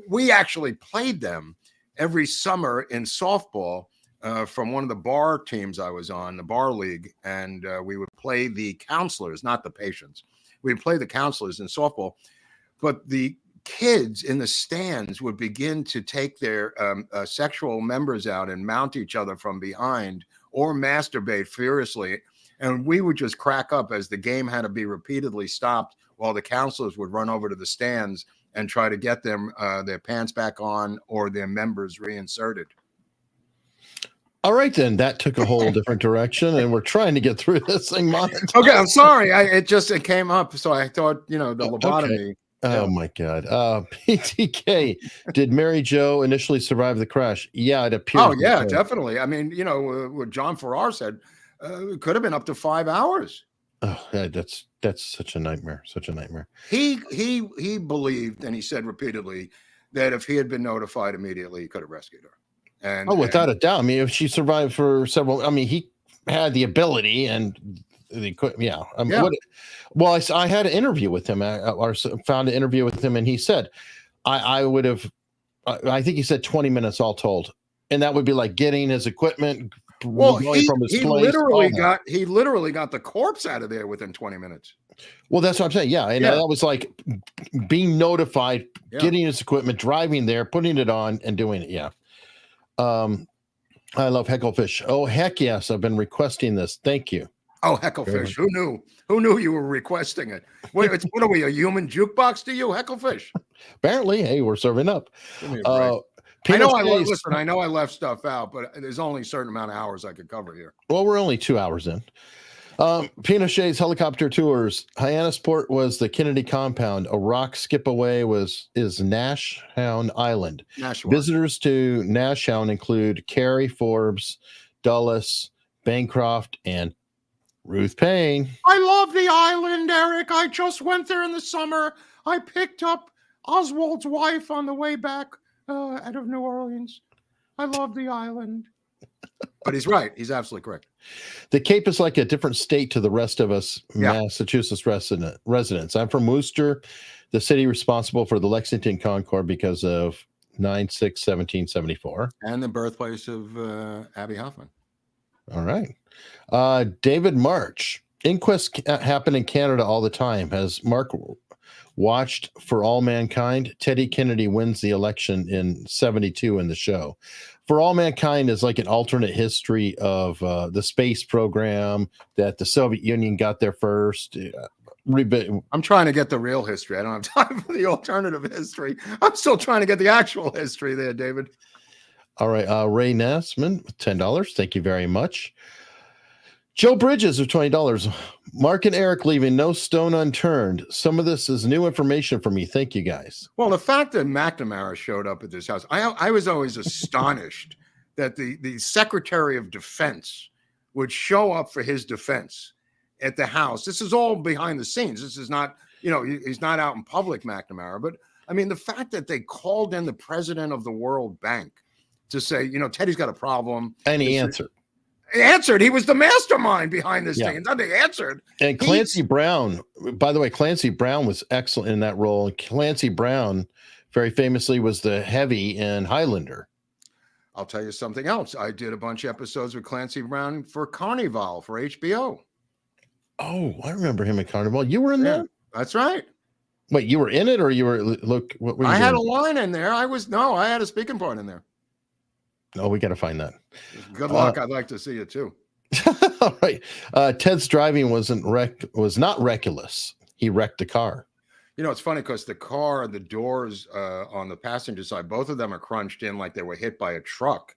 we actually played them every summer in softball. From one of the bar teams I was on, the bar league, and we would play the counselors, not the patients. We'd play the counselors in softball, but the kids in the stands would begin to take their sexual members out and mount each other from behind or masturbate furiously. And we would just crack up as the game had to be repeatedly stopped while the counselors would run over to the stands and try to get them their pants back on or their members reinserted. All right, then that took a whole different direction, and we're trying to get through this thing. Okay, I'm sorry. It came up, so I thought the lobotomy. Okay. Oh my God. PTK, did Mary Jo initially survive the crash? Yeah, it appears. Oh yeah, definitely. I mean, what John Farrar said, it could have been up to 5 hours. Oh, that's such a nightmare. Such a nightmare. He believed, and he said repeatedly, that if he had been notified immediately, he could have rescued her. And without a doubt. I mean, if she survived for several, I mean, he had the ability, and they could, yeah. I had an interview with him. I found an interview with him, and he said, I would have. I think he said 20 minutes all told, and that would be like getting his equipment. Well, he literally got the corpse out of there within 20 minutes. Well, that's what I'm saying. Yeah, and that was like being notified, getting his equipment, driving there, putting it on, and doing it. Yeah. I love Hecklefish. Oh, heck yes. I've been requesting this. Thank you. Oh, Hecklefish. Who knew? Who knew you were requesting it? What are we, a human jukebox to you, Hecklefish? Apparently. Hey, we're serving up. Give me a break. I know I left stuff out, but there's only a certain amount of hours I could cover here. Well, we're only 2 hours in. Pinochet's helicopter tours. Hyannisport was the Kennedy compound. A rock skip away is Nashhound Island. Visitors to Nashhound include Carrie Forbes, Dulles, Bancroft, and Ruth Payne. I love the island, Eric. I just went there in the summer. I picked up Oswald's wife on the way back out of New Orleans. I love the island. But he's right. He's absolutely correct. The Cape is like a different state to the rest of us Yeah. Massachusetts residents. I'm from Worcester, the city responsible for the Lexington Concord because of 9/6/1774. And the birthplace of Abby Hoffman. All right. David March. Inquests happen in Canada all the time. Has Mark watched For All Mankind? Teddy Kennedy wins the election in 72 in the show. For All Mankind is like an alternate history of the space program that the Soviet Union got there first. I'm trying to get the real history. I don't have time for the alternative history. I'm still trying to get the actual history there, David. All right. Ray Nassman, $10. Thank you very much. Joe Bridges of $20. Mark and Eric leaving no stone unturned. Some of this is new information for me. Thank you, guys. Well, the fact that McNamara showed up at this house, I was always astonished that the Secretary of Defense would show up for his defense at the house. This is all behind the scenes. This is not, he's not out in public, McNamara. But I mean, the fact that they called in the president of the World Bank to say, Teddy's got a problem. And he answered. He answered. He was the mastermind behind this thing. Nothing answered. And Clancy Brown, by the way, Clancy Brown was excellent in that role. Clancy Brown, very famously, was the heavy in Highlander. I'll tell you something else. I did a bunch of episodes with Clancy Brown for Carnival for HBO. Oh, I remember him at Carnival. You were in that? That's right. Wait, you were in it, or you were what were you I doing? had a line in there. I had a speaking part in there. Oh, we got to find that. Good luck. I'd like to see it too. All right. Ted's driving was not reckless. He wrecked the car. It's funny because the car and the doors on the passenger side, both of them are crunched in like they were hit by a truck,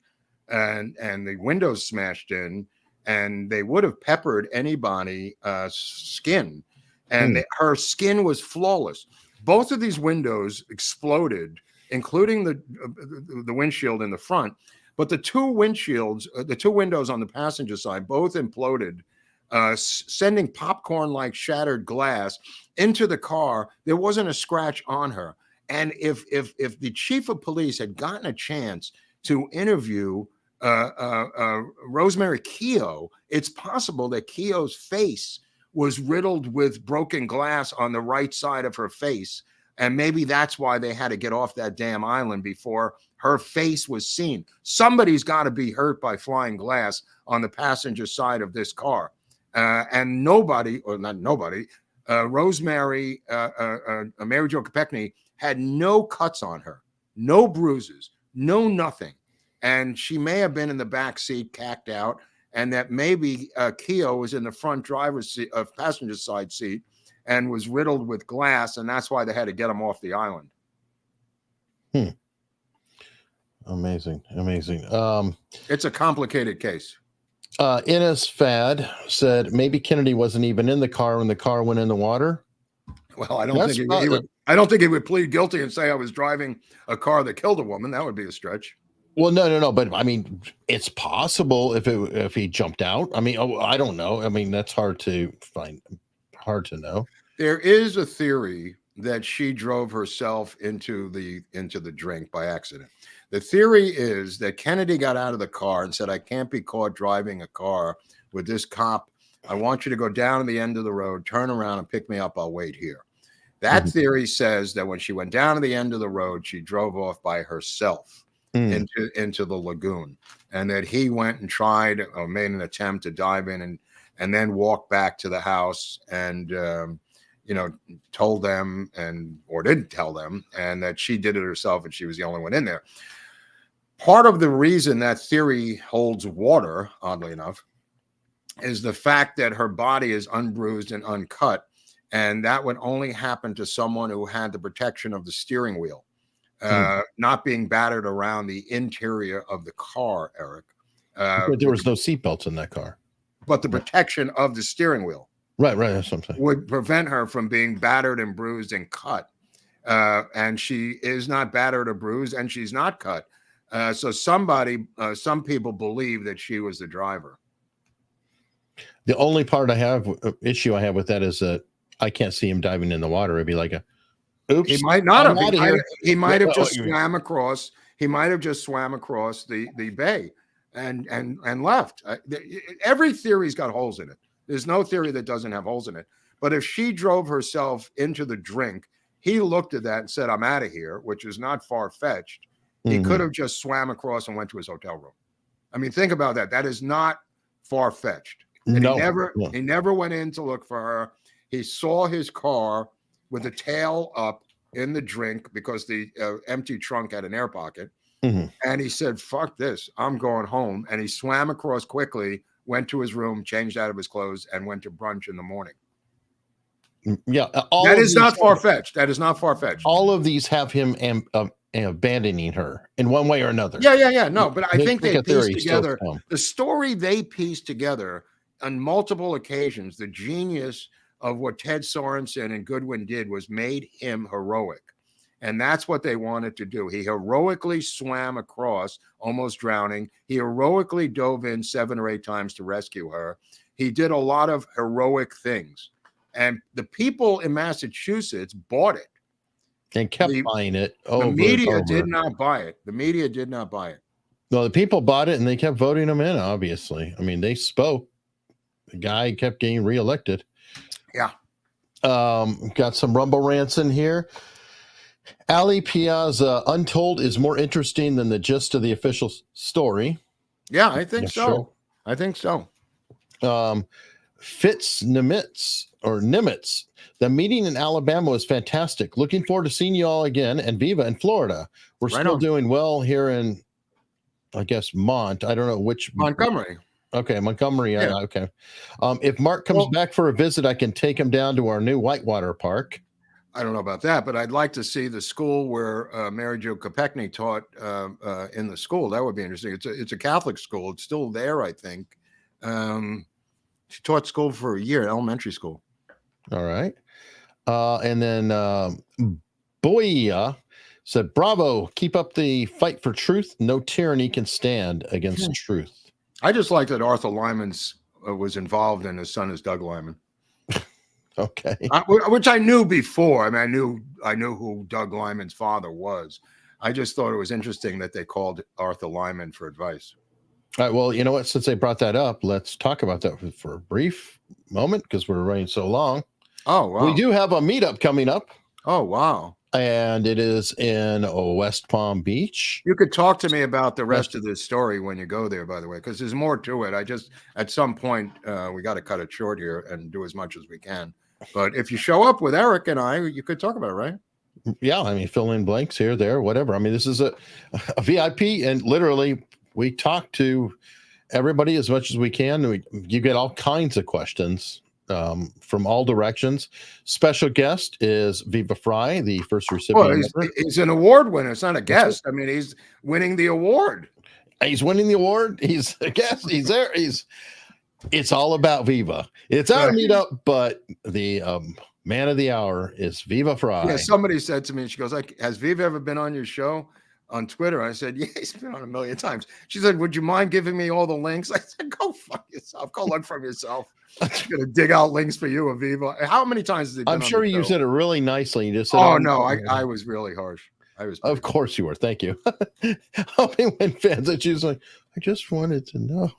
and the windows smashed in, and they would have peppered anybody's skin, and her skin was flawless. Both of these windows exploded, including the windshield in the front. But the two windows on the passenger side, both imploded, sending popcorn-like shattered glass into the car. There wasn't a scratch on her. And if the chief of police had gotten a chance to interview Rosemary Keogh, it's possible that Keogh's face was riddled with broken glass on the right side of her face. And maybe that's why they had to get off that damn island before her face was seen. Somebody's got to be hurt by flying glass on the passenger side of this car. And Rosemary, Mary Jo Kekney, had no cuts on her, no bruises, no nothing. And she may have been in the back seat, cacked out, and that maybe Keogh was in the front driver's seat, passenger side seat, and was riddled with glass, and that's why they had to get him off the island. Amazing. It's a complicated case. Innes Fad said maybe Kennedy wasn't even in the car when the car went in the water. Well, I don't think he would plead guilty and say I was driving a car that killed a woman. That would be a stretch. Well, no. But I mean, it's possible if he jumped out. I mean, I don't know. I mean, that's hard to know. There is a theory that she drove herself into the drink by accident. The theory is that Kennedy got out of the car and said, I can't be caught driving a car with this cop. I want you to go down to the end of the road, turn around and pick me up. I'll wait here. That theory says that when she went down to the end of the road, she drove off by herself into the lagoon, and that he went and tried or made an attempt to dive in and then walked back to the house and told them or didn't tell them, and that she did it herself and she was the only one in there. Part of the reason that theory holds water, oddly enough, is the fact that her body is unbruised and uncut, and that would only happen to someone who had the protection of the steering wheel, not being battered around the interior of the car, Eric. But there was no seatbelts in that car. But the protection of the steering wheel. Right. That's what I'm saying. Would prevent her from being battered and bruised and cut. And she is not battered or bruised, and she's not cut. So some people believe that she was the driver. The only issue I have with that is that I can't see him diving in the water. It'd be like oops. He might not have. He might have just swam across. He might have just swam across the bay. and left. Every theory's got holes in it. There's no theory that doesn't have holes in it. But if she drove herself into the drink, he looked at that and said, I'm out of here, which is not far-fetched. He could have just swam across and went to his hotel room. I mean, think about that. That is not far-fetched. And he never went in to look for her. He saw his car with the tail up in the drink because the empty trunk had an air pocket. And he said, fuck this, I'm going home. And he swam across quickly, went to his room, changed out of his clothes, and went to brunch in the morning. Yeah. That is not far-fetched. That is not far-fetched. All of these have him abandoning her in one way or another. Yeah. No, but I think they pieced together the story they pieced together on multiple occasions. The genius of what Ted Sorensen and Goodwin did was made him heroic. And that's what they wanted to do. He heroically swam across, almost drowning. He heroically dove in 7 or 8 times to rescue her. He did a lot of heroic things. And the people in Massachusetts bought it. And kept buying it. The media did not buy it. The media did not buy it. No, the people bought it and they kept voting him in, obviously. I mean, they spoke. The guy kept getting reelected. Yeah. Got some rumble rants in here. Ali Piazza, Untold is more interesting than the gist of the official story. Yeah, I think so. Sure. I think so. Fitz Nimitz, the meeting in Alabama was fantastic. Looking forward to seeing you all again. And Viva in Florida. We're still doing well here in, I guess, I don't know which. Montgomery. Okay, Montgomery. Yeah. Okay. If Mark comes back for a visit, I can take him down to our new Whitewater Park. I don't know about that, but I'd like to see the school where Mary Jo Kekney taught in the school. That would be interesting. It's a Catholic school. It's still there, I think. She taught school for a year, elementary school. All right. And then Boya said, bravo, keep up the fight for truth. No tyranny can stand against truth. I just like that Arthur Lyman was involved and his son is Doug Lyman. Okay. Which I knew before. I mean, I knew who Doug Lyman's father was. I just thought it was interesting that they called Arthur Lyman for advice. All right. Well, you know what? Since they brought that up, let's talk about that for a brief moment because we're running so long. Oh, wow. We do have a meetup coming up. Oh, wow. And it is in West Palm Beach. You could talk to me about the rest of this story when you go there, by the way, because there's more to it. At some point, we got to cut it short here and do as much as we can. But if you show up with Eric and I, you could talk about it, right? Yeah. I mean, fill in blanks here, there, whatever. I mean, this is a VIP, and literally we talk to everybody as much as we can. You get all kinds of questions from all directions. Special guest is Viva Fry, the first recipient. Well, he's an award winner. It's not a guest. I mean, he's winning the award. He's winning the award. He's a guest. He's there. It's all about Viva. It's our meetup, but the man of the hour is Viva Fry. Yeah, somebody said to me, she goes, has Viva ever been on your show on Twitter? I said, yeah, he's been on a million times. She said, would you mind giving me all the links? I said, go fuck yourself. Go look for yourself. I'm going to dig out links for you, Aviva. How many times has he been I'm sure you said it really nicely. You just said, oh, no, I was really harsh. Of course you were. Thank you. How many fans that she was like, I just wanted to know.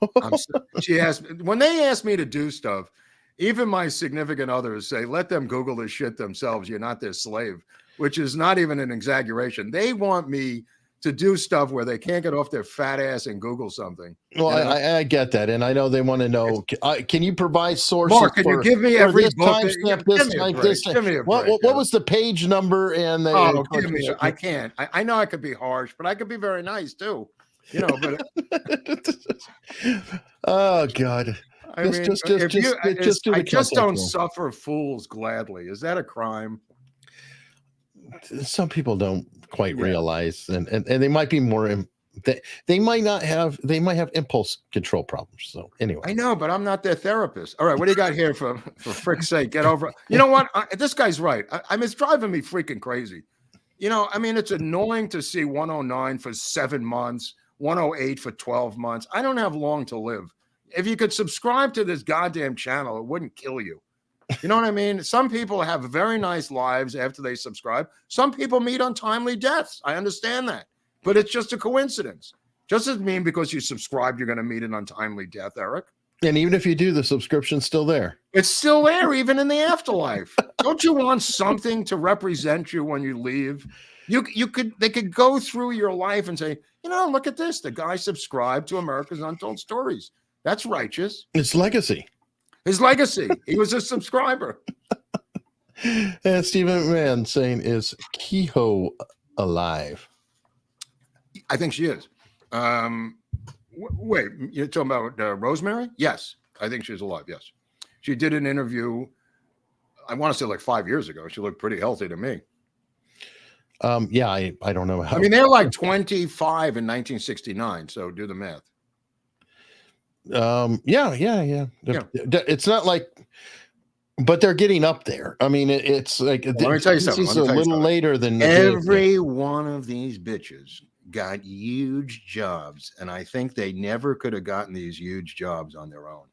When they ask me to do stuff, even my significant others say, let them Google this shit themselves. You're not their slave, which is not even an exaggeration. They want me to do stuff where they can't get off their fat ass and Google something. Well, I get that. And I know they want to know, can you provide sources? Mark, can you give me every book? Give me a break. What was the page number? And I can't. I know I could be harsh, but I could be very nice too. You know, but oh God. I just don't suffer fools gladly. Is that a crime? Some people don't quite realize, and they might be more. They might have impulse control problems. So anyway, I know, but I'm not their therapist. All right, what do you got here for frick's sake? Get over it. You know what? This guy's right. I mean, it's driving me freaking crazy. You know, I mean, it's annoying to see 109 for 7 months, 108 for 12 months. I don't have long to live. If you could subscribe to this goddamn channel, it wouldn't kill you. You know what I mean? Some people have very nice lives after they subscribe. Some people meet untimely deaths. I understand that. But it's just a coincidence. Just doesn't mean because you subscribe, you're going to meet an untimely death, Eric. And even if you do, the subscription's still there. It's still there, even in the afterlife. Don't you want something to represent you when you leave? They could go through your life and say, look at this. The guy subscribed to America's Untold Stories. That's righteous. It's legacy. His legacy. He was a subscriber. And Stephen McMahon saying, is Kehoe alive? I think she is. Wait, you're talking about Rosemary? Yes, I think she's alive. Yes, she did an interview. I want to say like 5 years ago. She looked pretty healthy to me. Yeah, I don't know how. I mean, they're like 25 in 1969. So do the math. Yeah. It's not like, but they're getting up there. I mean, it's like, let me tell you something. This is a little later than every one of these bitches got huge jobs, and I think they never could have gotten these huge jobs on their own.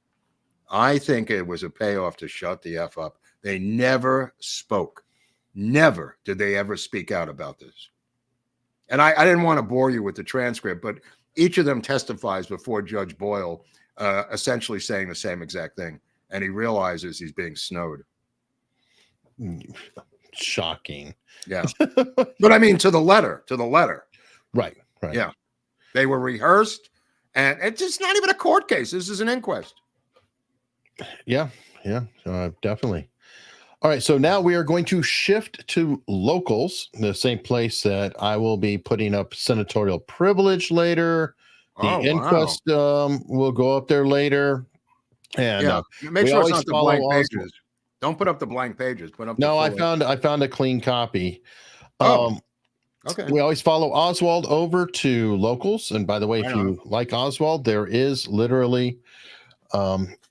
I think it was a payoff to shut the F up. They never spoke. Never did they ever speak out about this. And I didn't want to bore you with the transcript, but each of them testifies before Judge Boyle, essentially saying the same exact thing. And he realizes he's being snowed. Shocking. Yeah. But I mean, to the letter. Right. Yeah. They were rehearsed, and it's just not even a court case. This is an inquest. Yeah, definitely. All right, so now we are going to shift to locals, the same place that I will be putting up senatorial privilege later. The inquest will go up there later. And make sure it's not the blank pages. Don't put up the blank pages. Put up. No, I found a clean copy. Okay. We always follow Oswald over to locals. And by the way, if you like Oswald, there is literally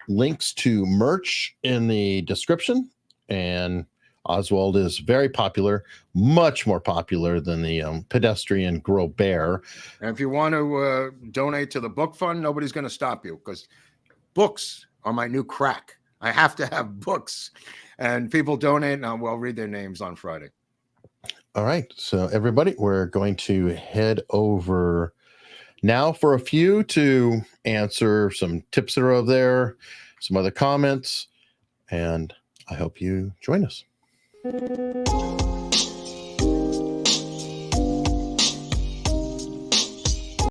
links to merch in the description. And Oswald is very popular, much more popular than the pedestrian Groubert. And if you want to donate to the book fund, nobody's going to stop you, because books are my new crack. I have to have books, and people donate, and I'll read their names on Friday. All right. So everybody, we're going to head over now for a few to answer some tips that are over there, some other comments, and I hope you join us.